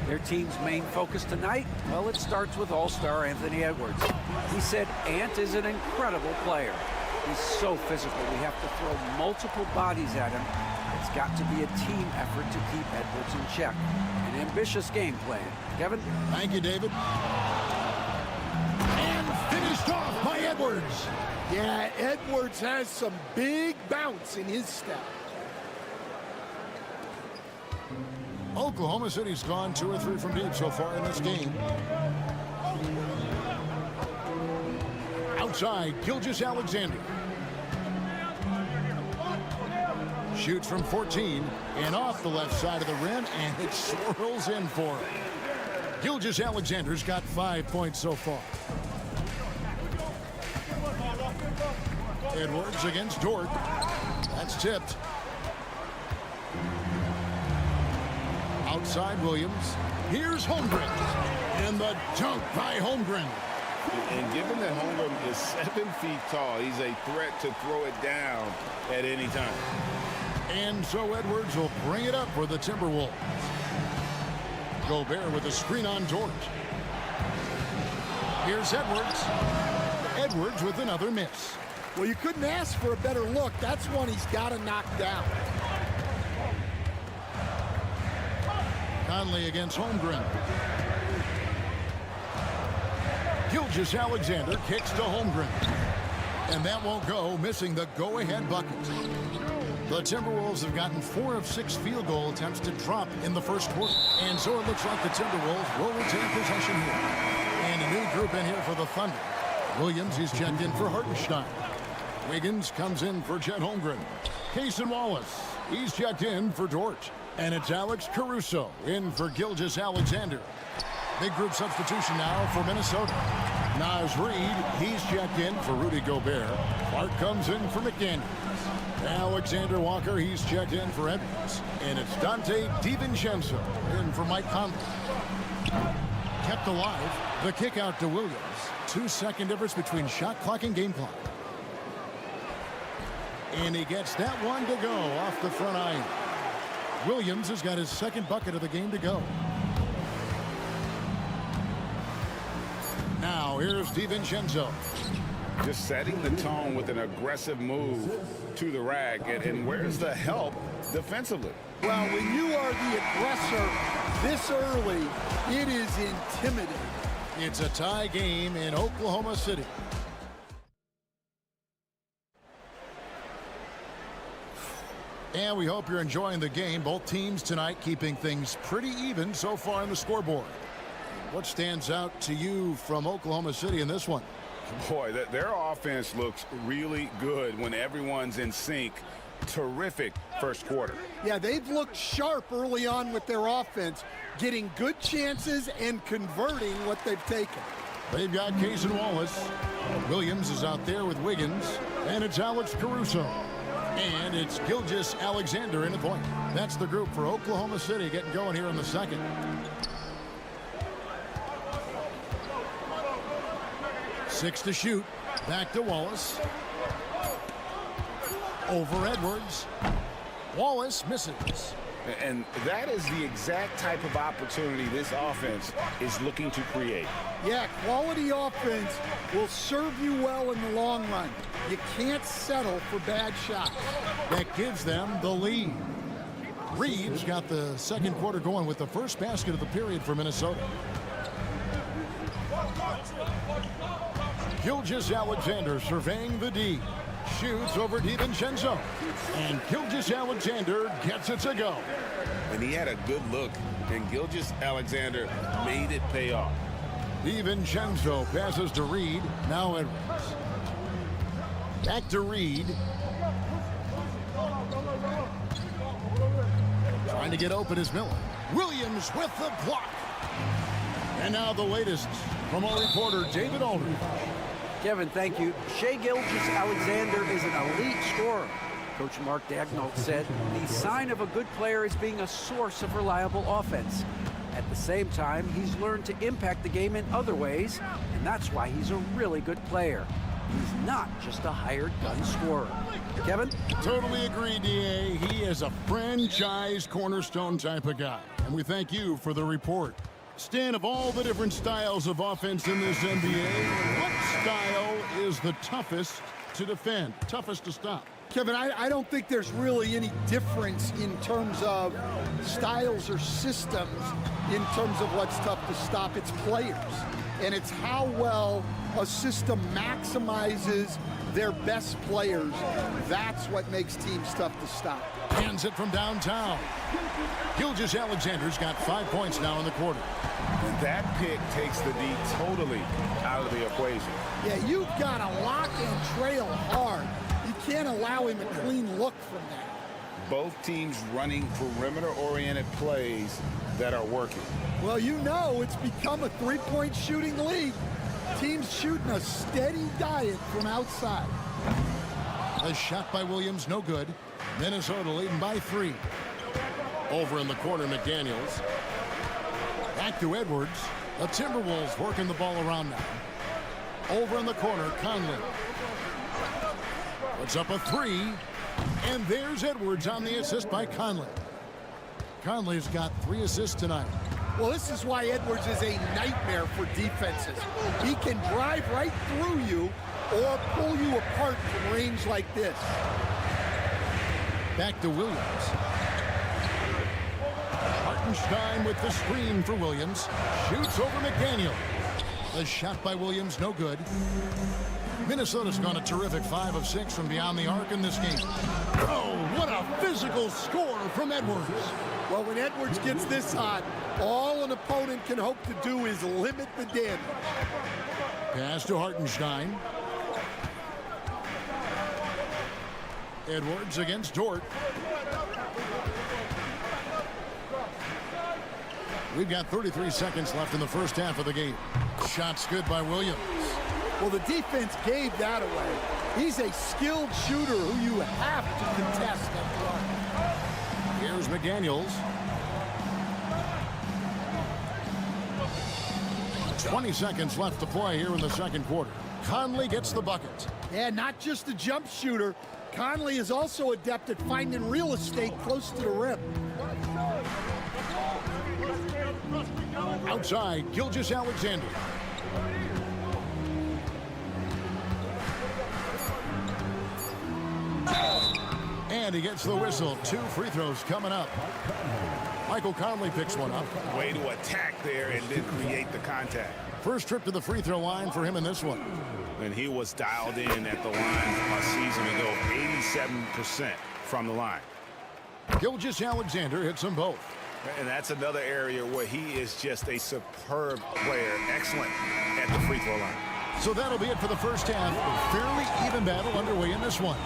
Their team's main focus tonight? Well, it starts with all-star Anthony Edwards. He said Ant is an incredible player. He's so physical. We have to throw multiple bodies at him. It's got to be a team effort to keep Edwards in check. An ambitious game plan. Kevin? Thank you, David. And finished off by Edwards. Yeah, Edwards has some big bounce in his step. Oklahoma City's gone 2 or 3 from deep so far in this game. Outside, Gilgeous-Alexander. Shoots from 14 and off the left side of the rim, and it swirls in for him. Gilgeous-Alexander's got 5 points so far. Edwards against Dort. That's tipped. Outside Williams. Here's Holmgren. And the dunk by Holmgren. And given that Holmgren is 7 feet tall, he's a threat to throw it down at any time. And so Edwards will bring it up for the Timberwolves. Gobert with a screen on Dort. Here's Edwards. Edwards with another miss. Well, you couldn't ask for a better look. That's one he's got to knock down. Conley against Holmgren. Gilgeous-Alexander kicks to Holmgren. And that won't go, missing the go-ahead bucket. The Timberwolves have gotten 4 of 6 field goal attempts to drop in the first quarter. And so it looks like the Timberwolves will retain possession here. And a new group in here for the Thunder. Williams is checked in for Hartenstein. Wiggins comes in for Chet Holmgren. Cason Wallace, he's checked in for Dort. And it's Alex Caruso in for Gilgeous-Alexander. Big group substitution now for Minnesota. Naz Reid, he's checked in for Rudy Gobert. Clark comes in for McDaniels. Alexander Walker, he's checked in for Edwards. And it's Dante DiVincenzo in for Mike Conley. Kept alive, the kick out to Williams. 2-second difference between shot clock and game clock. And he gets that one to go off the front iron. Williams has got his second bucket of the game to go. Now here's DiVincenzo. Just setting the tone with an aggressive move to the rack. And where's the help defensively? Well, when you are the aggressor this early, it is intimidating. It's a tie game in Oklahoma City. And we hope you're enjoying the game. Both teams tonight keeping things pretty even so far on the scoreboard. What stands out to you from Oklahoma City in this one? Boy, their offense looks really good when everyone's in sync. Terrific first quarter. Yeah, they've looked sharp early on with their offense, getting good chances and converting what they've taken. They've got Cason Wallace. Williams is out there with Wiggins. And it's Alex Caruso. And it's Gilgeous-Alexander in the point. That's the group for Oklahoma City getting going here in the second. Six to shoot. Back to Wallace. Over Edwards. Wallace misses. And that is the exact type of opportunity this offense is looking to create. Yeah, quality offense will serve you well in the long run. You can't settle for bad shots. That gives them the lead. Reed's got the second quarter going with the first basket of the period for Minnesota. Gilgeous-Alexander surveying the D. Shoots over DiVincenzo. And Gilgeous-Alexander gets it to go. And he had a good look, and Gilgeous-Alexander made it pay off. DiVincenzo passes to Reed. Now Edwards. Back to Reed. Trying to get open is Miller. Williams with the block. And now the latest from our reporter, David Aldridge. Kevin, thank you. Shai Gilgeous-Alexander is an elite scorer. Coach Mark Daigneault said the sign of a good player is being a source of reliable offense. At the same time, he's learned to impact the game in other ways, and that's why he's a really good player. He's not just a hired gun scorer. Kevin? Totally agree, D.A. He is a franchise cornerstone type of guy. And we thank you for the report. Stan, of all the different styles of offense in this NBA, what style is the toughest to defend, toughest to stop? Kevin, I don't think there's really any difference in terms of styles or systems in terms of what's tough to stop. It's players, and it's how well a system maximizes their best players. That's what makes teams tough to stop. Hands it from downtown. Gilgeous-Alexander's got 5 points now in the quarter. And that pick takes the D totally out of the equation. Yeah, you've got to lock and trail hard. You can't allow him a clean look from that. Both teams running perimeter-oriented plays that are working. Well, you know it's become a three-point shooting league. Teams shooting a steady diet from outside. A shot by Williams, no good. Minnesota leading by 3. Over in the corner, McDaniels. Back to Edwards. The Timberwolves working the ball around now. Over in the corner, Conley. Puts up a 3. And there's Edwards on the assist by Conley. Conley's got 3 assists tonight. Well, this is why Edwards is a nightmare for defenses. He can drive right through you or pull you apart from range like this. Back to Williams. Hartenstein with the screen for Williams. Shoots over McDaniel. The shot by Williams, no good. Minnesota's gone a terrific 5 of 6 from beyond the arc in this game. Oh, what a physical score from Edwards. Well, when Edwards gets this hot, all an opponent can hope to do is limit the damage. Pass to Hartenstein. Edwards against Dort. We've got 33 seconds left in the first half of the game. Shots good by Williams. Well, the defense gave that away. He's a skilled shooter who you have to contest at the arc. Here's McDaniels. 20 seconds left to play here in the second quarter. Conley gets the bucket. Yeah, not just a jump shooter. Conley is also adept at finding real estate close to the rim. Outside, Gilgeous-Alexander. And he gets the whistle. 2 free throws coming up. Michael Conley picks one up. Way to attack there and then create the contact. First trip to the free throw line for him in this one. And he was dialed in at the line a season ago, 87% from the line. Gilgeous-Alexander hits them both. And that's another area where he is just a superb player, excellent at the free throw line. So that'll be it for the first half. A fairly even battle underway in this one.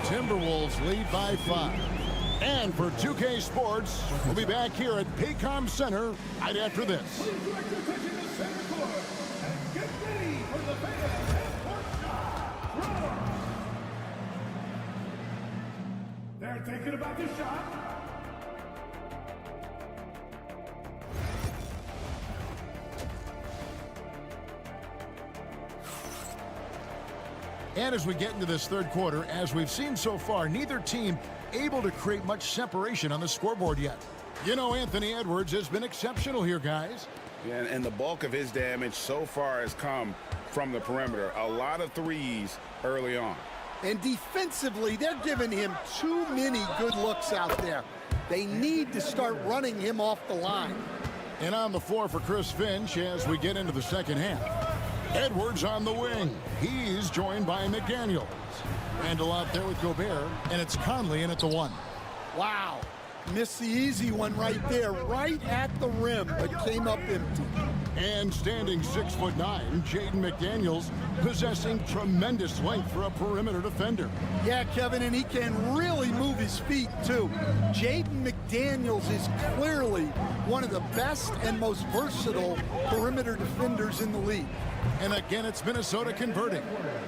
Timberwolves lead by 5. And for 2K Sports, we'll be back here at Paycom Center right after this. They're thinking about the shot. And as we get into this third quarter, as we've seen so far, neither team able to create much separation on the scoreboard yet. You know, Anthony Edwards has been exceptional here, guys. Yeah, and the bulk of his damage so far has come from the perimeter. A lot of threes early on. And defensively, they're giving him too many good looks out there. They need to start running him off the line. And on the floor for Chris Finch as we get into the second half. Edwards on the wing. He's joined by McDaniels. Handle out there with Gobert, and it's Conley in at the 1. Wow. Missed the easy one right there, right at the rim, but came up empty. And standing 6'9", Jaden McDaniels, possessing tremendous length for a perimeter defender. Yeah, Kevin, and he can really move his feet, too. Jaden McDaniels is clearly one of the best and most versatile perimeter defenders in the league. And again, it's Minnesota converting.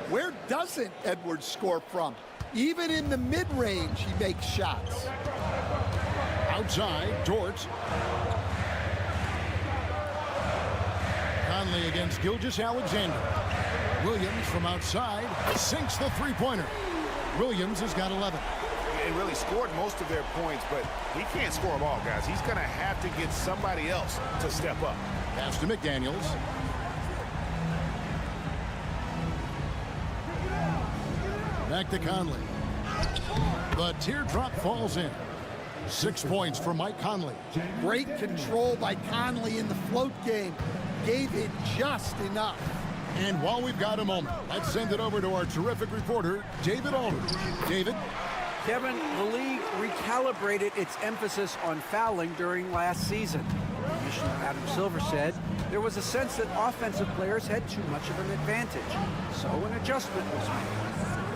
Where doesn't Edwards score from? Even in the mid-range, he makes shots. Outside, Dort. Conley against Gilgeous-Alexander. Williams from outside sinks the three-pointer. Williams has got 11. And really scored most of their points, but he can't score them all, guys. He's going to have to get somebody else to step up. Pass to McDaniels. Back to Conley. The teardrop falls in. 6 points for Mike Conley. Great control by Conley in the float game. Gave it just enough. And while we've got a moment, let's send it over to our terrific reporter, David Aldridge. David? Kevin, the league recalibrated its emphasis on fouling during last season. Commissioner Adam Silver said there was a sense that offensive players had too much of an advantage. So an adjustment was made.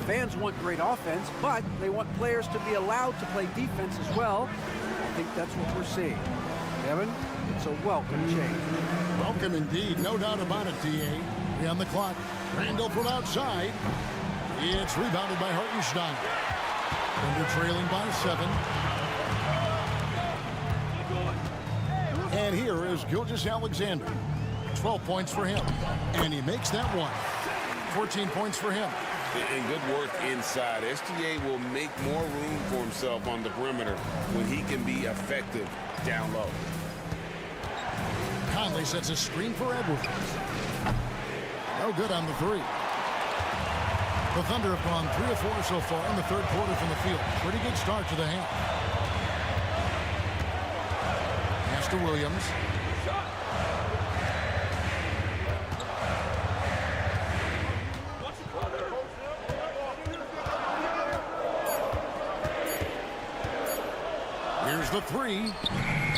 Fans want great offense, but they want players to be allowed to play defense as well. I think that's what we're seeing. Kevin, it's a welcome change. Welcome indeed, no doubt about it, D.A. On the clock, Randall from outside. It's rebounded by Hartenstein. Thunder trailing by 7. And here is Gilgeous-Alexander. 12 points for him. And he makes that one. 14 points for him. And good work inside. SGA will make more room for himself on the perimeter when he can be effective down low. Conley sets a screen for Edwards. No good on the 3. The Thunder have gone 3 of 4 so far in the third quarter from the field. Pretty good start to the half. Pass to Williams. the three.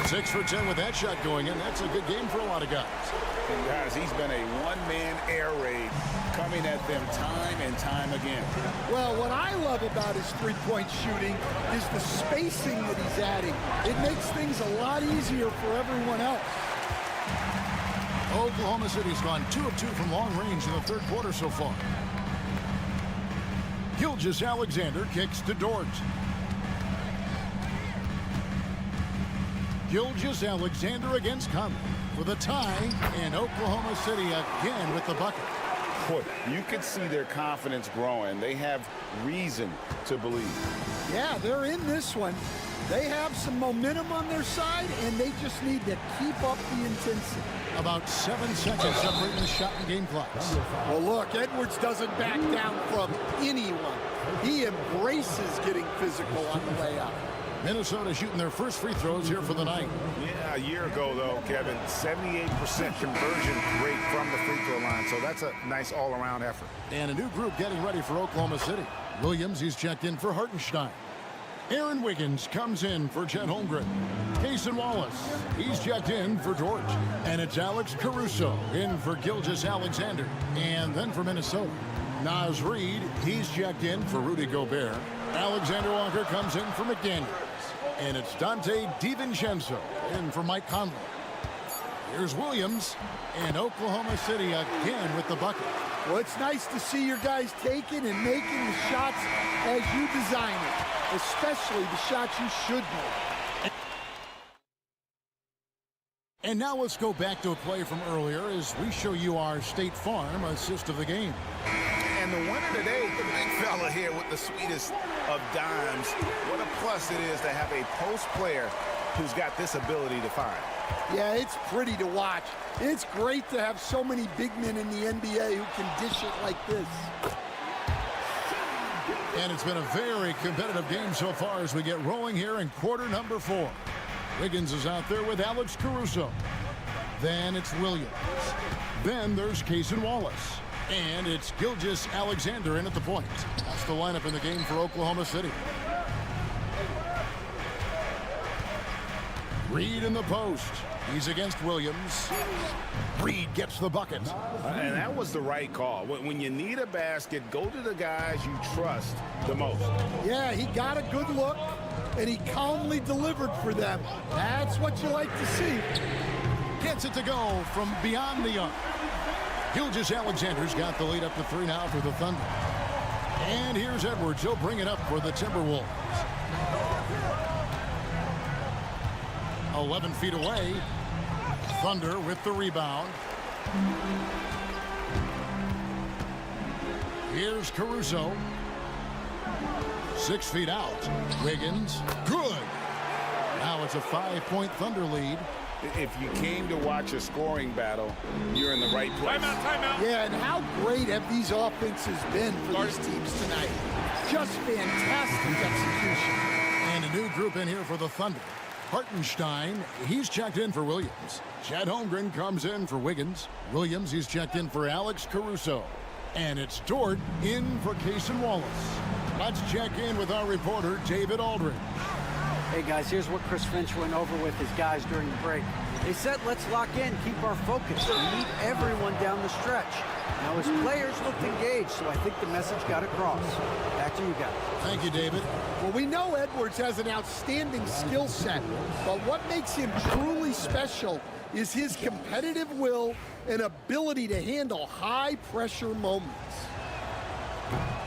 6 for 10 with that shot going in. That's a good game for a lot of guys. And guys, he's been a one-man air raid coming at them time and time again. Well, what I love about his three-point shooting is the spacing that he's adding. It makes things a lot easier for everyone else. Oklahoma City's gone 2 of 2 from long range in the third quarter so far. Gilgeous-Alexander kicks to Dort. Gilgeous-Alexander against Conley for the tie, and Oklahoma City again with the bucket. Boy, you could see their confidence growing. They have reason to believe. Yeah, they're in this one. They have some momentum on their side, and they just need to keep up the intensity. About 7 seconds separating the shot and game clocks. Well, look, Edwards doesn't back down from anyone. He embraces getting physical on the layup. Minnesota shooting their first free throws here for the night. Yeah, a year ago, though, Kevin, 78% conversion rate from the free throw line. So that's a nice all-around effort. And a new group getting ready for Oklahoma City. Williams, he's checked in for Hartenstein. Aaron Wiggins comes in for Chet Holmgren. Cason Wallace, he's checked in for Dort. And it's Alex Caruso in for Gilgeous-Alexander. And then for Minnesota, Naz Reid, he's checked in for Rudy Gobert. Alexander Walker comes in for McDaniels. And it's Dante DiVincenzo in for Mike Conley. Here's Williams, and Oklahoma City again with the bucket. Well, it's nice to see your guys taking and making the shots as you design it, especially the shots you should make. And now let's go back to a play from earlier as we show you our State Farm assist of the game. And the winner today, the big fella here with the sweetest of dimes. What a plus it is to have a post player who's got this ability to find. Yeah, it's pretty to watch. It's great to have so many big men in the NBA who can dish it like this. And it's been a very competitive game so far as we get rolling here in quarter number 4. Wiggins is out there with Alex Caruso. Then it's Williams. Then there's Cason Wallace. And it's Gilgeous-Alexander in at the point. That's the lineup in the game for Oklahoma City. Reid in the post. He's against Williams. Reid gets the bucket. And that was the right call. When you need a basket, go to the guys you trust the most. Yeah, he got a good look, and he calmly delivered for them. That's what you like to see. Gets it to go from beyond the arc. Gilgeous-Alexander's got the lead up to 3 now for the Thunder. And here's Edwards. He'll bring it up for the Timberwolves. 11 feet away. Thunder with the rebound. Here's Caruso. 6 feet out. Wiggins. Good. Now it's a 5-point Thunder lead. If you came to watch a scoring battle, you're in the right place. Timeout. Yeah, and how great have these offenses been for these teams tonight? Just fantastic execution. And a new group in here for the Thunder. Hartenstein, he's checked in for Williams. Chet Holmgren comes in for Wiggins. Williams, he's checked in for Alex Caruso. And it's Dort in for Cason Wallace. Let's check in with our reporter, David Aldridge. Hey guys, here's what Chris Finch went over with his guys during the break. They said, let's lock in, keep our focus, and meet everyone down the stretch. Now his players looked engaged, so I think the message got across. Back to you guys. Thank you, David. Well, we know Edwards has an outstanding skill set, but what makes him truly special is his competitive will and ability to handle high-pressure moments.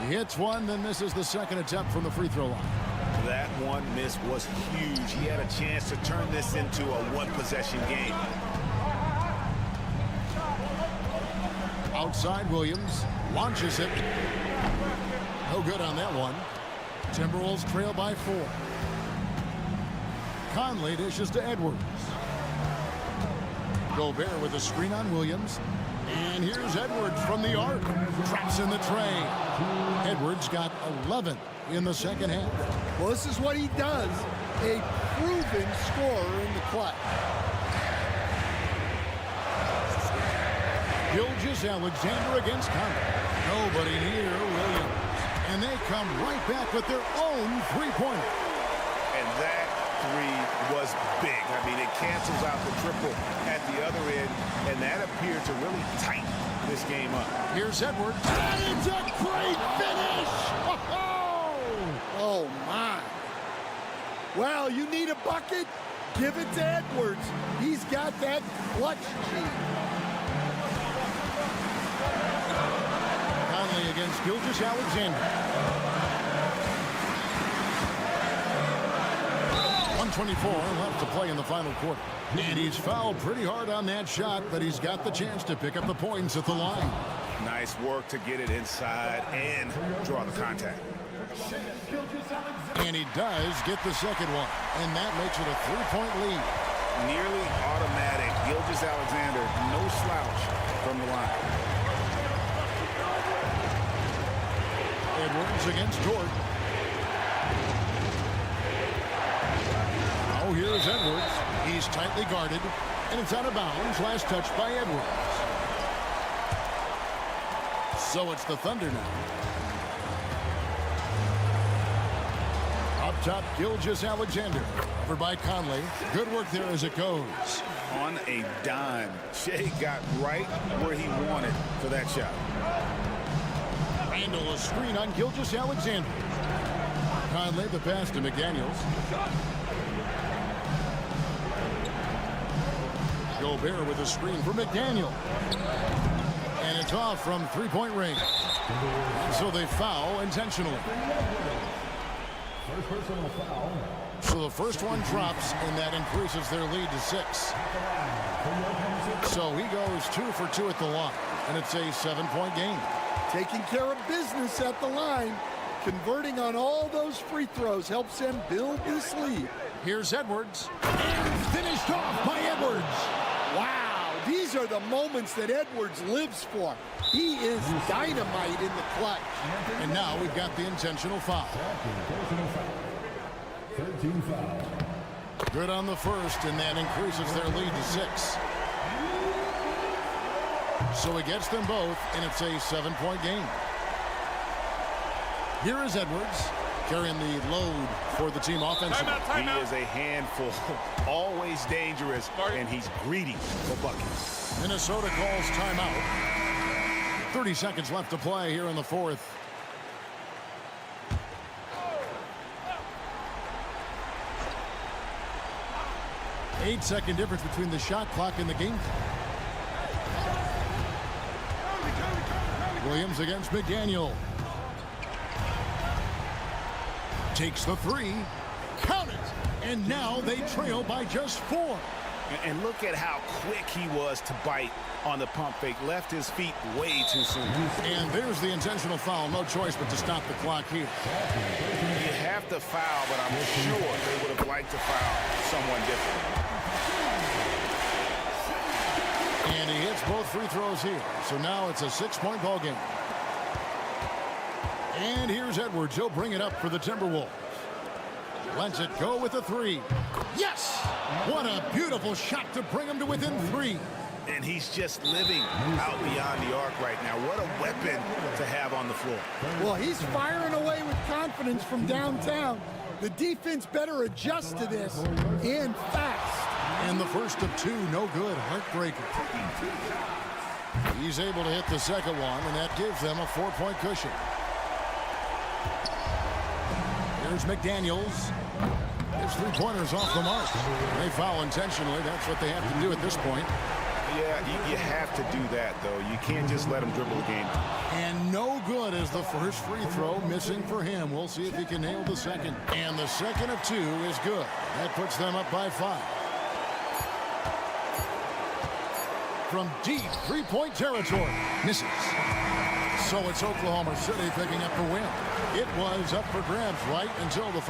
He hits one, then misses the second attempt from the free throw line. That one miss was huge. He had a chance to turn this into a one-possession game. Outside Williams, launches it. No good on that one. Timberwolves trail by 4. Conley dishes to Edwards. Gobert with a screen on Williams. And here's Edwards from the arc. Traps in the tray. Edwards got 11 in the second half. Well, this is what he does. A proven scorer in the clutch. Gilgeous-Alexander against Conley. Nobody near Williams. And they come right back with their own three-pointer. And that three was big. I mean, it cancels out the triple at the other end, and that appeared to really tighten this game up. Here's Edwards. And it's a great finish! Oh, my. Well, you need a bucket? Give it to Edwards. He's got that clutch gene. Conley against Gilgeous-Alexander. 1:24 left to play in the final quarter. And he's fouled pretty hard on that shot, but he's got the chance to pick up the points at the line. Nice work to get it inside and draw the contact. And he does get the second one, and that makes it a 3-point lead. Nearly automatic. Gilgeous-Alexander, no slouch from the line. Edwards against Dort. Now here's Edwards. He's tightly guarded, and it's out of bounds. Last touch by Edwards. So it's the Thunder now. Up top, Gilgeous-Alexander. Over by Conley. Good work there as it goes. On a dime. Shea got right where he wanted for that shot. Randall a screen on Gilgeous-Alexander. Conley the pass to McDaniels. Gobert with a screen for McDaniel. And it's off from three-point range. So they foul intentionally. First personal foul. So the first one drops, and that increases their lead to 6. So he goes 2 for 2 at the line, and it's a 7-point game. Taking care of business at the line. Converting on all those free throws helps them build this lead. Here's Edwards. And finished off by Edwards. Wow, these are the moments that Edwards lives for. He is dynamite in the clutch. And now we've got the intentional foul. 13 foul. Good on the first, and that increases their lead to 6. So he gets them both, and it's a 7-point game. Here is Edwards carrying the load for the team offensively. He is a handful, always dangerous, and he's greedy for buckets. Minnesota calls timeout. 30 seconds left to play here in the fourth. Eight-second difference between the shot clock and the game clock. Williams against McDaniel. Takes the three. Count it! And now they trail by just 4. And look at how quick he was to bite on the pump fake. Left his feet way too soon. And there's the intentional foul. No choice but to stop the clock here. You have to foul, but I'm sure they would have liked to foul someone different. And he hits both free throws here. So now it's a 6-point ball game. And here's Edwards. He'll bring it up for the Timberwolves. Lets it go with a 3. Yes! What a beautiful shot to bring him to within 3. And he's just living out beyond the arc right now. What a weapon to have on the floor. Well, he's firing away with confidence from downtown. The defense better adjust to this, and fast. And the first of 2, no good. Heartbreaker. He's able to hit the second one, and that gives them a 4-point cushion. Here's McDaniels. His three-pointers off the mark. They foul intentionally. That's what they have to do at this point. Yeah, you have to do that, though. You can't just let him dribble the game. And no good as the first free throw missing for him. We'll see if he can nail the second. And the second of 2 is good. That puts them up by 5. From deep three-point territory. Misses. So it's Oklahoma City picking up the win. It was up for grabs right until the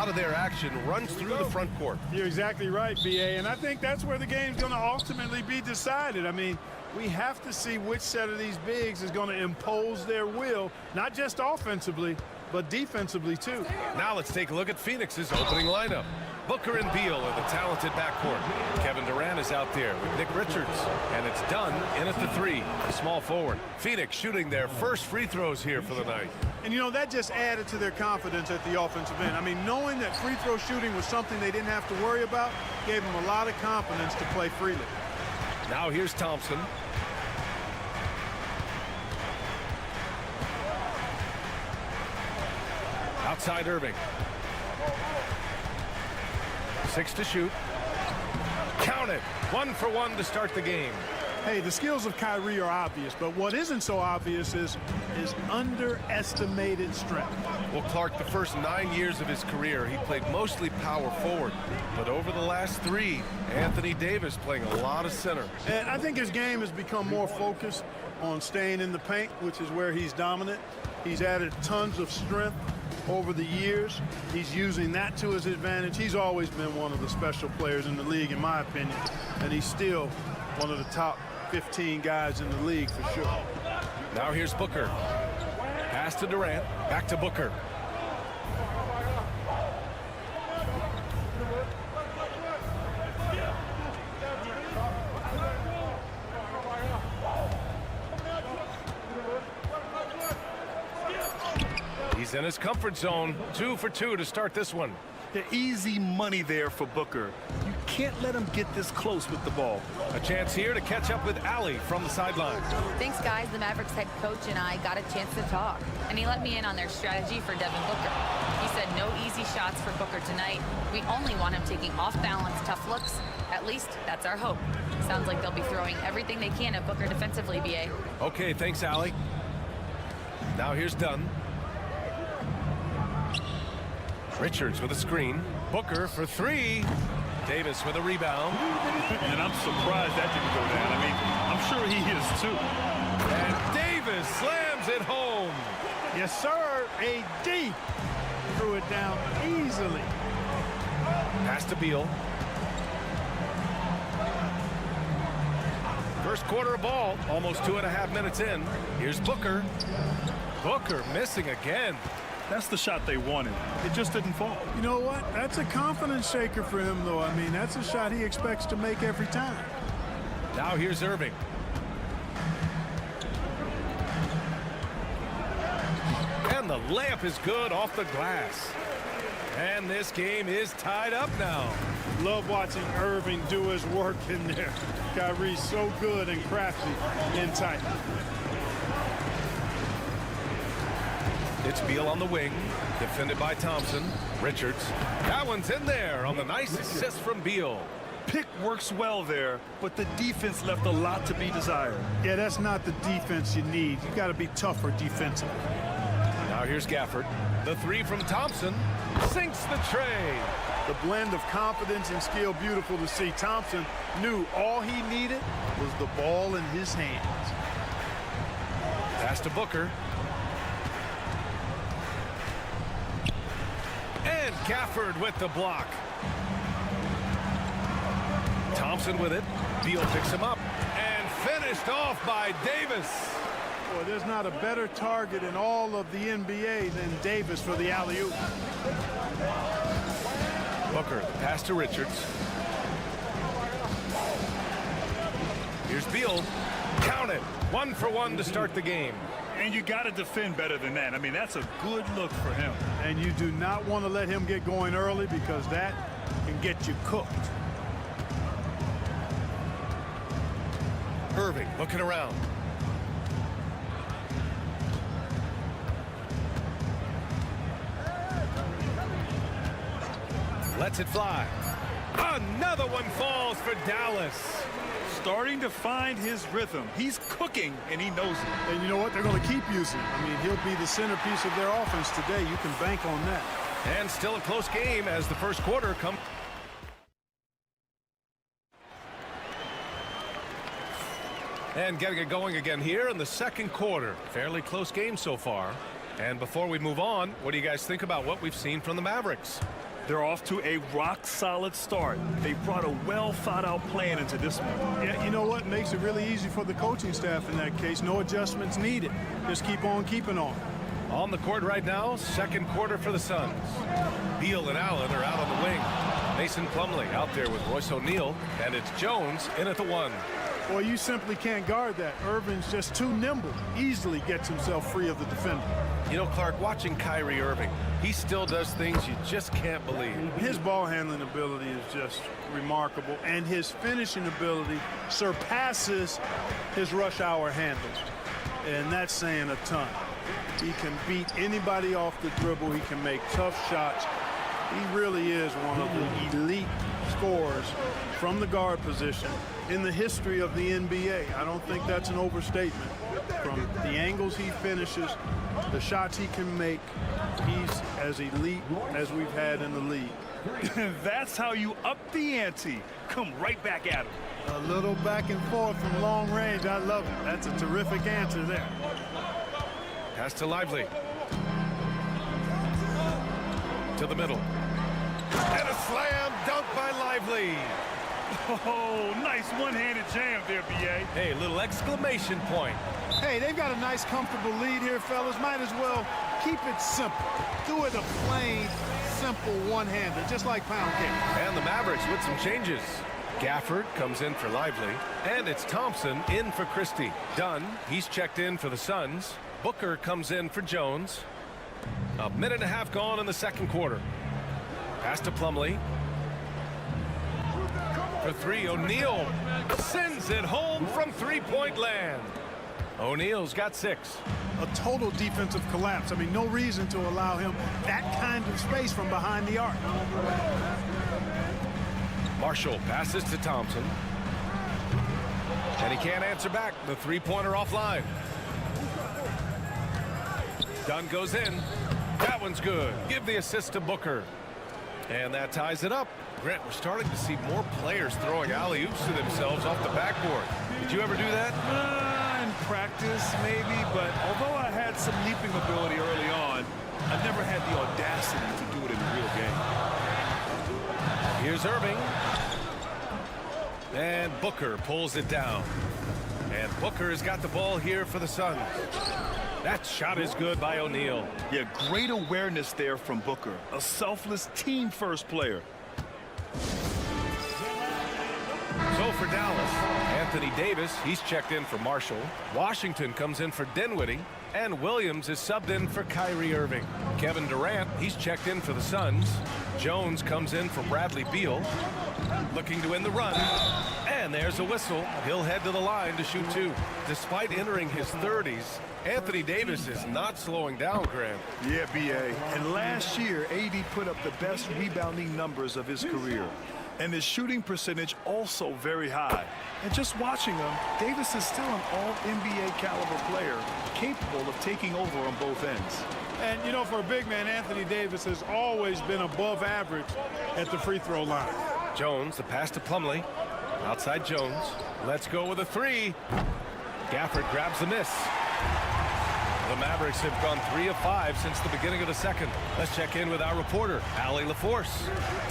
Of their action runs through the front court. You're exactly right, BA, and I think that's where the game's going to ultimately be decided. I mean, we have to see which set of these bigs is going to impose their will, not just offensively, but defensively too. Now let's take a look at Phoenix's opening lineup. Booker and Beal are the talented backcourt. Kevin Durant is out there with Nick Richards, and it's Dunn in at the 3, the small forward. Phoenix shooting their first free throws here for the night. And, you know, that just added to their confidence at the offensive end. I mean, knowing that free throw shooting was something they didn't have to worry about gave them a lot of confidence to play freely. Now here's Thompson. Outside Irving. 6 to shoot. Count it. 1 for 1 to start the game. Hey, the skills of Kyrie are obvious, but what isn't so obvious is his underestimated strength. Well, Clark, the first 9 years of his career, he played mostly power forward. But over the last 3, Anthony Davis playing a lot of center. And I think his game has become more focused on staying in the paint, which is where he's dominant. He's added tons of strength over the years. He's using that to his advantage. He's always been one of the special players in the league, in my opinion. And he's still one of the top 15 guys in the league for sure. Now here's Booker. Pass to Durant. Back to Booker. He's in his comfort zone. 2 for 2 to start this one. The easy money there for Booker. You can't let him get this close with the ball. A chance here to catch up with Allie from the sideline. Thanks, guys. The Mavericks head coach and I got a chance to talk, and he let me in on their strategy for Devin Booker. He said no easy shots for Booker tonight. We only want him taking off-balance, tough looks. At least that's our hope. Sounds like they'll be throwing everything they can at Booker defensively, B.A. Okay, thanks, Allie. Now here's Dunn. Richards with a screen. Booker for 3. Davis with a rebound. And I'm surprised that didn't go down. I mean, I'm sure he is too. And Davis slams it home. Yes, sir. AD threw it down easily. Pass to Beal. First quarter of ball, almost 2.5 minutes in. Here's Booker. Booker missing again. That's the shot they wanted. It just didn't fall. You know what? That's a confidence shaker for him, though. I mean, that's a shot he expects to make every time. Now here's Irving. And the layup is good off the glass. And this game is tied up now. Love watching Irving do his work in there. Kyrie's so good and crafty in tight. It's Beal on the wing, defended by Thompson. Richards. That one's in there on the nice assist from Beal. Pick works well there, but the defense left a lot to be desired. Yeah, that's not the defense you need. You got to be tougher defensively. Now here's Gafford. The 3 from Thompson sinks the tray. The blend of confidence and skill, beautiful to see. Thompson knew all he needed was the ball in his hands. Pass to Booker. And Gafford with the block. Thompson with it. Beal picks him up. And finished off by Davis. Boy, there's not a better target in all of the NBA than Davis for the alley-oop. Booker, pass to Richards. Here's Beal. Count it. 1 for 1 to start the game. And you got to defend better than that. I mean, that's a good look for him. And you do not want to let him get going early because that can get you cooked. Irving looking around. Lets it fly. Another one falls for Dallas. Starting to find his rhythm. He's cooking, and he knows it. And you know what? They're going to keep using him. I mean, he'll be the centerpiece of their offense today. You can bank on that. And still a close game as the first quarter comes. And getting it going again here in the second quarter. Fairly close game so far. And before we move on, what do you guys think about what we've seen from the Mavericks? They're off to a rock-solid start. They brought a well-thought-out plan into this one. Yeah, you know what? Makes it really easy for the coaching staff in that case. No adjustments needed. Just keep on keeping on. On the court right now, second quarter for the Suns. Beal and Allen are out on the wing. Mason Plumlee out there with Royce O'Neal, and it's Jones in at the 1. Well, you simply can't guard that. Irving's just too nimble. Easily gets himself free of the defender. You know, Clark, watching Kyrie Irving, he still does things you just can't believe. His ball handling ability is just remarkable, and his finishing ability surpasses his rush hour handles. And that's saying a ton. He can beat anybody off the dribble. He can make tough shots. He really is one of the elite scorers from the guard position in the history of the NBA. I don't think that's an overstatement. From the angles he finishes, the shots he can make, he's as elite as we've had in the league. That's how you up the ante. Come right back at him. A little back and forth from long range. I love it. That's a terrific answer there. Pass to Lively. To the middle. And a slam dunk by Lively. Oh, nice one-handed jam there, B.A. Hey, little exclamation point. Hey, they've got a nice, comfortable lead here, fellas. Might as well keep it simple. Do it a plain, simple one-hander, just like pound cake. And the Mavericks with some changes. Gafford comes in for Lively. And it's Thompson in for Christie. Dunn, he's checked in for the Suns. Booker comes in for Jones. A minute and a half gone in the second quarter. Pass to Plumlee. For three, O'Neal sends it home from three-point land. O'Neal's got 6. A total defensive collapse. I mean, no reason to allow him that kind of space from behind the arc. Marshall passes to Thompson. And he can't answer back. The three-pointer offline. Dunn goes in. That one's good. Give the assist to Booker. And that ties it up. Grant, we're starting to see more players throwing alley-oops to themselves off the backboard. Did you ever do that? In practice, maybe, but although I had some leaping ability early on, I never had the audacity to do it in the real game. Here's Irving. And Booker pulls it down. And Booker has got the ball here for the Suns. That shot is good by O'Neal. Yeah, great awareness there from Booker. A selfless team-first player. So for Dallas, Anthony Davis, he's checked in for Marshall. Washington comes in for Dinwiddie. And Williams is subbed in for Kyrie Irving. Kevin Durant, he's checked in for the Suns. Jones comes in for Bradley Beal. Looking to win the run. And there's a whistle. He'll head to the line to shoot 2. Despite entering his 30s, Anthony Davis is not slowing down, Graham. Yeah, B.A. And last year, A.D. put up the best rebounding numbers of his career. And his shooting percentage also very high. And just watching him, Davis is still an all-NBA caliber player, capable of taking over on both ends. And, you know, for a big man, Anthony Davis has always been above average at the free throw line. Jones, the pass to Plumlee. Outside Jones. Let's go with a 3. Gafford grabs the miss. The Mavericks have gone 3 of 5 since the beginning of the second. Let's check in with our reporter, Allie LaForce.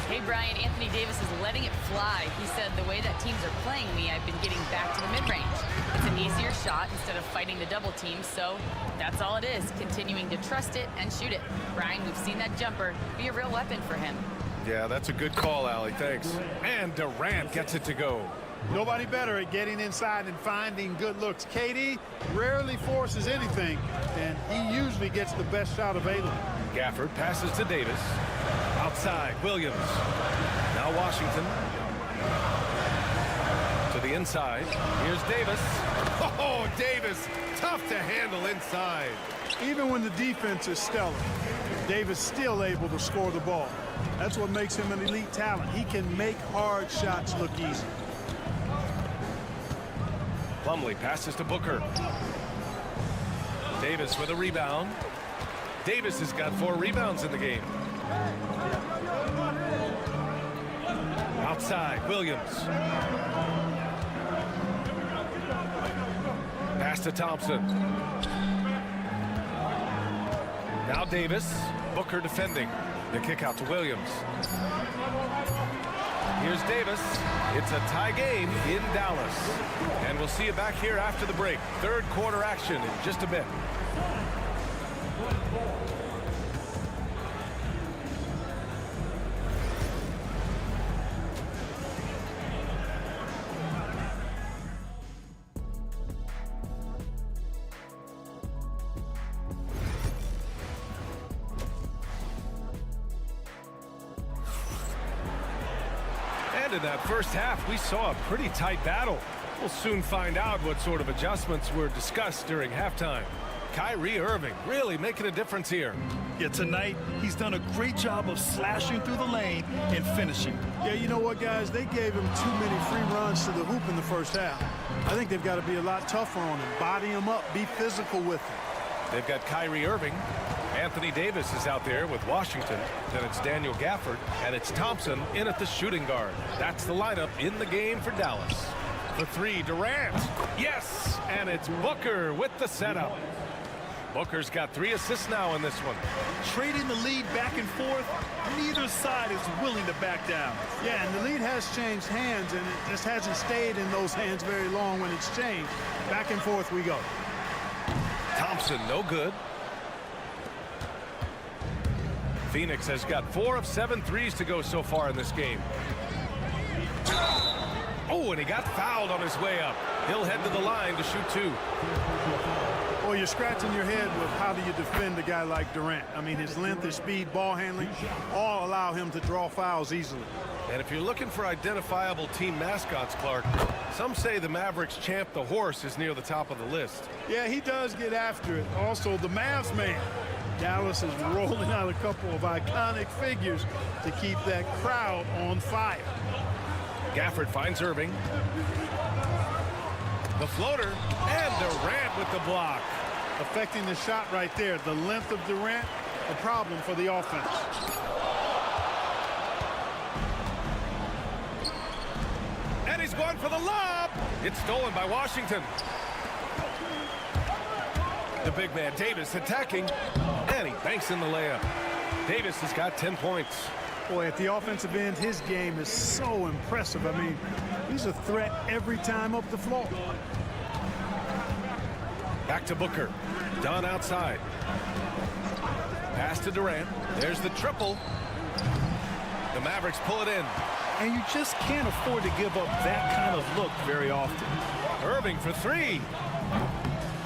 Hey, Brian, Anthony Davis is letting it fly. He said, the way that teams are playing me, I've been getting back to the mid-range. It's an easier shot instead of fighting the double team, so that's all it is, continuing to trust it and shoot it. Brian, we've seen that jumper be a real weapon for him. Yeah, that's a good call, Allie. Thanks. And Durant gets it to go. Nobody better at getting inside and finding good looks. KD rarely forces anything, and he usually gets the best shot available. Gafford passes to Davis. Outside, Williams. Now Washington. To the inside. Here's Davis. Oh, Davis. Tough to handle inside. Even when the defense is stellar, Davis still able to score the ball. That's what makes him an elite talent. He can make hard shots look easy. Plumlee passes to Booker. Davis with a rebound. Davis has got 4 rebounds in the game. Outside, Williams. Pass to Thompson. Now Davis. Booker defending. The kick out to Williams. Here's Davis. It's a tie game in Dallas. And we'll see you back here after the break. Third quarter action in just a bit. And in that first half, we saw a pretty tight battle. We'll soon find out what sort of adjustments were discussed during halftime. Kyrie Irving really making a difference here. Yeah, tonight he's done a great job of slashing through the lane and finishing. Yeah, you know what, guys? They gave him too many free runs to the hoop in the first half. I think they've got to be a lot tougher on him. Body him up, be physical with him. They've got Kyrie Irving. Anthony Davis is out there with Washington. Then it's Daniel Gafford, and it's Thompson in at the shooting guard. That's the lineup in the game for Dallas. The three, Durant. Yes, and it's Booker with the setup. Booker's got 3 assists now in this one. Trading the lead back and forth, neither side is willing to back down. Yeah, and the lead has changed hands, and it just hasn't stayed in those hands very long when it's changed. Back and forth we go. Thompson, no good. Phoenix has got 4 of 7 threes to go so far in this game. Oh, and he got fouled on his way up. He'll head to the line to shoot 2. Well, you're scratching your head with how do you defend a guy like Durant. I mean, his length, his speed, ball handling, all allow him to draw fouls easily. And if you're looking for identifiable team mascots, Clark, some say the Mavericks champ the horse is near the top of the list. Yeah, he does get after it. Also, the Mavs man. Dallas is rolling out a couple of iconic figures to keep that crowd on fire. Gafford finds Irving. The floater, and Durant with the block. Affecting the shot right there. The length of Durant, a problem for the offense. And he's going for the lob. It's stolen by Washington. The big man Davis attacking, and he banks in the layup. Davis has got 10 points. Boy, at the offensive end, his game is so impressive. I mean, he's a threat every time up the floor. Back to Booker. Dunn outside. Pass to Durant. There's the triple. The Mavericks pull it in. And you just can't afford to give up that kind of look very often. Irving for 3.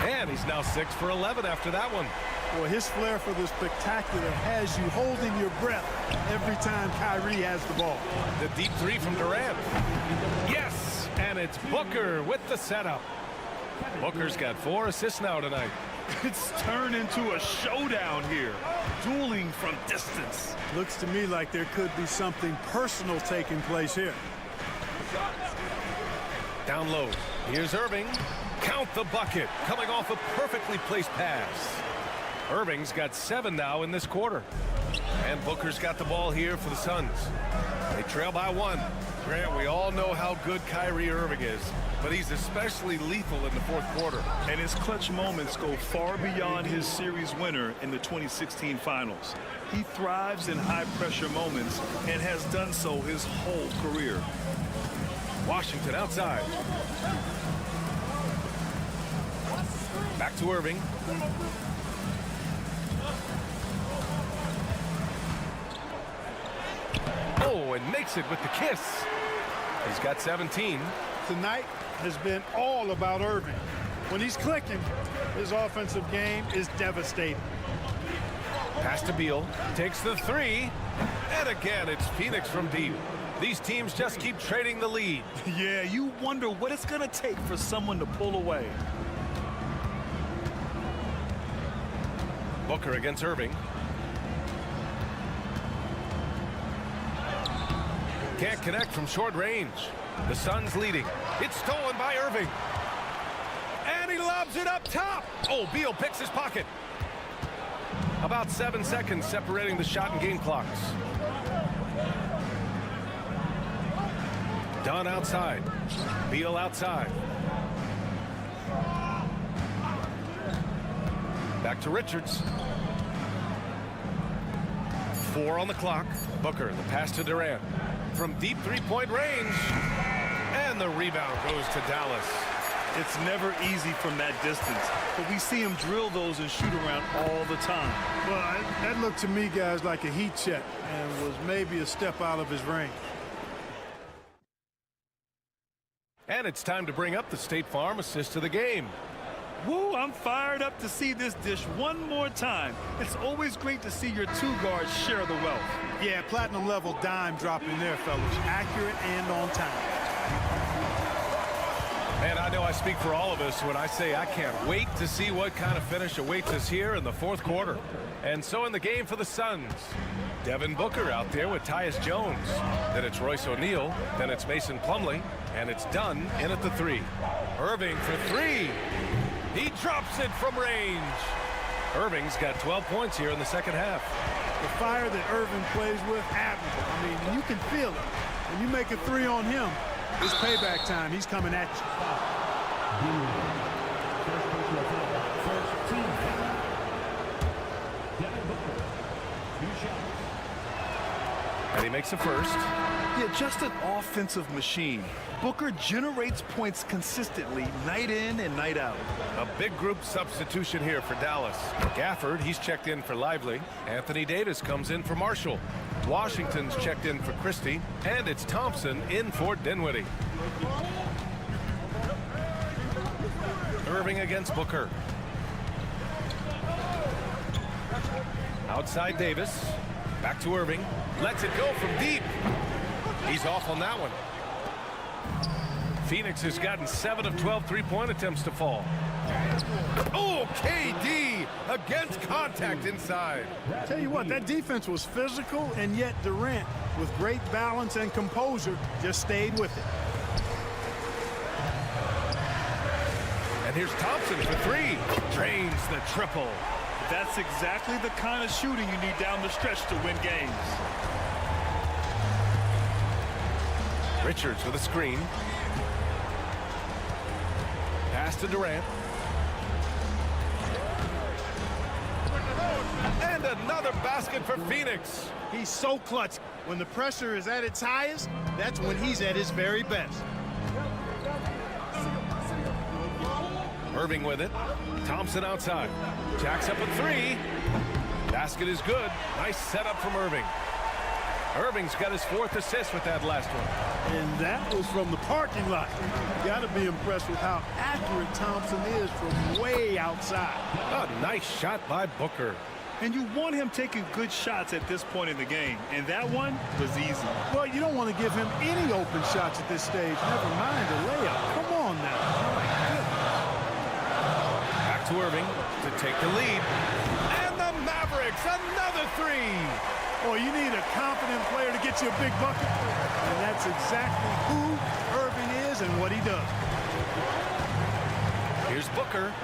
And he's now 6 for 11 after that one. Boy, his flair for the spectacular has you holding your breath every time Kyrie has the ball. The deep 3 from Durant. Yes, and it's Booker with the setup. Booker's got 4 assists now tonight. It's turned into a showdown here. Dueling from distance. Looks to me like there could be something personal taking place here. Down low. Here's Irving. Count the bucket. Coming off a perfectly placed pass. Irving's got 7 now in this quarter. And Booker's got the ball here for the Suns. They trail by 1. Grant, we all know how good Kyrie Irving is, but he's especially lethal in the fourth quarter. And his clutch moments go far beyond his series winner in the 2016 finals. He thrives in high-pressure moments and has done so his whole career. Washington outside. Back to Irving. Oh, and makes it with the kiss. He's got 17. Tonight has been all about Irving. When he's clicking, his offensive game is devastating. Pass to Beal. Takes the 3. And again, it's Phoenix from deep. These teams just keep trading the lead. Yeah, you wonder what it's going to take for someone to pull away. Booker against Irving. Can't connect from short range. The Suns leading. It's stolen by Irving. And he lobs it up top. Oh, Beal picks his pocket. About 7 seconds separating the shot and game clocks. Dunn outside. Beal outside. Back to Richards. 4 on the clock. Booker, the pass to Durant. From deep three-point range. And the rebound goes to Dallas. It's never easy from that distance, but we see him drill those and shoot around all the time. Well, that looked to me, guys, like a heat check and was maybe a step out of his range. And it's time to bring up the State Farm assist to the game. Woo, I'm fired up to see this dish one more time. It's always great to see your 2 guards share the wealth. Yeah, platinum level dime dropping there, fellas. Accurate and on time. And I know I speak for all of us when I say I can't wait to see what kind of finish awaits us here in the fourth quarter. And so in the game for the Suns, Devin Booker out there with Tyus Jones. Then it's Royce O'Neal. Then it's Mason Plumlee. And it's Dunn in at the 3. Irving for 3. He drops it from range. Irving's got 12 points here in the second half. The fire that Irving plays with, admirable. I mean, you can feel it. When you make a 3 on him, it's payback time. He's coming at you. And he makes a first. Yeah, just an offensive machine. Booker generates points consistently, night in and night out. A big group substitution here for Dallas. Gafford, he's checked in for Lively. Anthony Davis comes in for Marshall. Washington's checked in for Christie. And it's Thompson in for Dinwiddie. Irving against Booker. Outside Davis. Back to Irving. Lets it go from deep. He's off on that one. Phoenix has gotten 7 of 12 three-point attempts to fall. Oh, KD against contact inside. Tell you what, that defense was physical, and yet Durant, with great balance and composure, just stayed with it. And here's Thompson for 3. Drains the triple. That's exactly the kind of shooting you need down the stretch to win games. Richards with a screen. Pass to Durant. And another basket for Phoenix. He's so clutch. When the pressure is at its highest, that's when he's at his very best. Irving with it. Thompson outside. Jacks up a 3. Basket is good. Nice setup from Irving. Irving's got his 4th assist with that last one. And that was from the parking lot. You got to be impressed with how accurate Thompson is from way outside. A nice shot by Booker. And you want him taking good shots at this point in the game. And that one was easy. Well, you don't want to give him any open shots at this stage. Never mind a layup. Come on now. Back to Irving to take the lead. And the Mavericks, another 3. Boy, you need a confident player to get you a big bucket. And that's exactly who Irving is and what he does. Here's Booker.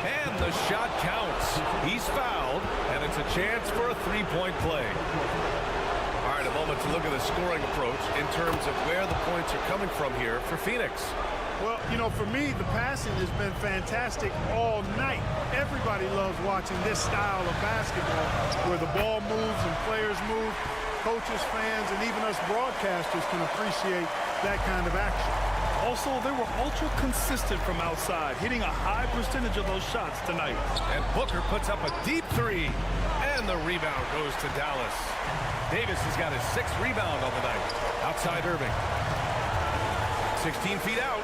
And the shot counts. He's fouled, and it's a chance for a 3-point play. All right, a moment to look at the scoring approach in terms of where the points are coming from here for Phoenix. Well, you know, for me, the passing has been fantastic all night. Everybody loves watching this style of basketball where the ball moves and players move. Coaches, fans, and even us broadcasters can appreciate that kind of action. Also, they were ultra consistent from outside, hitting a high percentage of those shots tonight. And Booker puts up a deep 3. And the rebound goes to Dallas. Davis has got his 6th rebound on the night. Outside Irving. 16 feet out.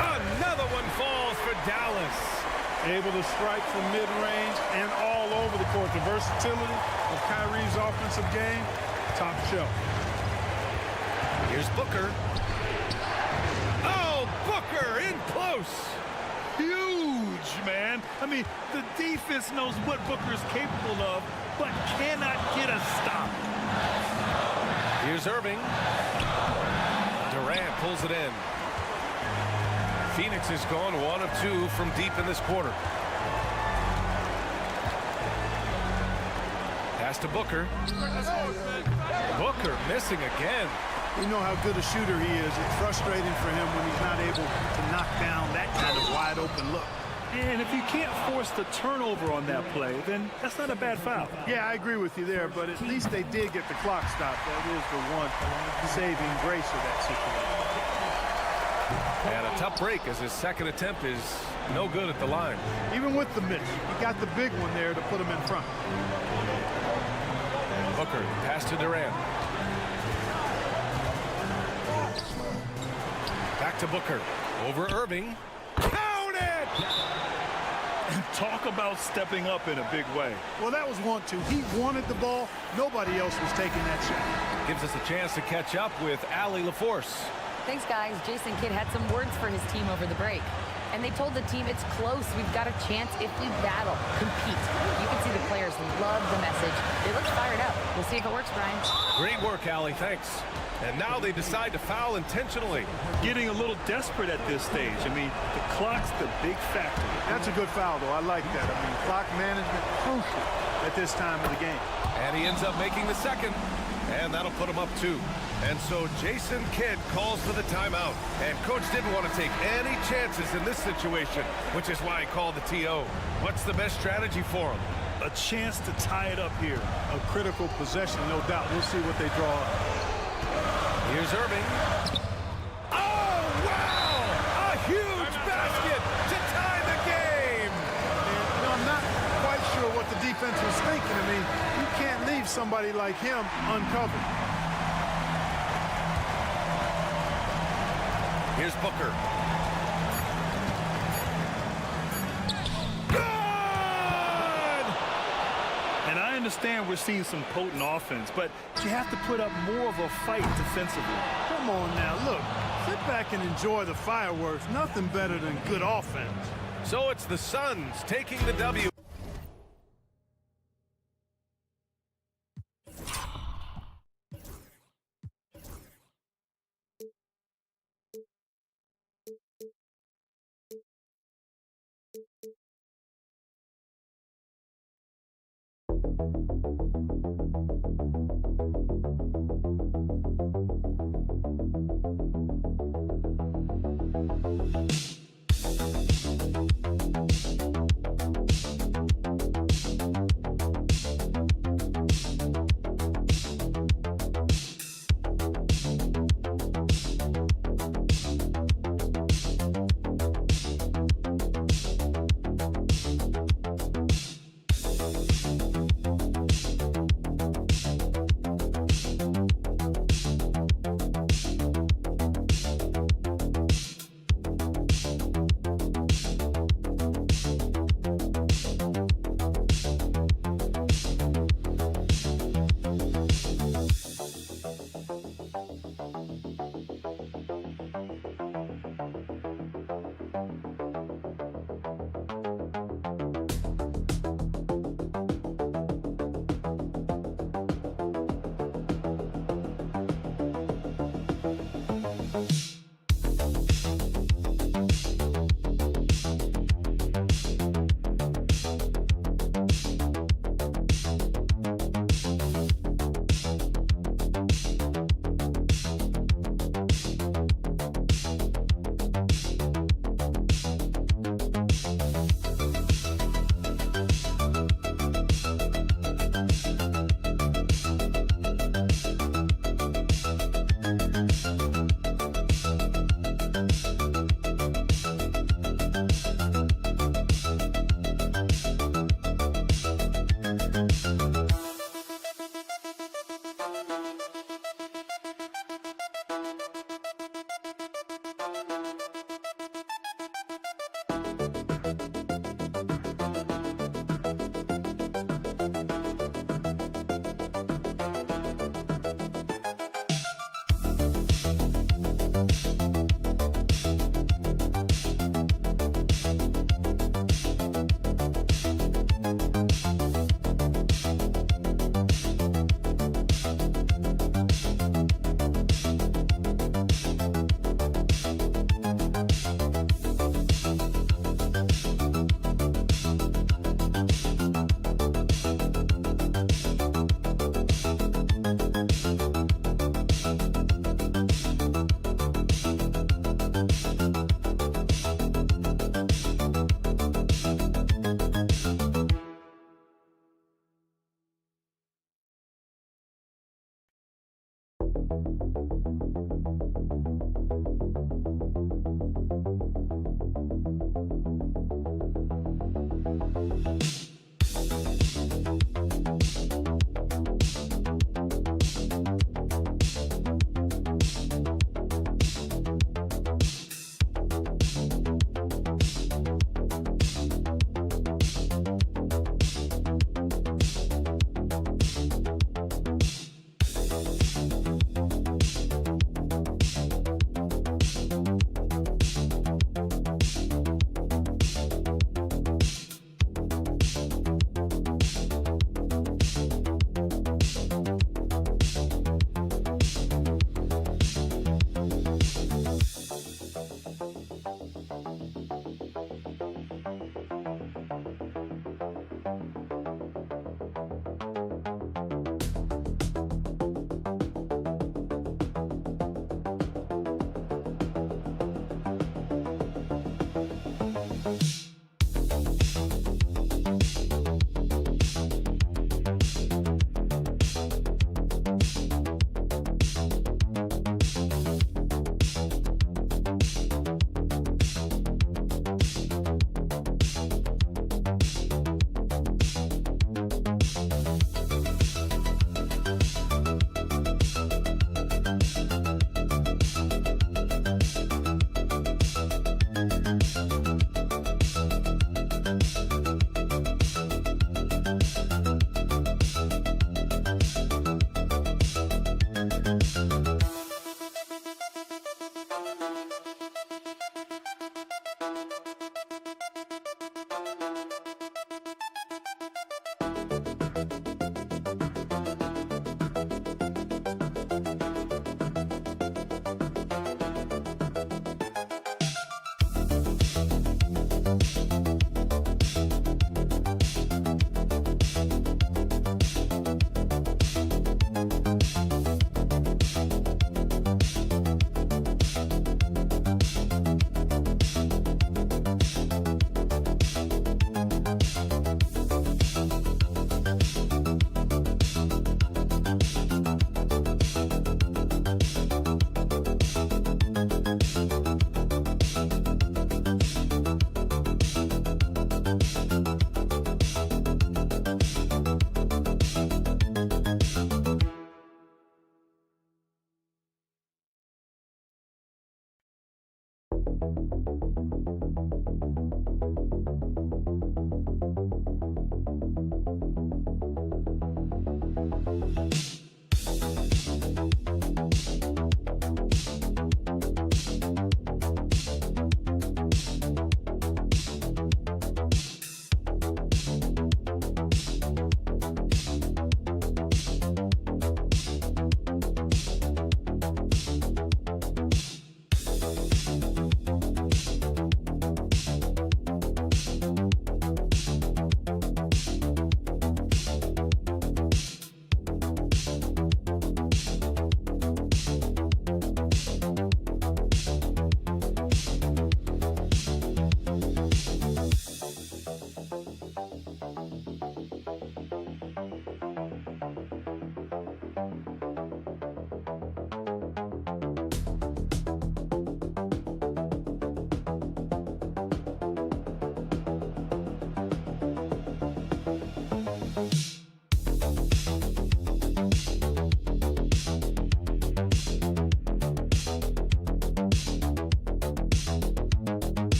Another one falls for Dallas. Able to strike from mid-range and all over the court. The versatility of Kyrie's offensive game, top shelf. Here's Booker. Oh, Booker in close. Huge, man. I mean, the defense knows what Booker is capable of, but cannot get a stop. Here's Irving. Durant pulls it in. Phoenix has gone 1 of 2 from deep in this quarter. Pass to Booker. Booker missing again. We know how good a shooter he is. It's frustrating for him when he's not able to knock down that kind of wide open look. And if you can't force the turnover on that play, then that's not a bad foul. Yeah, I agree with you there, but at least they did get the clock stopped. That is the one saving grace of that situation. And a tough break as his 2nd attempt is no good at the line. Even with the miss, he got the big one there to put him in front. Booker, pass to Durant. Back to Booker. Over Irving. Count it! And talk about stepping up in a big way. Well, that was 1-2. He wanted the ball. Nobody else was taking that shot. Gives us a chance to catch up with Allie LaForce. Thanks, guys. Jason Kidd had some words for his team over the break. And they told the team it's close. We've got a chance if we battle, compete. You can see the players love the message. They look fired up. We'll see if it works, Brian. Great work, Allie. Thanks. And now they decide to foul intentionally. Getting a little desperate at this stage. I mean, the clock's the big factor. That's a good foul, though. I like that. I mean, clock management crucial at this time of the game. And he ends up making the second. And that'll put him up 2. And so Jason Kidd calls for the timeout. And coach didn't want to take any chances in this situation, which is why he called the TO. What's the best strategy for him? A chance to tie it up here. A critical possession, no doubt. We'll see what they draw up. Here's Irving. Oh, wow! A huge basket to tie the game! And, I'm not quite sure what the defense was thinking. I mean, you can't leave somebody like him uncovered. Here's Booker. And I understand we're seeing some potent offense, but you have to put up more of a fight defensively. Come on now, look. Sit back and enjoy the fireworks. Nothing better than good offense. So it's the Suns taking the W.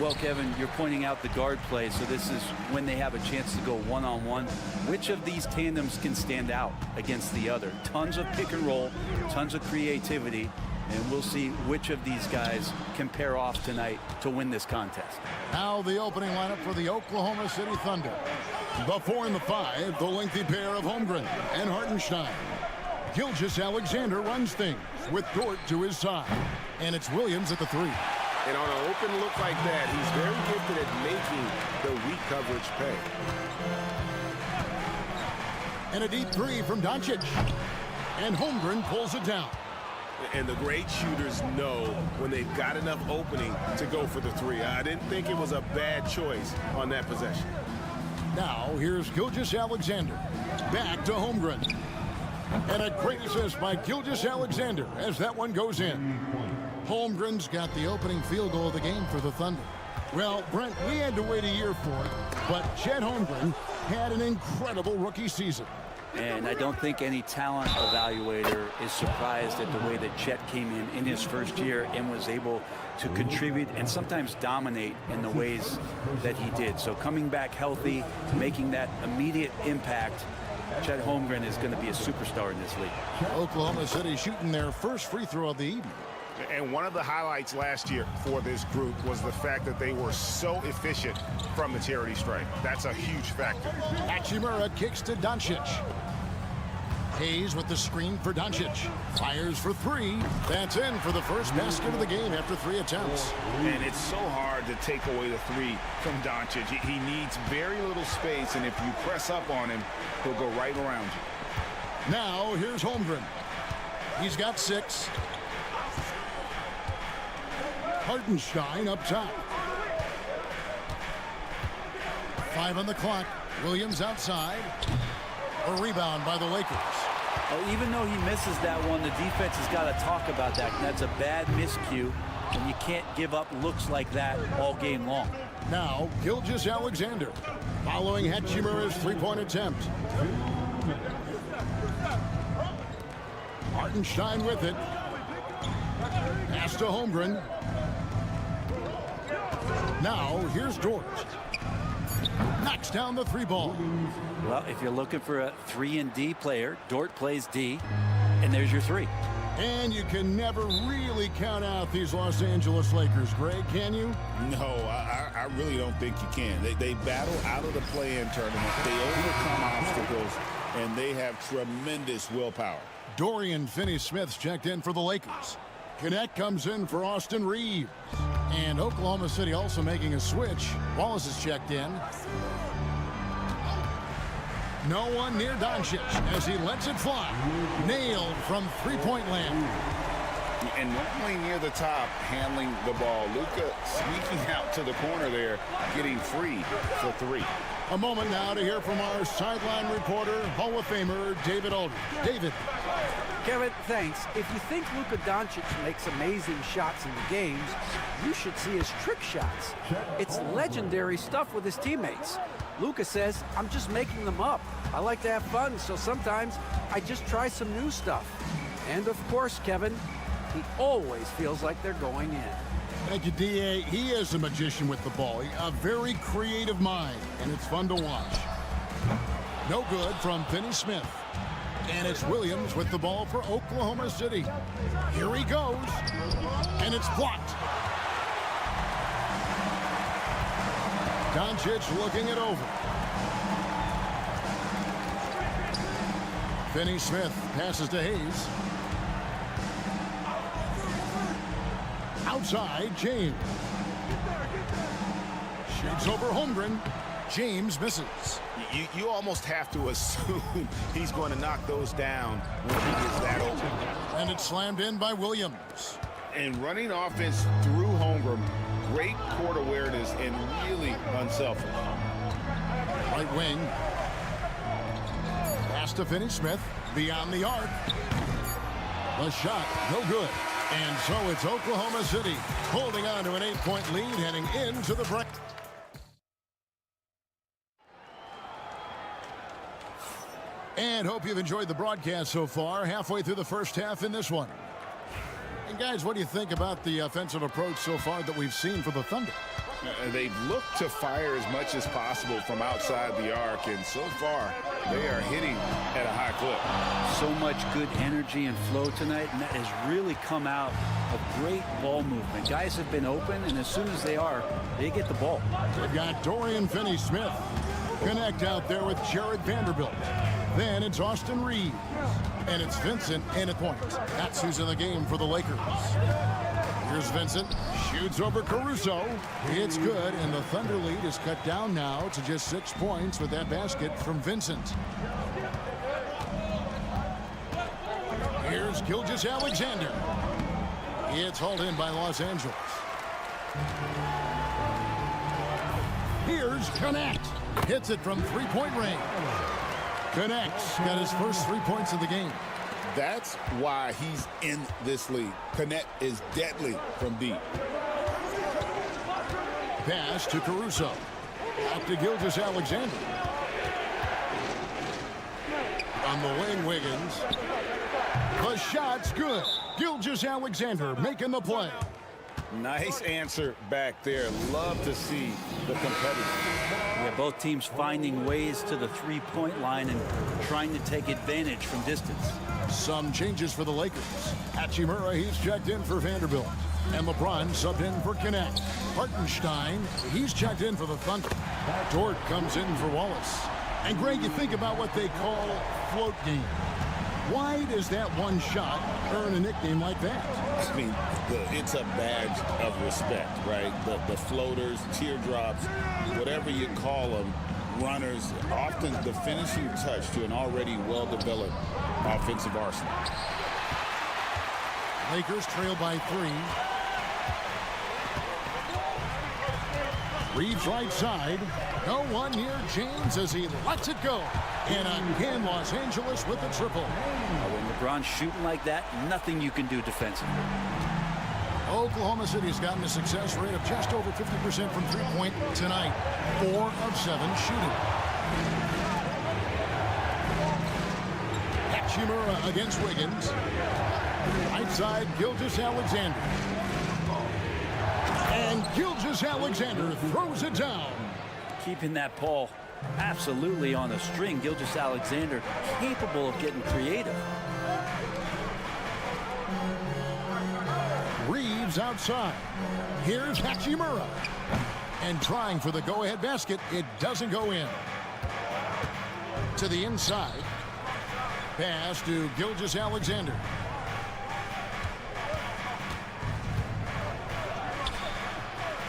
Well, Kevin, you're pointing out the guard play, so this is when they have a chance to go one-on-one. Which of these tandems can stand out against the other? Tons of pick and roll, tons of creativity, and we'll see which of these guys can pair off tonight to win this contest. Now the opening lineup for the Oklahoma City Thunder. The 4 and the 5, the lengthy pair of Holmgren and Hartenstein. Gilgeous-Alexander runs things with Dort to his side. And it's Williams at the 3. And on an open look like that, he's very gifted at making the weak coverage pay. And a deep 3 from Doncic. And Holmgren pulls it down. And the great shooters know when they've got enough opening to go for the 3. I didn't think it was a bad choice on that possession. Now here's Gilgeous-Alexander. Back to Holmgren. And a great assist by Gilgeous-Alexander as that one goes in. Holmgren's got the opening field goal of the game for the Thunder. Well, Brent, we had to wait a year for it, but Chet Holmgren had an incredible rookie season. And I don't think any talent evaluator is surprised at the way that Chet came in his first year and was able to contribute and sometimes dominate in the ways that he did. So coming back healthy, making that immediate impact, Chet Holmgren is going to be a superstar in this league. Oklahoma City shooting their first free throw of the evening. And one of the highlights last year for this group was the fact that they were so efficient from the charity stripe. That's a huge factor. Hachimura kicks to Doncic. Hayes with the screen for Doncic. Fires for three. That's in for the first basket of the game after 3 attempts. And it's so hard to take away the three from Doncic. He needs very little space, and if you press up on him, he'll go right around you. Now here's Holmgren. He's got 6. Hartenstein up top. 5 on the clock. Williams outside. A rebound by the Lakers. Well, even though he misses that one, the defense has got to talk about that. That's a bad miscue, and you can't give up looks like that all game long. Now, Gilgeous-Alexander following Hachimura's three-point attempt. Hartenstein with it. Pass to Holmgren. Now, here's Dort. Knocks down the 3 ball. Well, if you're looking for a 3-and-D player, Dort plays D, and there's your 3. And you can never really count out these Los Angeles Lakers, Greg, can you? No, I really don't think you can. They battle out of the play-in tournament. They overcome obstacles, and they have tremendous willpower. Dorian Finney-Smith's checked in for the Lakers. Connect comes in for Austin Reeves. And Oklahoma City also making a switch. Wallace is checked in. No one near Doncic as he lets it fly. Nailed from three-point land. And normally near the top, handling the ball. Luka sneaking out to the corner there, getting free for 3. A moment now to hear from our sideline reporter, Hall of Famer David Aldridge. David. Kevin, thanks. If you think Luka Doncic makes amazing shots in the games, you should see his trick shots. It's legendary stuff with his teammates. Luka says, I'm just making them up. I like to have fun, so sometimes I just try some new stuff. And of course, Kevin, he always feels like they're going in. Thank you, D.A. He is a magician with the ball. A very creative mind, and it's fun to watch. No good from Finney-Smith. And it's Williams with the ball for Oklahoma City. Here he goes. And it's blocked. Doncic looking it over. Finney-Smith passes to Hayes. Outside, James. Shoots over Holmgren. James misses. You almost have to assume he's going to knock those down when he gets that open. And it's slammed in by Williams. And running offense through Holmgren, great court awareness and really unselfish. Right wing. Pass to Finney-Smith. Beyond the arc. The shot, no good. And so it's Oklahoma City holding on to an 8-point lead heading into the break. And hope you've enjoyed the broadcast so far. Halfway through the first half in this one. And guys, what do you think about the offensive approach so far that we've seen for the Thunder? They've looked to fire as much as possible from outside the arc, and so far they are hitting at a high clip. So much good energy and flow tonight, and that has really come out of great ball movement. Guys have been open, and as soon as they get the ball. They've got Dorian Finney-Smith. Connect out there with Jared Vanderbilt. Then it's Austin Reeves. And it's Vincent in at point. That's who's in the game for the Lakers. Here's Vincent. Shoots over Caruso. It's good, and the Thunder lead is cut down now to just 6 points with that basket from Vincent. Here's Gilgeous-Alexander. It's hauled in by Los Angeles. Here's Connect. Hits it from three-point range. Connect's got his first 3 points of the game. That's why he's in this league. Connect is deadly from deep. Pass to Caruso. Out to Gilgeous-Alexander. on the wing, Wiggins. The shot's good. Gilgeous-Alexander making the play. Nice answer back there. Love to see the competitors. Yeah, both teams finding ways to the three-point line and trying to take advantage from distance. Some changes for the Lakers. Hachimura, he's checked in for Vanderbilt. And LeBron subbed in for Connect. Hartenstein, he's checked in for the Thunder. Dort comes in for Wallace. And Greg, you think about what they call float game. Why does that one shot earn a nickname like that? I mean, it's a badge of respect, right? The floaters, teardrops, whatever you call them, runners, often the finishing touch to an already well-developed offensive arsenal. Lakers trail by 3. Reeves right side. No one near James as he lets it go. And again, Los Angeles with the triple. When LeBron's shooting like that, nothing you can do defensively. Oklahoma City's gotten a success rate of just over 50% from three-point tonight. 4 of 7 shooting. Hachimura against Wiggins. Right side, Gilgeous-Alexander. And Gilgeous-Alexander throws it down. Keeping that ball absolutely on a string. Gilgeous-Alexander capable of getting creative. Reeves outside. Here's Hachimura. And trying for the go-ahead basket. It doesn't go in. To the inside. Pass to Gilgeous-Alexander.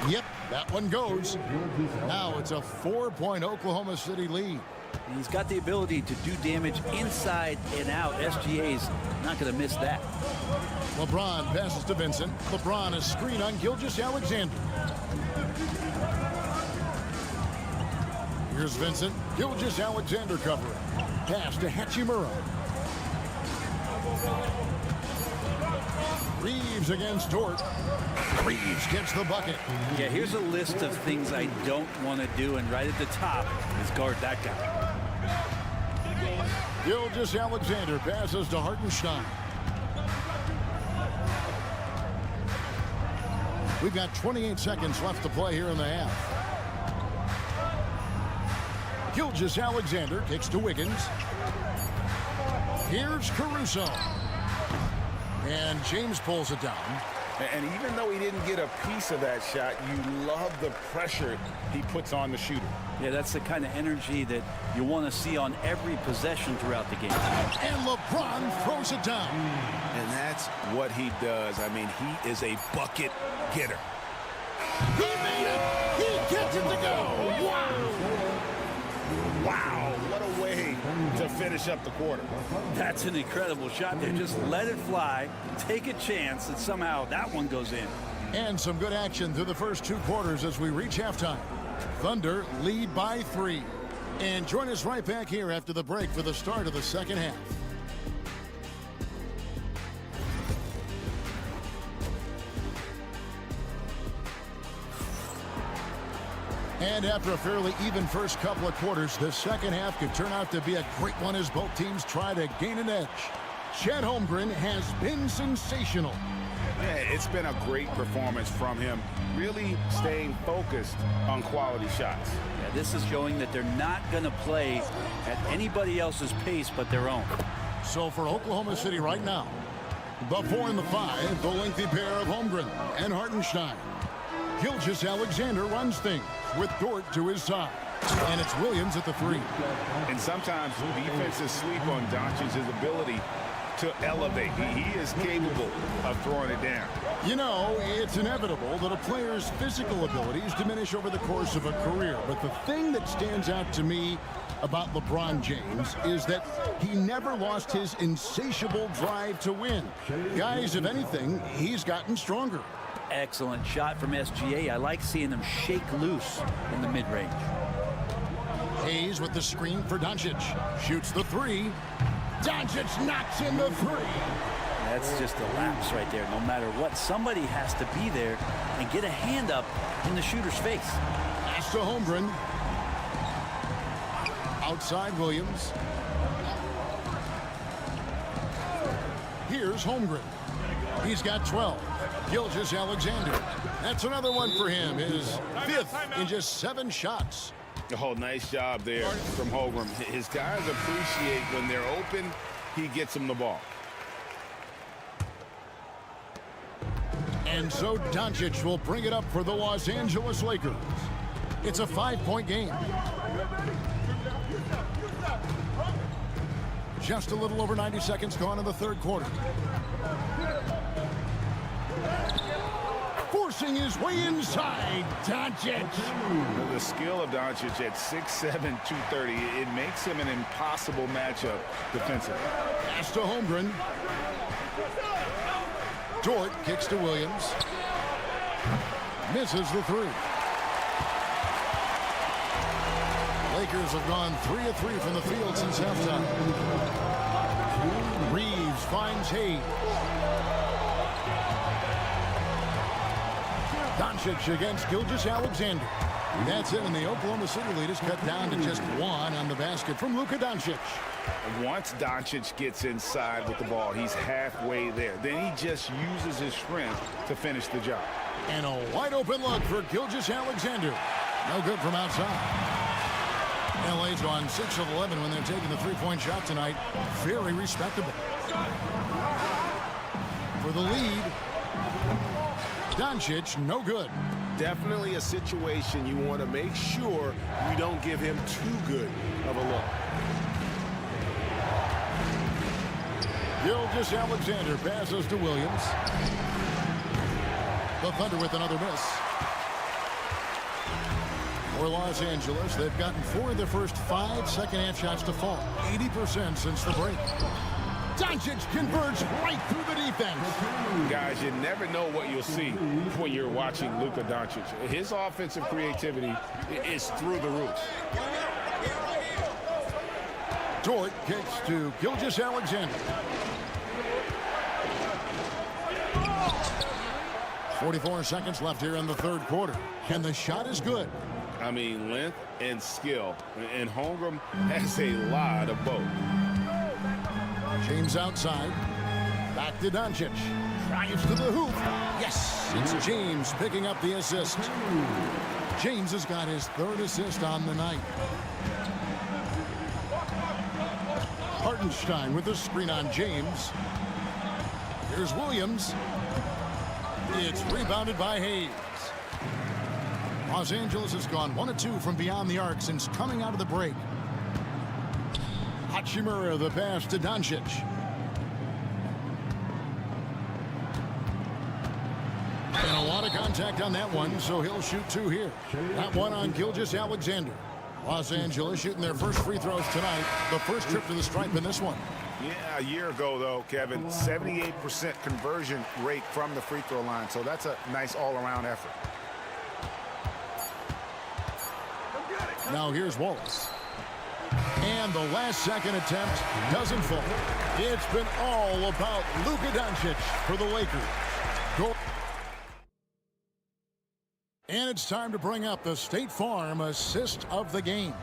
Yep, that one goes. Now it's a 4-point Oklahoma City lead. He's got the ability to do damage inside and out. SGA's not going to miss that. LeBron passes to Vincent. LeBron a screen on Gilgeous-Alexander. Here's Vincent. Gilgeous-Alexander covering. Pass to Hachimura. Reeves against Dort. Reeves gets the bucket. Yeah, here's a list of things I don't want to do, and right at the top is guard that guy. Gilgeous-Alexander passes to Hartenstein. We've got 28 seconds left to play here in the half. Gilgeous-Alexander kicks to Wiggins. Here's Caruso. And James pulls it down. And even though he didn't get a piece of that shot, you love the pressure he puts on the shooter. Yeah, that's the kind of energy that you want to see on every possession throughout the game. And LeBron throws it down. And that's what he does. I mean, he is a bucket getter. He made it. He gets it to go. Wow. Wow, what a way to finish up the quarter. That's an incredible shot there. Just let it fly, take a chance, and somehow that one goes in. And some good action through the first 2 quarters as we reach halftime. Thunder lead by 3. And join us right back here after the break for the start of the second half. And after a fairly even first couple of quarters, the second half could turn out to be a great one as both teams try to gain an edge. Chet Holmgren has been sensational. Yeah, it's been a great performance from him, really staying focused on quality shots. Yeah, this is showing that they're not going to play at anybody else's pace but their own. So for Oklahoma City right now, the 4 and the 5, the lengthy pair of Holmgren and Hartenstein. Gilgeous-Alexander runs things with Dort to his side. And it's Williams at the 3. And sometimes defenses sleep on Doncic's ability to elevate. He is capable of throwing it down. You know, it's inevitable that a player's physical abilities diminish over the course of a career. But the thing that stands out to me about LeBron James is that he never lost his insatiable drive to win. Guys, if anything, he's gotten stronger. Excellent shot from SGA. I like seeing them shake loose in the mid-range. Hayes with the screen for Doncic. Shoots the 3. Doncic knocks in the 3. That's just a lapse right there. No matter what, somebody has to be there and get a hand up in the shooter's face. Pass to Holmgren. Outside Williams. Here's Holmgren. He's got 12. Gilgeous Alexander. That's another one for him. His 5th in just 7 shots. Oh, nice job there from Holmgren. His guys appreciate when they're open, he gets them the ball. And so Doncic will bring it up for the Los Angeles Lakers. It's a 5-point game. Just a little over 90 seconds gone in the third quarter. Forcing his way inside, Doncic. The skill of Doncic at 6'7", 230, it makes him an impossible matchup defensively. Pass to Holmgren. Dort kicks to Williams. Misses the 3. Lakers have gone 3 of 3 from the field since halftime. Reeves finds Hayes. Doncic against Gilgeous Alexander. That's it, and the Oklahoma City lead is cut down to just 1 on the basket from Luka Doncic. Once Doncic gets inside with the ball, he's halfway there. Then he just uses his strength to finish the job. And a wide open look for Gilgeous Alexander. No good from outside. LA's gone 6 of 11 when they're taking the three-point shot tonight. Very respectable. For the lead, Doncic, no good. Definitely a situation you want to make sure you don't give him too good of a look. Gilgeous Alexander passes to Williams. The Thunder with another miss. For Los Angeles, they've gotten 4 of their first 5 second-half shots to fall. 80% since the break. Doncic converts right through the defense. Guys, you never know what you'll see when you're watching Luka Doncic. His offensive creativity is through the roof. Dort kicks to Gilgeous Alexander. 44 seconds left here in the third quarter, and the shot is good. I mean, length and skill, and Holmgren has a lot of both. James outside. Back to Doncic. Drives to the hoop. Yes, it's James picking up the assist. James has got his 3rd assist on the night. Hartenstein with the screen on James. Here's Williams. It's rebounded by Hayes. Los Angeles has gone 1 of 2 from beyond the arc since coming out of the break. Hachimura the pass to Doncic. And a lot of contact on that one, so he'll shoot 2 here. That one on Gilgeous Alexander. Los Angeles shooting their first free throws tonight. The first trip to the stripe in this one. Yeah, a year ago, though, Kevin, 78% conversion rate from the free throw line, so that's a nice all-around effort. Now here's Wallace. And the last second attempt doesn't fall. It's been all about Luka Doncic for the Lakers. And it's time to bring up the State Farm assist of the game.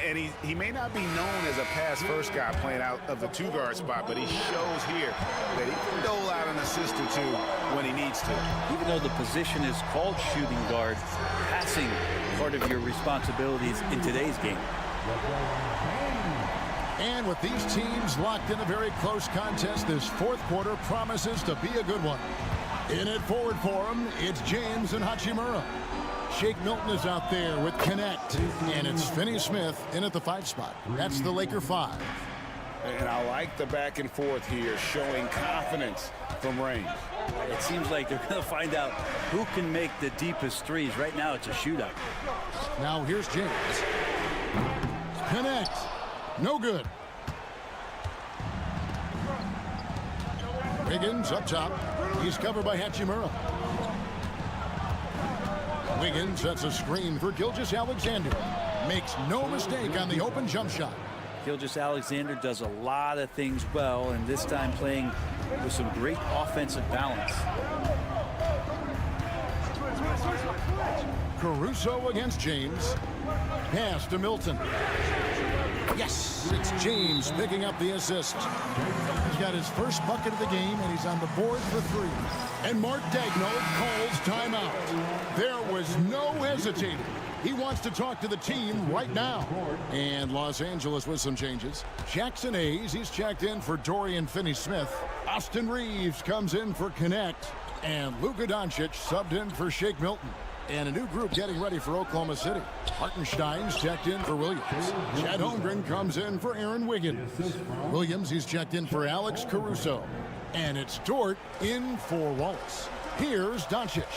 And he may not be known as a pass-first guy playing out of the 2-guard spot, but he shows here that he can dole out an assist or 2 when he needs to. Even though the position is called shooting guard, passing part of your responsibilities in today's game. And with these teams locked in a very close contest, this fourth quarter promises to be a good one. In it forward for him, it's James and Hachimura. Shake Milton is out there with Connect. And it's Finney-Smith in at the 5 spot. That's the Laker 5. And I like the back and forth here, showing confidence from range. It seems like they're going to find out who can make the deepest threes. Right now, it's a shootout. Now here's James. Connect. No good. Wiggins up top. He's covered by Hachimura. Wiggins sets a screen for Gilgeous Alexander. Makes no mistake on the open jump shot. Gilgeous Alexander does a lot of things well, and this time playing with some great offensive balance. Caruso against James. Pass to Milton. Yes, it's James picking up the assist. He's got his first bucket of the game, and he's on the board for 3. And Mark Daigneault calls timeout. There was no hesitating. He wants to talk to the team right now. And Los Angeles with some changes. Jackson Hayes, he's checked in for Dorian Finney-Smith. Austin Reeves comes in for Connect. And Luka Doncic subbed in for Shake Milton. And a new group getting ready for Oklahoma City. Hartenstein's checked in for Williams. Chet Holmgren comes in for Aaron Wiggins. Williams, he's checked in for Alex Caruso. And it's Dort in for Wallace. Here's Doncic.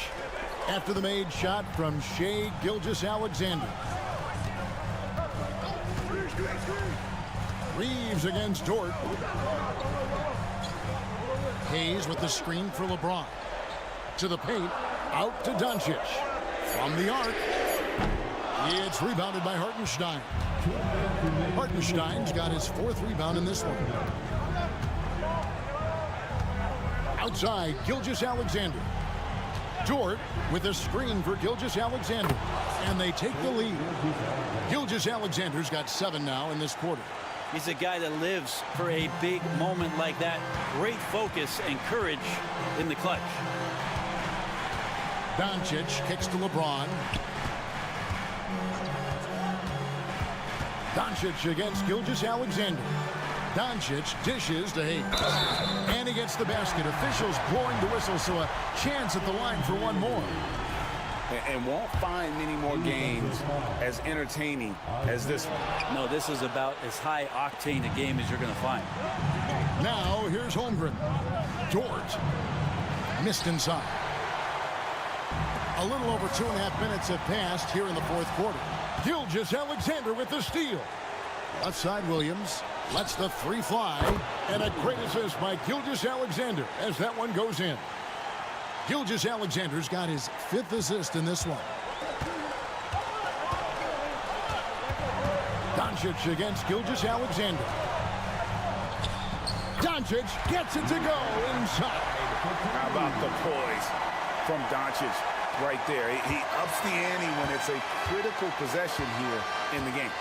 After the made shot from Shai Gilgeous-Alexander. Reeves against Dort. Hayes with the screen for LeBron. To the paint, out to Doncic. From the arc, it's rebounded by Hartenstein. Hartenstein's got his 4th rebound in this one. Outside, Gilgeous-Alexander. Dort with a screen for Gilgeous-Alexander. And they take the lead. Gilgeous-Alexander's got 7 now in this quarter. He's a guy that lives for a big moment like that. Great focus and courage in the clutch. Doncic kicks to LeBron. Doncic against Gilgeous-Alexander. Doncic dishes to Hayes. And he gets the basket. Officials blowing the whistle, so a chance at the line for one more. And won't find many more games as entertaining as this one. No, this is about as high octane a game as you're going to find. Now, here's Holmgren. Dort missed inside. A little over 2.5 minutes have passed here in the 4th quarter. Gilgeous-Alexander with the steal. Left side, Williams lets the 3 fly. And a great assist by Gilgeous-Alexander as that one goes in. Gilgeous-Alexander's got his 5th assist in this one. Doncic against Gilgeous-Alexander. Doncic gets it to go inside. How about the poise from Doncic right there? He ups the ante when it's a critical possession here in the game.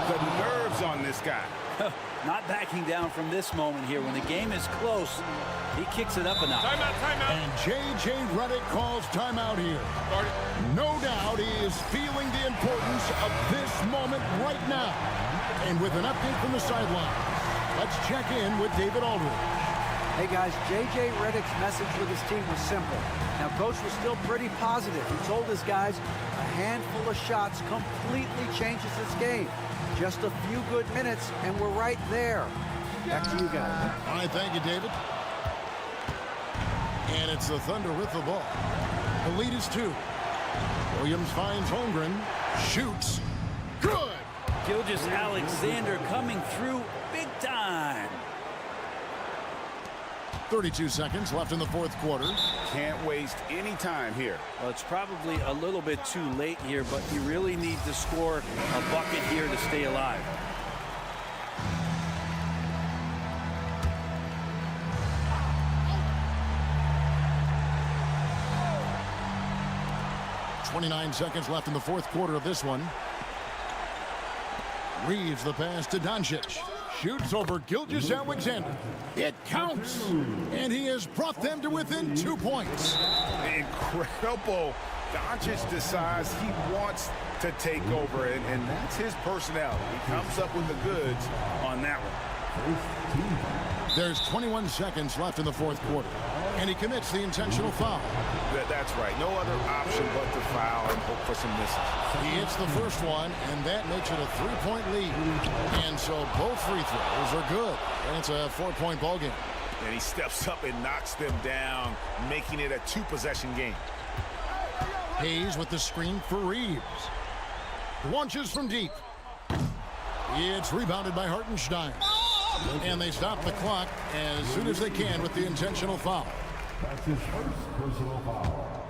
The nerves on this guy. Not backing down from this moment here. When the game is close, he kicks it up a notch. Timeout. And J.J. Redick calls timeout here. No doubt he is feeling the importance of this moment right now. And with an update from the sideline, let's check in with David Aldridge. Hey guys, J.J. Redick's message with his team was simple. Now, Coach was still pretty positive. He told his guys a handful of shots completely changes this game. Just a few good minutes, and we're right there. Back to you guys. All right, thank you, David. And it's the Thunder with the ball. The lead is 2. Williams finds Holmgren. Shoots. Good! Gilgeous-Alexander coming through big time. 32 seconds left in the 4th quarter. Can't waste any time here. Well, it's probably a little bit too late here, but you really need to score a bucket here to stay alive. .29 seconds left in the 4th quarter of this one. Reeves the pass to Doncic. Shoots over Gilgeous-Alexander. It counts. And he has brought them to within 2 points. Incredible. Doncic decides he wants to take over, and that's his personality. He comes up with the goods on that one. There's 21 seconds left in the 4th quarter. And he commits the intentional foul. That's right. No other option but to foul and hope for some misses. He hits the first one, and that makes it a 3-point lead. And so both free throws are good. And it's a 4-point ball game. And he steps up and knocks them down, making it a 2-possession game. Hayes with the screen for Reeves. Launches from deep. It's rebounded by Hartenstein. And they stop the clock as soon as they can with the intentional foul. That's his first personal foul.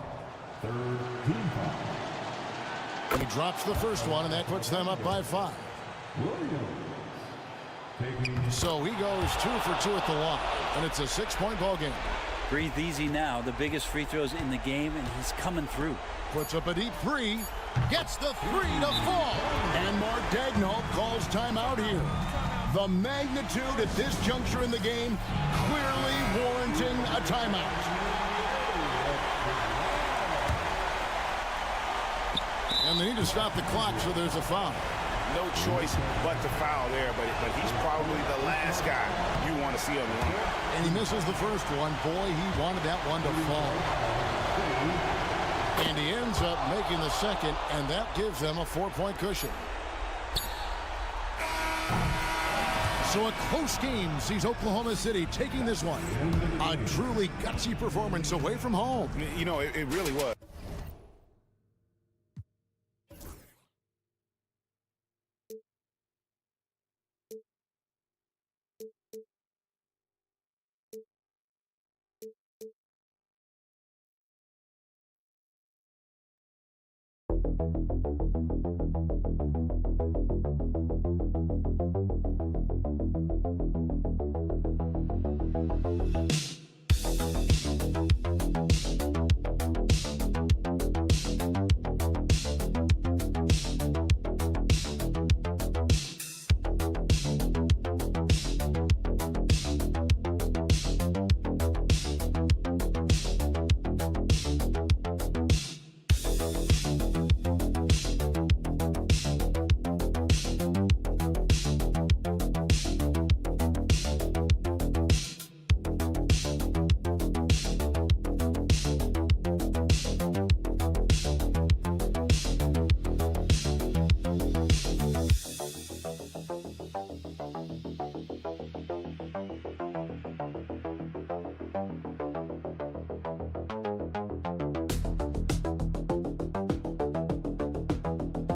3rd team foul. He drops the first one, and that puts them up by 5. So he goes 2 for 2 at the line, and it's a 6-point ball game. Breathe easy now. The biggest free throws in the game, and he's coming through. Puts up a deep 3, gets the 3 to fall, and Mark Daigneault calls timeout here. The magnitude at this juncture in the game clearly warranting a timeout. And they need to stop the clock, so there's a foul. No choice but to foul there, but he's probably the last guy you want to see on the line. And he misses the first one. Boy, he wanted that one to fall. And he ends up making the second, and that gives them a 4-point cushion. So a close game sees Oklahoma City taking this one. A truly gutsy performance away from home. You know, it really was.